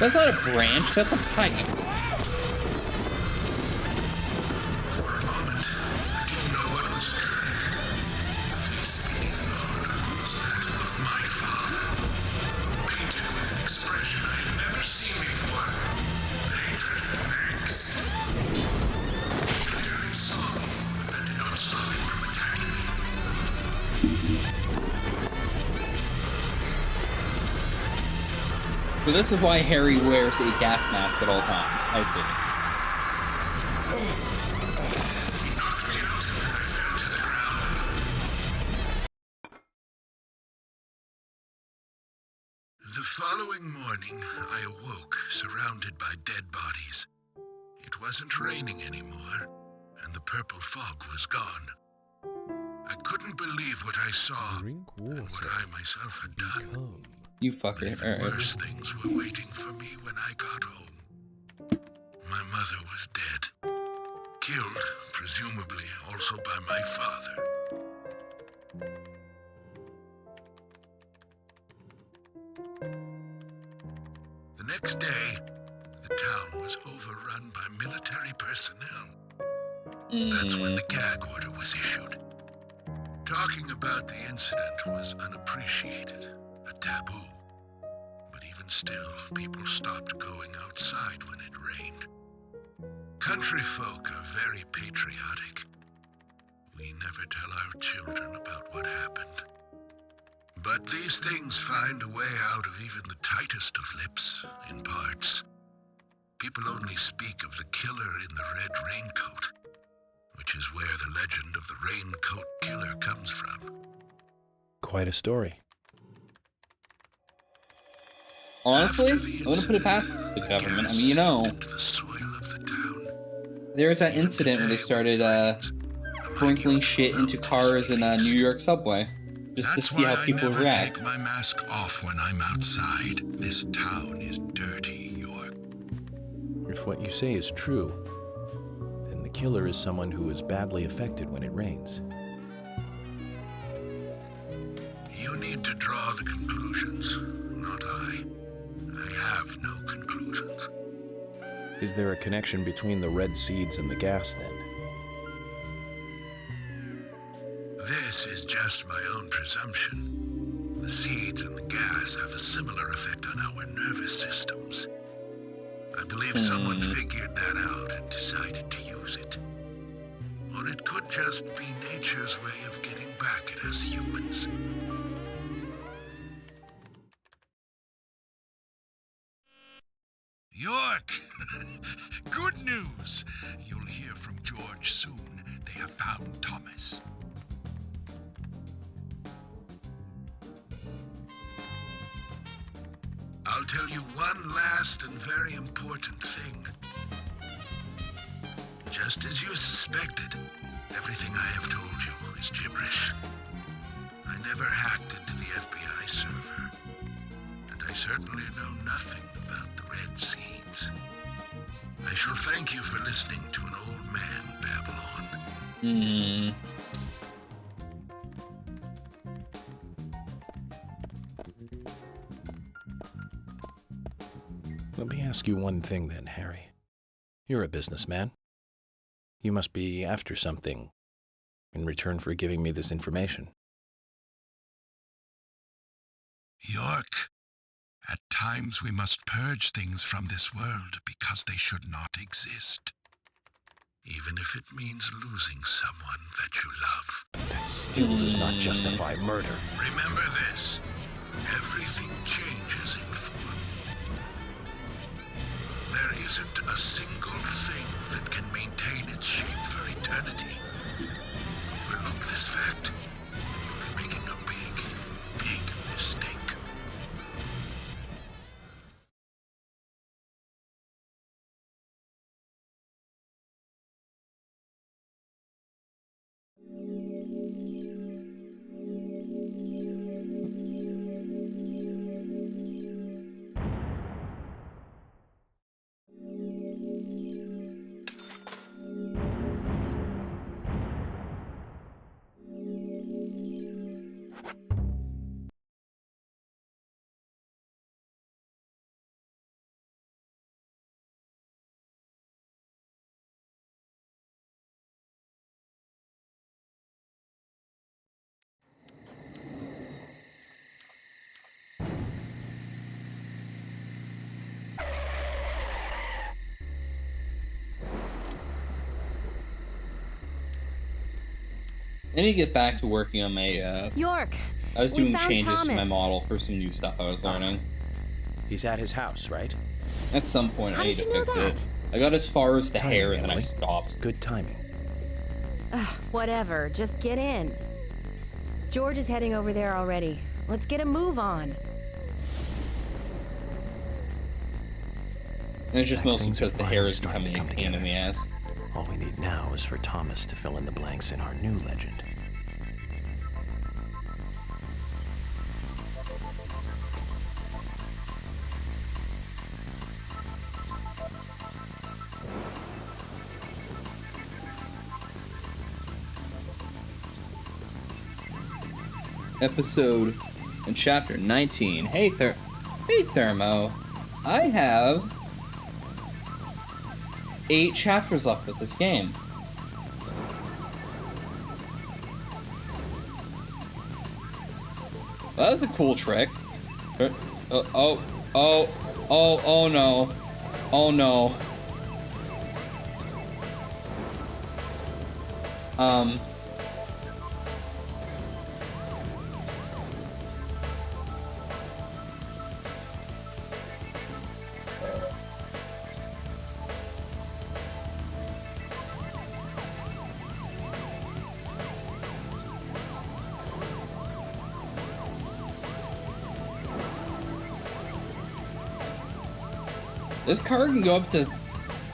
That's not a branch, that's a pipe. For a moment, I didn't know what was occurring. The face beneath the hood was that of my father, painted with an expression I had never seen before. Hatred and angst. He clearly saw me, but that did not stop him from attacking me. So this is why Harry wears a gas mask at all times, I think. He knocked me out, and I fell to the ground. The following morning, I awoke surrounded by dead bodies. It wasn't raining anymore, and the purple fog was gone. I couldn't believe what I saw and what I myself had done. You fucker. Even worse things were waiting for me when I got home. My mother was dead. Killed, presumably, also by my father. The next day, the town was overrun by military personnel. That's when the gag order was issued. Talking about the incident was unappreciated, a taboo. But even still, people stopped going outside when it rained. Country folk are very patriotic. We never tell our children about what happened. But these things find a way out of even the tightest of lips, in parts. People only speak of the killer in the red raincoat, which is where the legend of the Raincoat Killer comes from. Quite a story. Honestly, I wouldn't put it past the government. I mean, you know, there was that incident when they started sprinkling shit into cars in a New York subway, just to see how people react. Take my mask off when I'm outside. This town is dirty, York. If what you say is true, then the killer is someone who is badly affected when it rains. You need to draw the conclusions, not I. I have no conclusions. Is there a connection between the red seeds and the gas, then? This is just my own presumption. The seeds and the gas have a similar effect on our nervous systems. I believe someone figured that out and decided to use it. Or it could just be nature's way of getting back at us humans. York! Good news! You'll hear from George soon. They have found Thomas. I'll tell you one last and very important thing. Just as you suspected, everything I have told you is gibberish. I never hacked into the FBI server, and I certainly know nothing about the red seeds. I shall thank you for listening to an old man babble on. Let me ask you one thing then, Harry. You're a businessman. You must be after something in return for giving me this information. York, at times we must purge things from this world because they should not exist. Even if it means losing someone that you love. That still does not justify murder. Remember this. Everything changes in form. There isn't a single thing that can maintain its shape for eternity. Overlook this fact, you'll be making a big, big mistake. I need to get back to working on my, York, I was we doing found changes to my Thomas. model for some new stuff I was learning. He's at his house, right? At some point, How I need did to you know fix that? it. I got as far as the Timing, hair, and then I Emily. stopped. Good timing. Ugh, whatever, just get in. George is heading over there already. Let's get a move on. And it's just Jack, mostly things are because the finally hair is starting to becoming a come pain in together. the ass. All we need now is for Thomas to fill in the blanks in our new legend. Episode and chapter 19. Hey Thermo. I have 8 chapters left with this game. Well, that was a cool trick. Oh no. Oh no. This car can go up to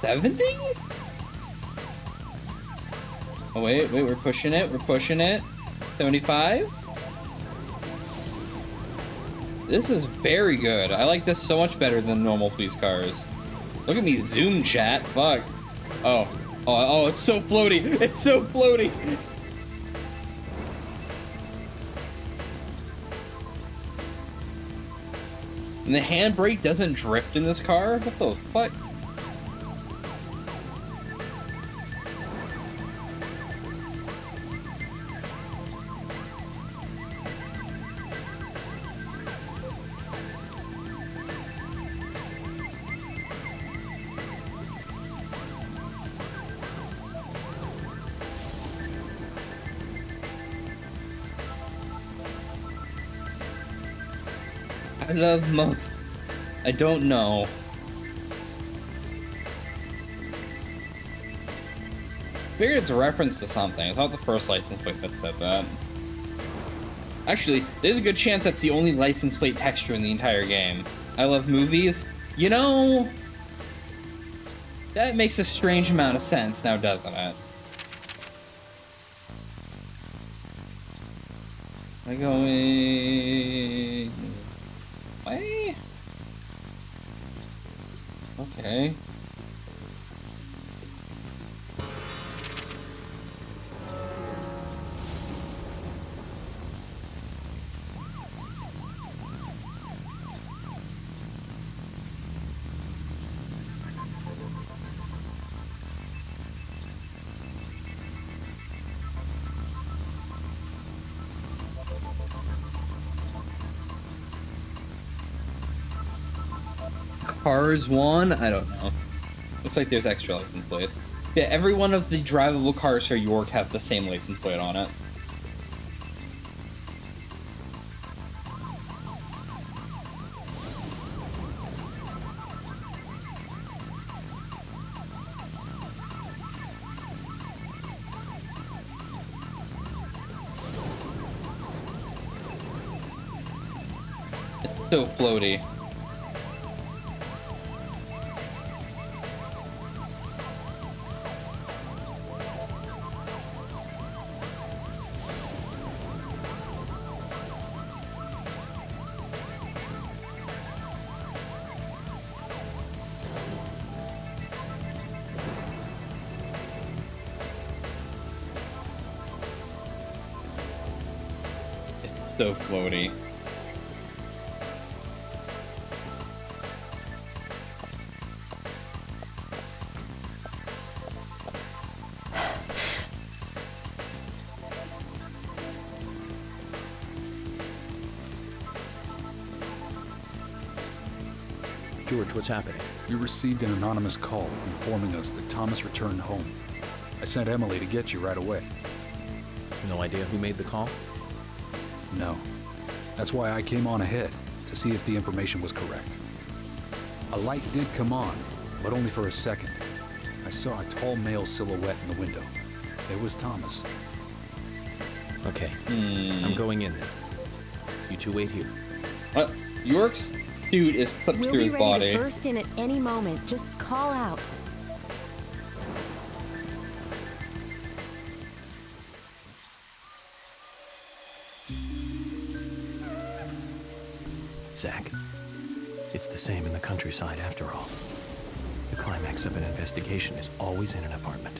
70? Oh wait, we're pushing it, 75? This is very good. I like this so much better than normal police cars. Look at me zoom, chat, fuck. Oh, it's so floaty, it's so floaty. And the handbrake doesn't drift in this car? What the fuck? I love Muff. I don't know. Figured it's a reference to something. I thought the first license plate that said that. Actually, there's a good chance that's the only license plate texture in the entire game. I love movies. You know, that makes a strange amount of sense now, doesn't it? I going way? Okay. Cars 1? I don't know. Looks like there's extra license plates. Yeah, every one of the drivable cars for York have the same license plate on it. It's so floaty. So floaty. George, what's happening? We received an anonymous call informing us that Thomas returned home. I sent Emily to get you right away. No idea who made the call? No. That's why I came on ahead, to see if the information was correct. A light did come on, but only for a second. I saw a tall male silhouette in the window. It was Thomas. Okay. I'm going in then. You two wait here. York's suit is clipped We'll through be his ready body. to burst in at any moment. Just call out. Zach, it's the same in the countryside after all. The climax of an investigation is always in an apartment.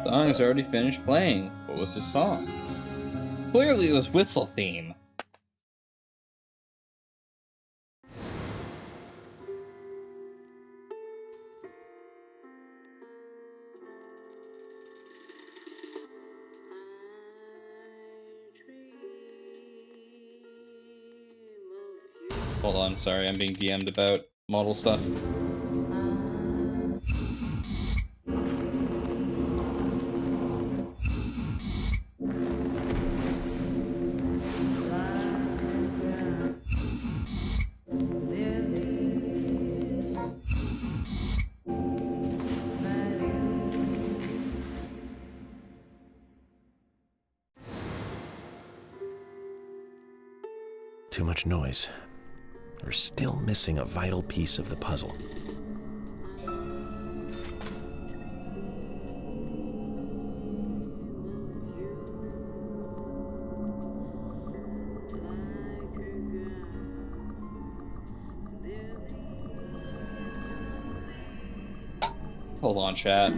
The song is already finished playing. What was the song? Clearly it was Whistle Theme. Hold on, sorry, I'm being DM'd about model stuff. Too much noise. We're still missing a vital piece of the puzzle. Hold on, chat.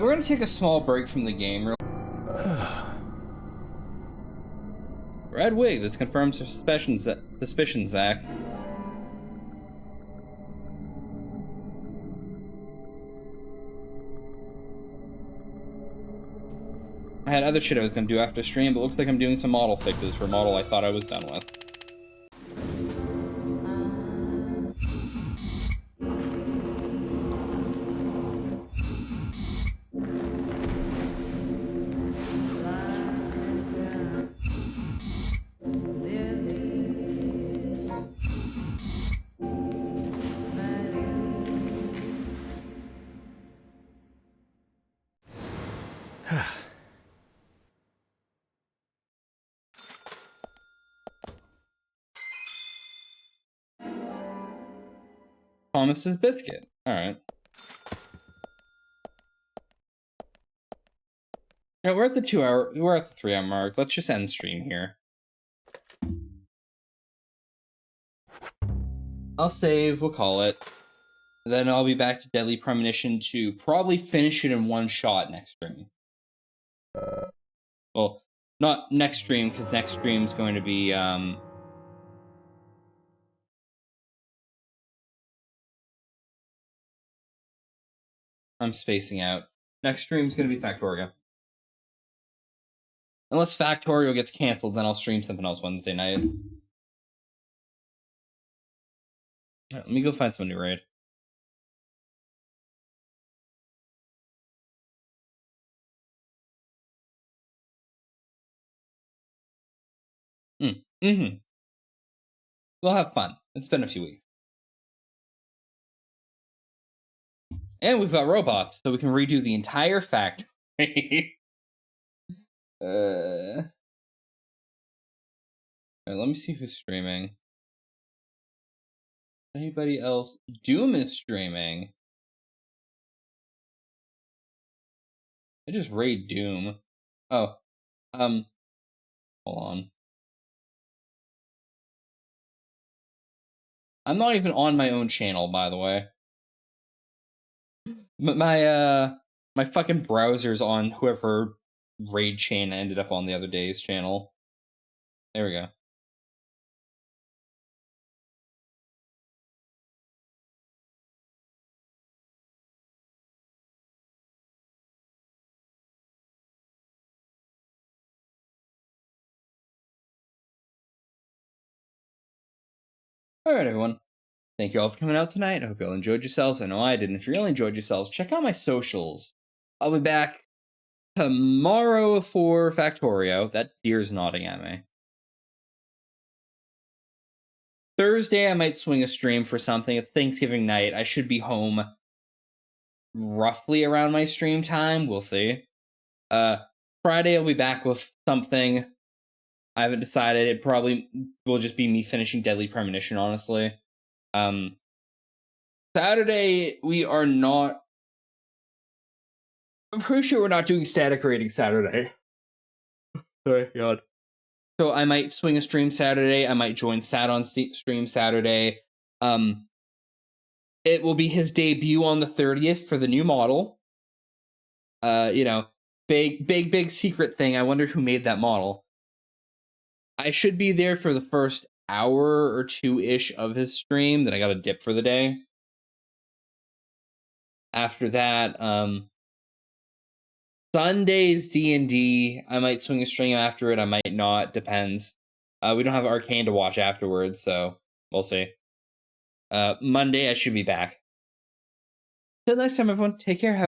We're gonna take a small break from the game. Red wig. This confirms suspicions, Zach. I had other shit I was gonna do after stream, but looks like I'm doing some model fixes for a model I thought I was done with. Thomas's biscuit. Alright. No, we're at the 3-hour mark. Let's just end stream here. I'll save, we'll call it. Then I'll be back to Deadly Premonition to probably finish it in one shot next stream. Well, not next stream, because next stream's going to be, I'm spacing out. Next stream's going to be Factorio. Unless Factorio gets canceled, then I'll stream something else Wednesday night. Right, let me go find some new raid. We'll have fun. It's been a few weeks. And we've got robots, so we can redo the entire factory. Alright, let me see who's streaming. Anybody else? Doom is streaming. I just raid Doom. Oh, hold on. I'm not even on my own channel, by the way. My fucking browser's on whoever raid chain I ended up on the other day's channel. There we go. Alright, everyone. Thank you all for coming out tonight. I hope you all enjoyed yourselves. I know I did. And if you really enjoyed yourselves, check out my socials. I'll be back tomorrow for Factorio. That deer's nodding at me. Thursday, I might swing a stream for something. It's Thanksgiving night. I should be home roughly around my stream time. We'll see. Friday, I'll be back with something. I haven't decided. It probably will just be me finishing Deadly Premonition, honestly. Saturday, we are not... I'm pretty sure we're not doing static rating Saturday. Sorry, God. So I might swing a stream Saturday. I might join Sat on stream Saturday. It will be his debut on the 30th for the new model. You know, big secret thing. I wonder who made that model. I should be there for the first hour or two-ish of his stream. Then I got a dip for the day. After that, Sunday's D&D. I might swing a stream after it. I might not. Depends. We don't have Arcane to watch afterwards, so we'll see. Monday, I should be back. Till next time, everyone. Take care.